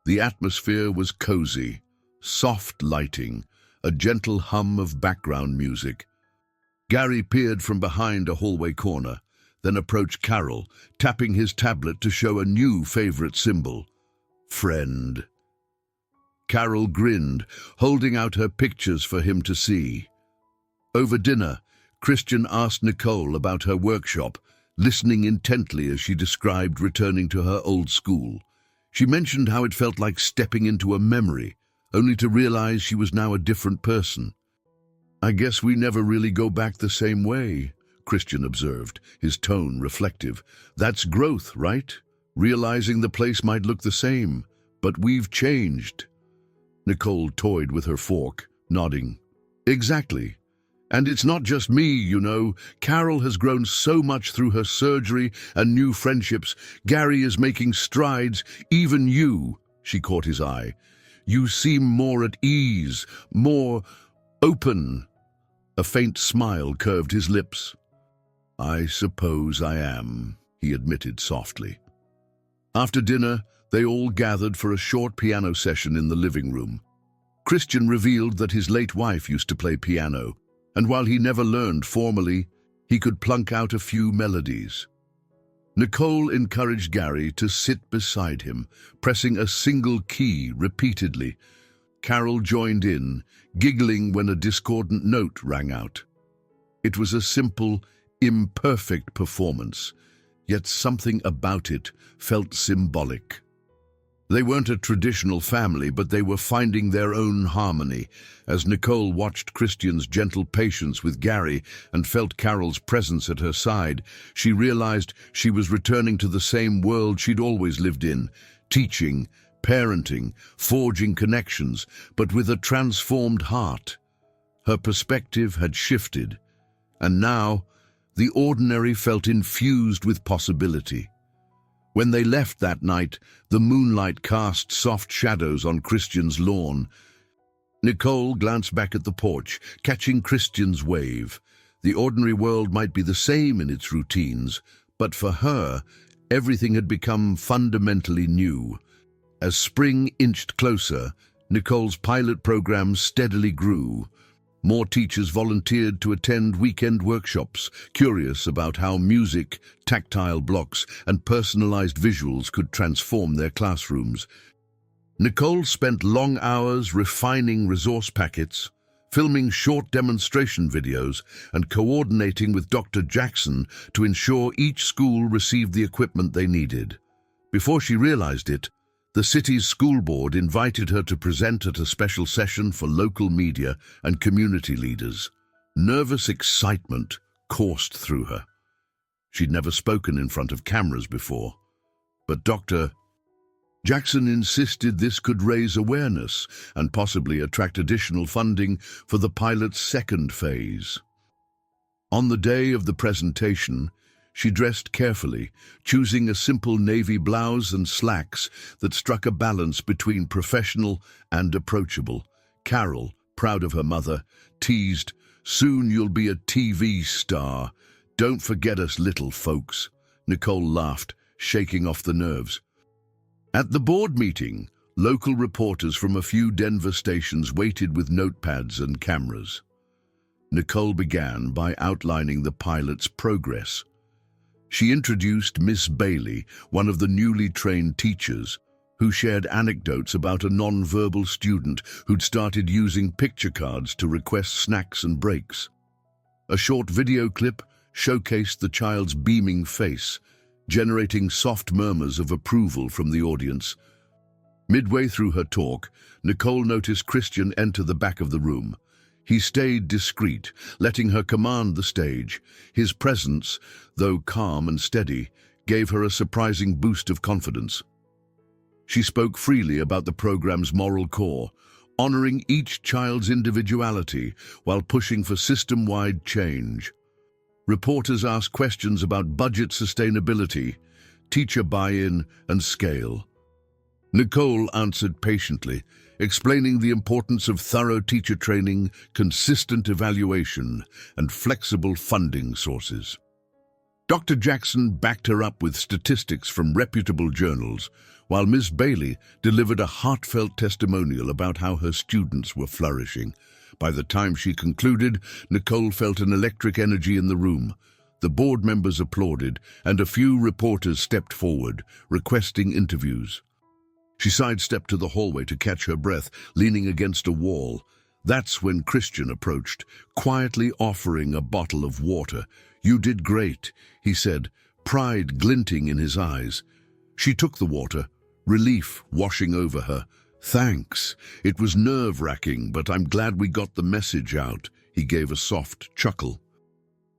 The atmosphere was cozy, soft lighting, a gentle hum of background music. Gary peered from behind a hallway corner, then approached Carol, tapping his tablet to show a new favorite symbol, friend. Carol grinned, holding out her pictures for him to see. Over dinner, Christian asked Nicole about her workshop, listening intently as she described returning to her old school. She mentioned how it felt like stepping into a memory, only to realize she was now a different person. "I guess we never really go back the same way," Christian observed, his tone reflective. "That's growth, right? Realizing the place might look the same, but we've changed." Nicole toyed with her fork, nodding. "Exactly. And it's not just me, you know. Carol has grown so much through her surgery and new friendships. Gary is making strides. Even you, she caught his eye. You seem more at ease, more open. A faint smile curved his lips. I suppose I am, he admitted softly. After dinner, they all gathered for a short piano session in the living room. Christian revealed that his late wife used to play piano, and while he never learned formally, he could plunk out a few melodies. Nicole encouraged Gary to sit beside him, pressing a single key repeatedly. Carol joined in, giggling when a discordant note rang out. It was a simple, imperfect performance, yet something about it felt symbolic. They weren't a traditional family, but they were finding their own harmony. As Nicole watched Christian's gentle patience with Gary and felt Carol's presence at her side, she realized she was returning to the same world she'd always lived in, teaching, parenting, forging connections, but with a transformed heart. Her perspective had shifted, and now the ordinary felt infused with possibility. When they left that night, the moonlight cast soft shadows on Christian's lawn. Nicole glanced back at the porch, catching Christian's wave. The ordinary world might be the same in its routines, but for her, everything had become fundamentally new. As spring inched closer, Nicole's pilot program steadily grew. More teachers volunteered to attend weekend workshops, curious about how music, tactile blocks, and personalized visuals could transform their classrooms. Nicole spent long hours refining resource packets, filming short demonstration videos, and coordinating with Dr. Jackson to ensure each school received the equipment they needed. Before she realized it, the city's school board invited her to present at a special session for local media and community leaders. Nervous excitement coursed through her. She'd never spoken in front of cameras before, but Dr. Jackson insisted this could raise awareness and possibly attract additional funding for the pilot's second phase. On the day of the presentation, she dressed carefully, choosing a simple navy blouse and slacks that struck a balance between professional and approachable. Carol, proud of her mother, teased, "Soon you'll be a TV star. Don't forget us little folks." Nicole laughed, shaking off the nerves. At the board meeting, local reporters from a few Denver stations waited with notepads and cameras. Nicole began by outlining the pilot's progress. She introduced Miss Bailey, one of the newly trained teachers, who shared anecdotes about a non-verbal student who'd started using picture cards to request snacks and breaks. A short video clip showcased the child's beaming face, generating soft murmurs of approval from the audience. Midway through her talk, Nicole noticed Christian enter the back of the room. He stayed discreet, letting her command the stage. His presence, though calm and steady, gave her a surprising boost of confidence. She spoke freely about the program's moral core, honoring each child's individuality while pushing for system-wide change. Reporters asked questions about budget sustainability, teacher buy-in, and scale. Nicole answered patiently, explaining the importance of thorough teacher training, consistent evaluation, and flexible funding sources. Dr. Jackson backed her up with statistics from reputable journals, while Ms. Bailey delivered a heartfelt testimonial about how her students were flourishing. By the time she concluded, Nicole felt an electric energy in the room. The board members applauded, and a few reporters stepped forward, requesting interviews. She sidestepped to the hallway to catch her breath, leaning against a wall. That's when Christian approached, quietly offering a bottle of water. "You did great," he said, pride glinting in his eyes. She took the water, relief washing over her. "Thanks. It was nerve-wracking, but I'm glad we got the message out." He gave a soft chuckle.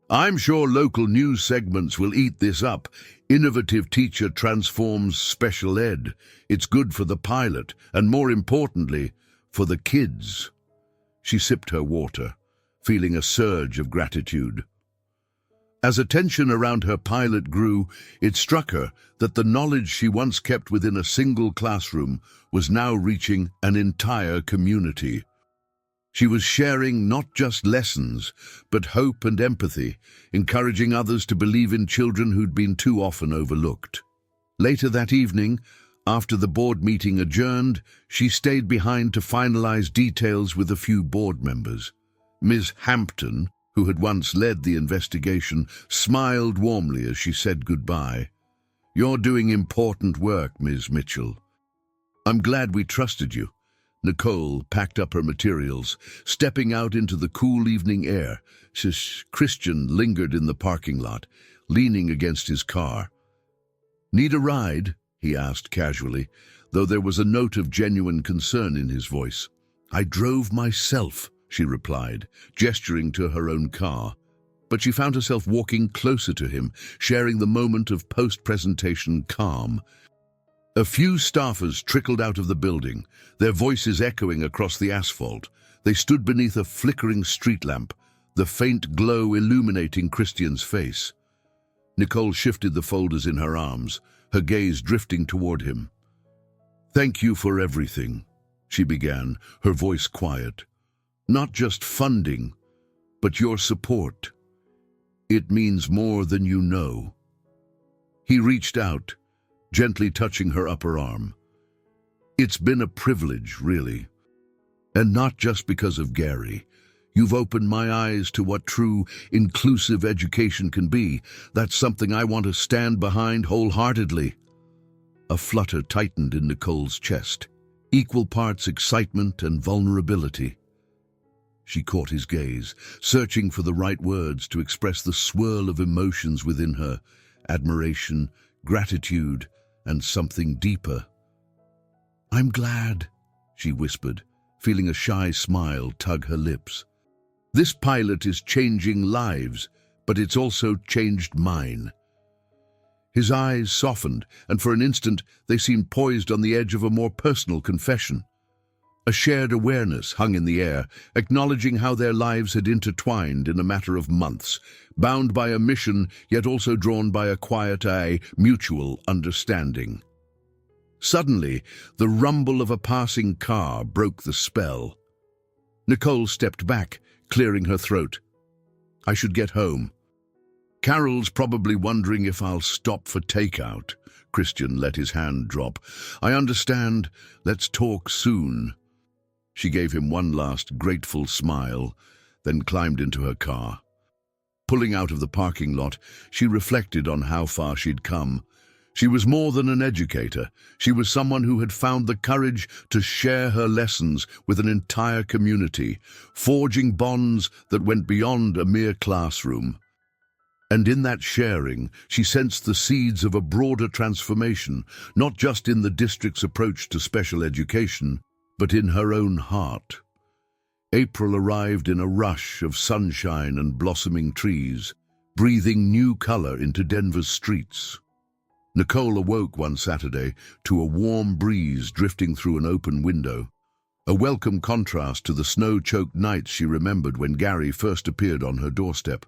"I'm sure local news segments will eat this up. Innovative teacher transforms special ed. It's good for the pilot, and more importantly, for the kids." She sipped her water, feeling a surge of gratitude. As attention around her pilot grew, it struck her that the knowledge she once kept within a single classroom was now reaching an entire community. She was sharing not just lessons, but hope and empathy, encouraging others to believe in children who'd been too often overlooked. Later that evening, after the board meeting adjourned, she stayed behind to finalize details with a few board members. Ms. Hampton, who had once led the investigation, smiled warmly as she said goodbye. "You're doing important work, Ms. Mitchell. I'm glad we trusted you." Nicole packed up her materials, stepping out into the cool evening air. Christian lingered in the parking lot, leaning against his car. "Need a ride?" he asked casually, though there was a note of genuine concern in his voice. "I drove myself," she replied, gesturing to her own car. But she found herself walking closer to him, sharing the moment of post-presentation calm. A few staffers trickled out of the building, their voices echoing across the asphalt. They stood beneath a flickering street lamp, the faint glow illuminating Christian's face. Nicole shifted the folders in her arms, her gaze drifting toward him. "Thank you for everything," she began, her voice quiet. "Not just funding, but your support. It means more than you know." He reached out, gently touching her upper arm. "It's been a privilege, really. And not just because of Gary. You've opened my eyes to what true, inclusive education can be. That's something I want to stand behind wholeheartedly." A flutter tightened in Nicole's chest, equal parts excitement and vulnerability. She caught his gaze, searching for the right words to express the swirl of emotions within her: admiration, gratitude, and something deeper. "I'm glad," she whispered, feeling a shy smile tug her lips. "This pilot is changing lives, but it's also changed mine." His eyes softened, and for an instant they seemed poised on the edge of a more personal confession. A shared awareness hung in the air, acknowledging how their lives had intertwined in a matter of months, bound by a mission, yet also drawn by a quiet mutual understanding. Suddenly, the rumble of a passing car broke the spell. Nicole stepped back, clearing her throat. "I should get home." "Carol's probably wondering if I'll stop for takeout." Christian let his hand drop. "I understand. Let's talk soon." She gave him one last grateful smile, then climbed into her car. Pulling out of the parking lot, she reflected on how far she'd come. She was more than an educator. She was someone who had found the courage to share her lessons with an entire community, forging bonds that went beyond a mere classroom. And in that sharing, she sensed the seeds of a broader transformation, not just in the district's approach to special education, but in her own heart. April arrived in a rush of sunshine and blossoming trees, breathing new color into Denver's streets. Nicole awoke one Saturday to a warm breeze drifting through an open window, a welcome contrast to the snow-choked nights she remembered when Gary first appeared on her doorstep.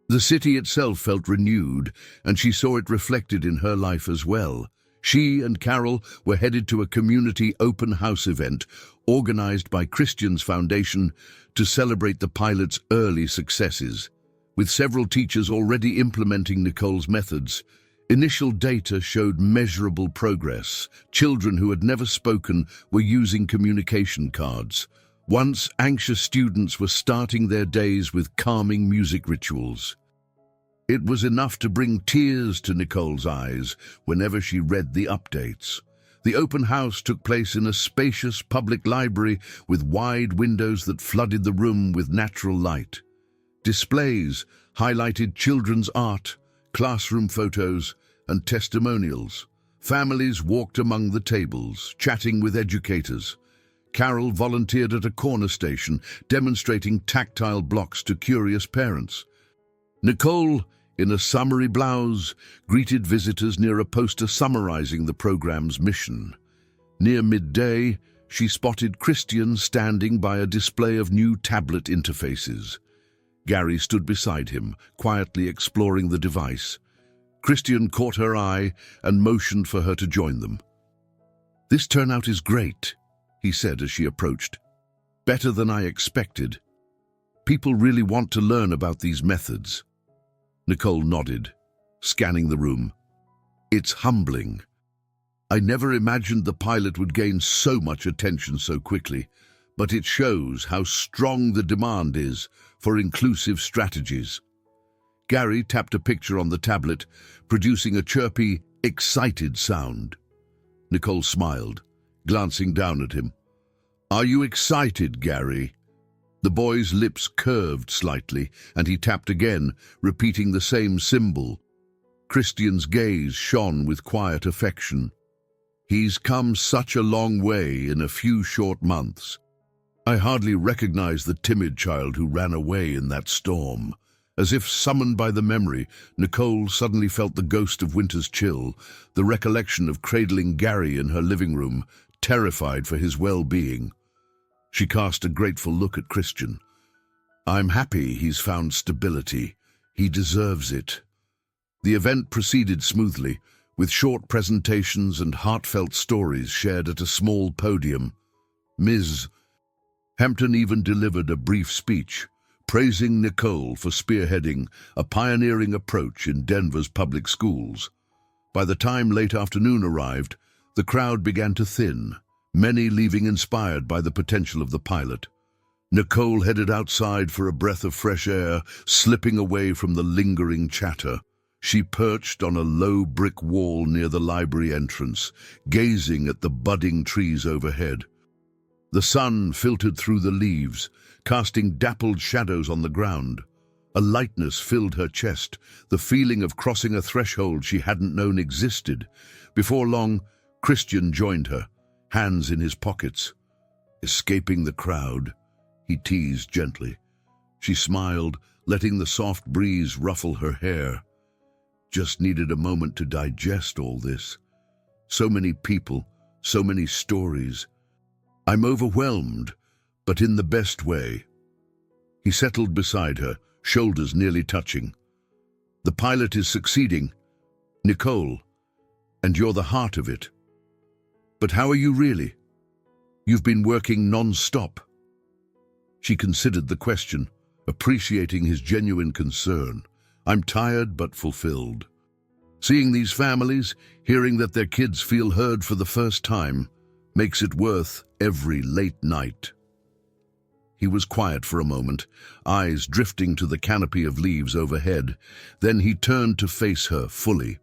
The city itself felt renewed, and she saw it reflected in her life as well. She and Carol were headed to a community open house event organized by Christian's Foundation to celebrate the pilot's early successes. With several teachers already implementing Nicole's methods, initial data showed measurable progress. Children who had never spoken were using communication cards. Once anxious students were starting their days with calming music rituals. It was enough to bring tears to Nicole's eyes whenever she read the updates. The open house took place in a spacious public library with wide windows that flooded the room with natural light. Displays highlighted children's art, classroom photos, and testimonials. Families walked among the tables, chatting with educators. Carol volunteered at a corner station, demonstrating tactile blocks to curious parents. Nicole, in a summery blouse, greeted visitors near a poster summarizing the program's mission. Near midday, she spotted Christian standing by a display of new tablet interfaces. Gary stood beside him, quietly exploring the device. Christian caught her eye and motioned for her to join them. "This turnout is great," he said as she approached. "Better than I expected. People really want to learn about these methods." Nicole nodded, scanning the room. "It's humbling. I never imagined the pilot would gain so much attention so quickly, but it shows how strong the demand is for inclusive strategies." Gary tapped a picture on the tablet, producing a chirpy, excited sound. Nicole smiled, glancing down at him. "Are you excited, Gary?" The boy's lips curved slightly, and he tapped again, repeating the same symbol. Christian's gaze shone with quiet affection. "He's come such a long way in a few short months. I hardly recognize the timid child who ran away in that storm." As if summoned by the memory, Nicole suddenly felt the ghost of winter's chill, the recollection of cradling Gary in her living room, terrified for his well-being. She cast a grateful look at Christian. "I'm happy he's found stability. He deserves it." The event proceeded smoothly, with short presentations and heartfelt stories shared at a small podium. Ms. Hampton even delivered a brief speech, praising Nicole for spearheading a pioneering approach in Denver's public schools. By the time late afternoon arrived, the crowd began to thin, many leaving inspired by the potential of the pilot. Nicole headed outside for a breath of fresh air, slipping away from the lingering chatter. She perched on a low brick wall near the library entrance, gazing at the budding trees overhead. The sun filtered through the leaves, casting dappled shadows on the ground. A lightness filled her chest, the feeling of crossing a threshold she hadn't known existed. Before long, Christian joined her, hands in his pockets. "Escaping the crowd," he teased gently. She smiled, letting the soft breeze ruffle her hair. "Just needed a moment to digest all this. So many people, so many stories. I'm overwhelmed, but in the best way." He settled beside her, shoulders nearly touching. "The pilot is succeeding, Nicole, and you're the heart of it. But how are you really? You've been working non-stop." She considered the question, appreciating his genuine concern. "I'm tired but fulfilled. Seeing these families, hearing that their kids feel heard for the first time, makes it worth every late night." He was quiet for a moment, eyes drifting to the canopy of leaves overhead. Then he turned to face her fully.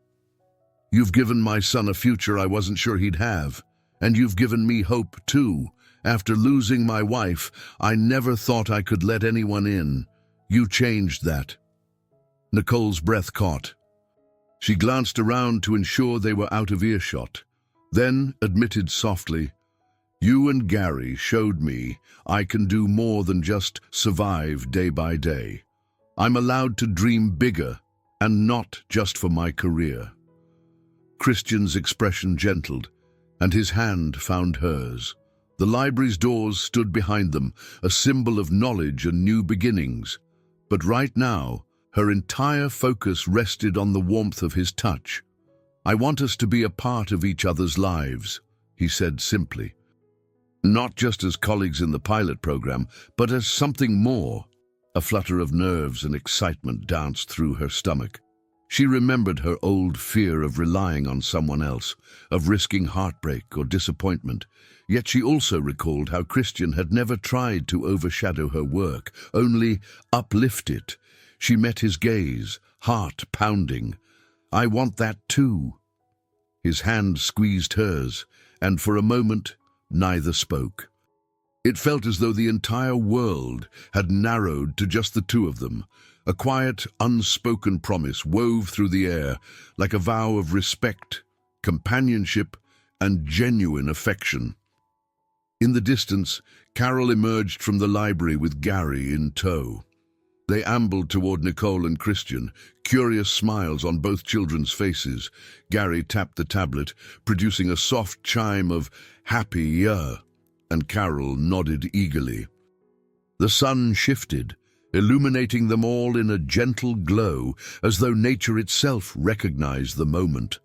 "You've given my son a future I wasn't sure he'd have, and you've given me hope too. After losing my wife, I never thought I could let anyone in. You changed that." Nicole's breath caught. She glanced around to ensure they were out of earshot, then admitted softly, "You and Gary showed me I can do more than just survive day by day. I'm allowed to dream bigger, and not just for my career." Christian's expression gentled, and his hand found hers. The library's doors stood behind them, a symbol of knowledge and new beginnings. But right now, her entire focus rested on the warmth of his touch. "I want us to be a part of each other's lives," he said simply. "Not just as colleagues in the pilot program, but as something more." A flutter of nerves and excitement danced through her stomach. She remembered her old fear of relying on someone else, of risking heartbreak or disappointment. Yet she also recalled how Christian had never tried to overshadow her work, only uplift it. She met his gaze, heart pounding. "I want that too." His hand squeezed hers, and for a moment, neither spoke. It felt as though the entire world had narrowed to just the two of them. A quiet, unspoken promise wove through the air, like a vow of respect, companionship, and genuine affection. In the distance, Carol emerged from the library with Gary in tow. They ambled toward Nicole and Christian, curious smiles on both children's faces. Gary tapped the tablet, producing a soft chime of "happy." and Carol nodded eagerly. The sun shifted, illuminating them all in a gentle glow, as though nature itself recognized the moment.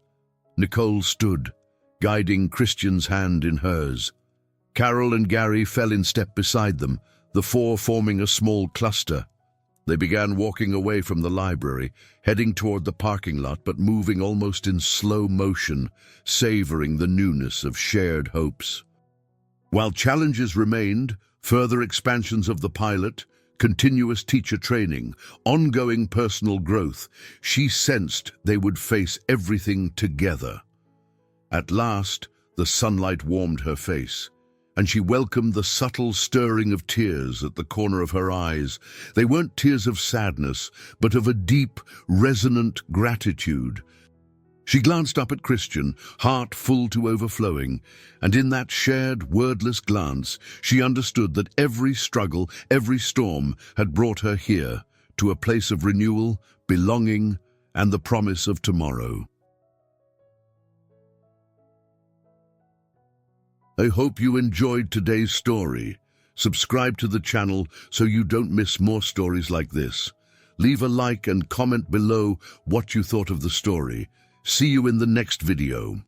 Nicole stood, guiding Christian's hand in hers. Carol and Gary fell in step beside them, the four forming a small cluster. They began walking away from the library, heading toward the parking lot but moving almost in slow motion, savoring the newness of shared hopes. While challenges remained, further expansions of the pilot, continuous teacher training, ongoing personal growth, she sensed they would face everything together. At last, the sunlight warmed her face, and she welcomed the subtle stirring of tears at the corner of her eyes. They weren't tears of sadness, but of a deep, resonant gratitude. She glanced up at Christian, heart full to overflowing, and in that shared, wordless glance, she understood that every struggle, every storm had brought her here, to a place of renewal, belonging, and the promise of tomorrow. I hope you enjoyed today's story. Subscribe to the channel so you don't miss more stories like this. Leave a like and comment below what you thought of the story. See you in the next video.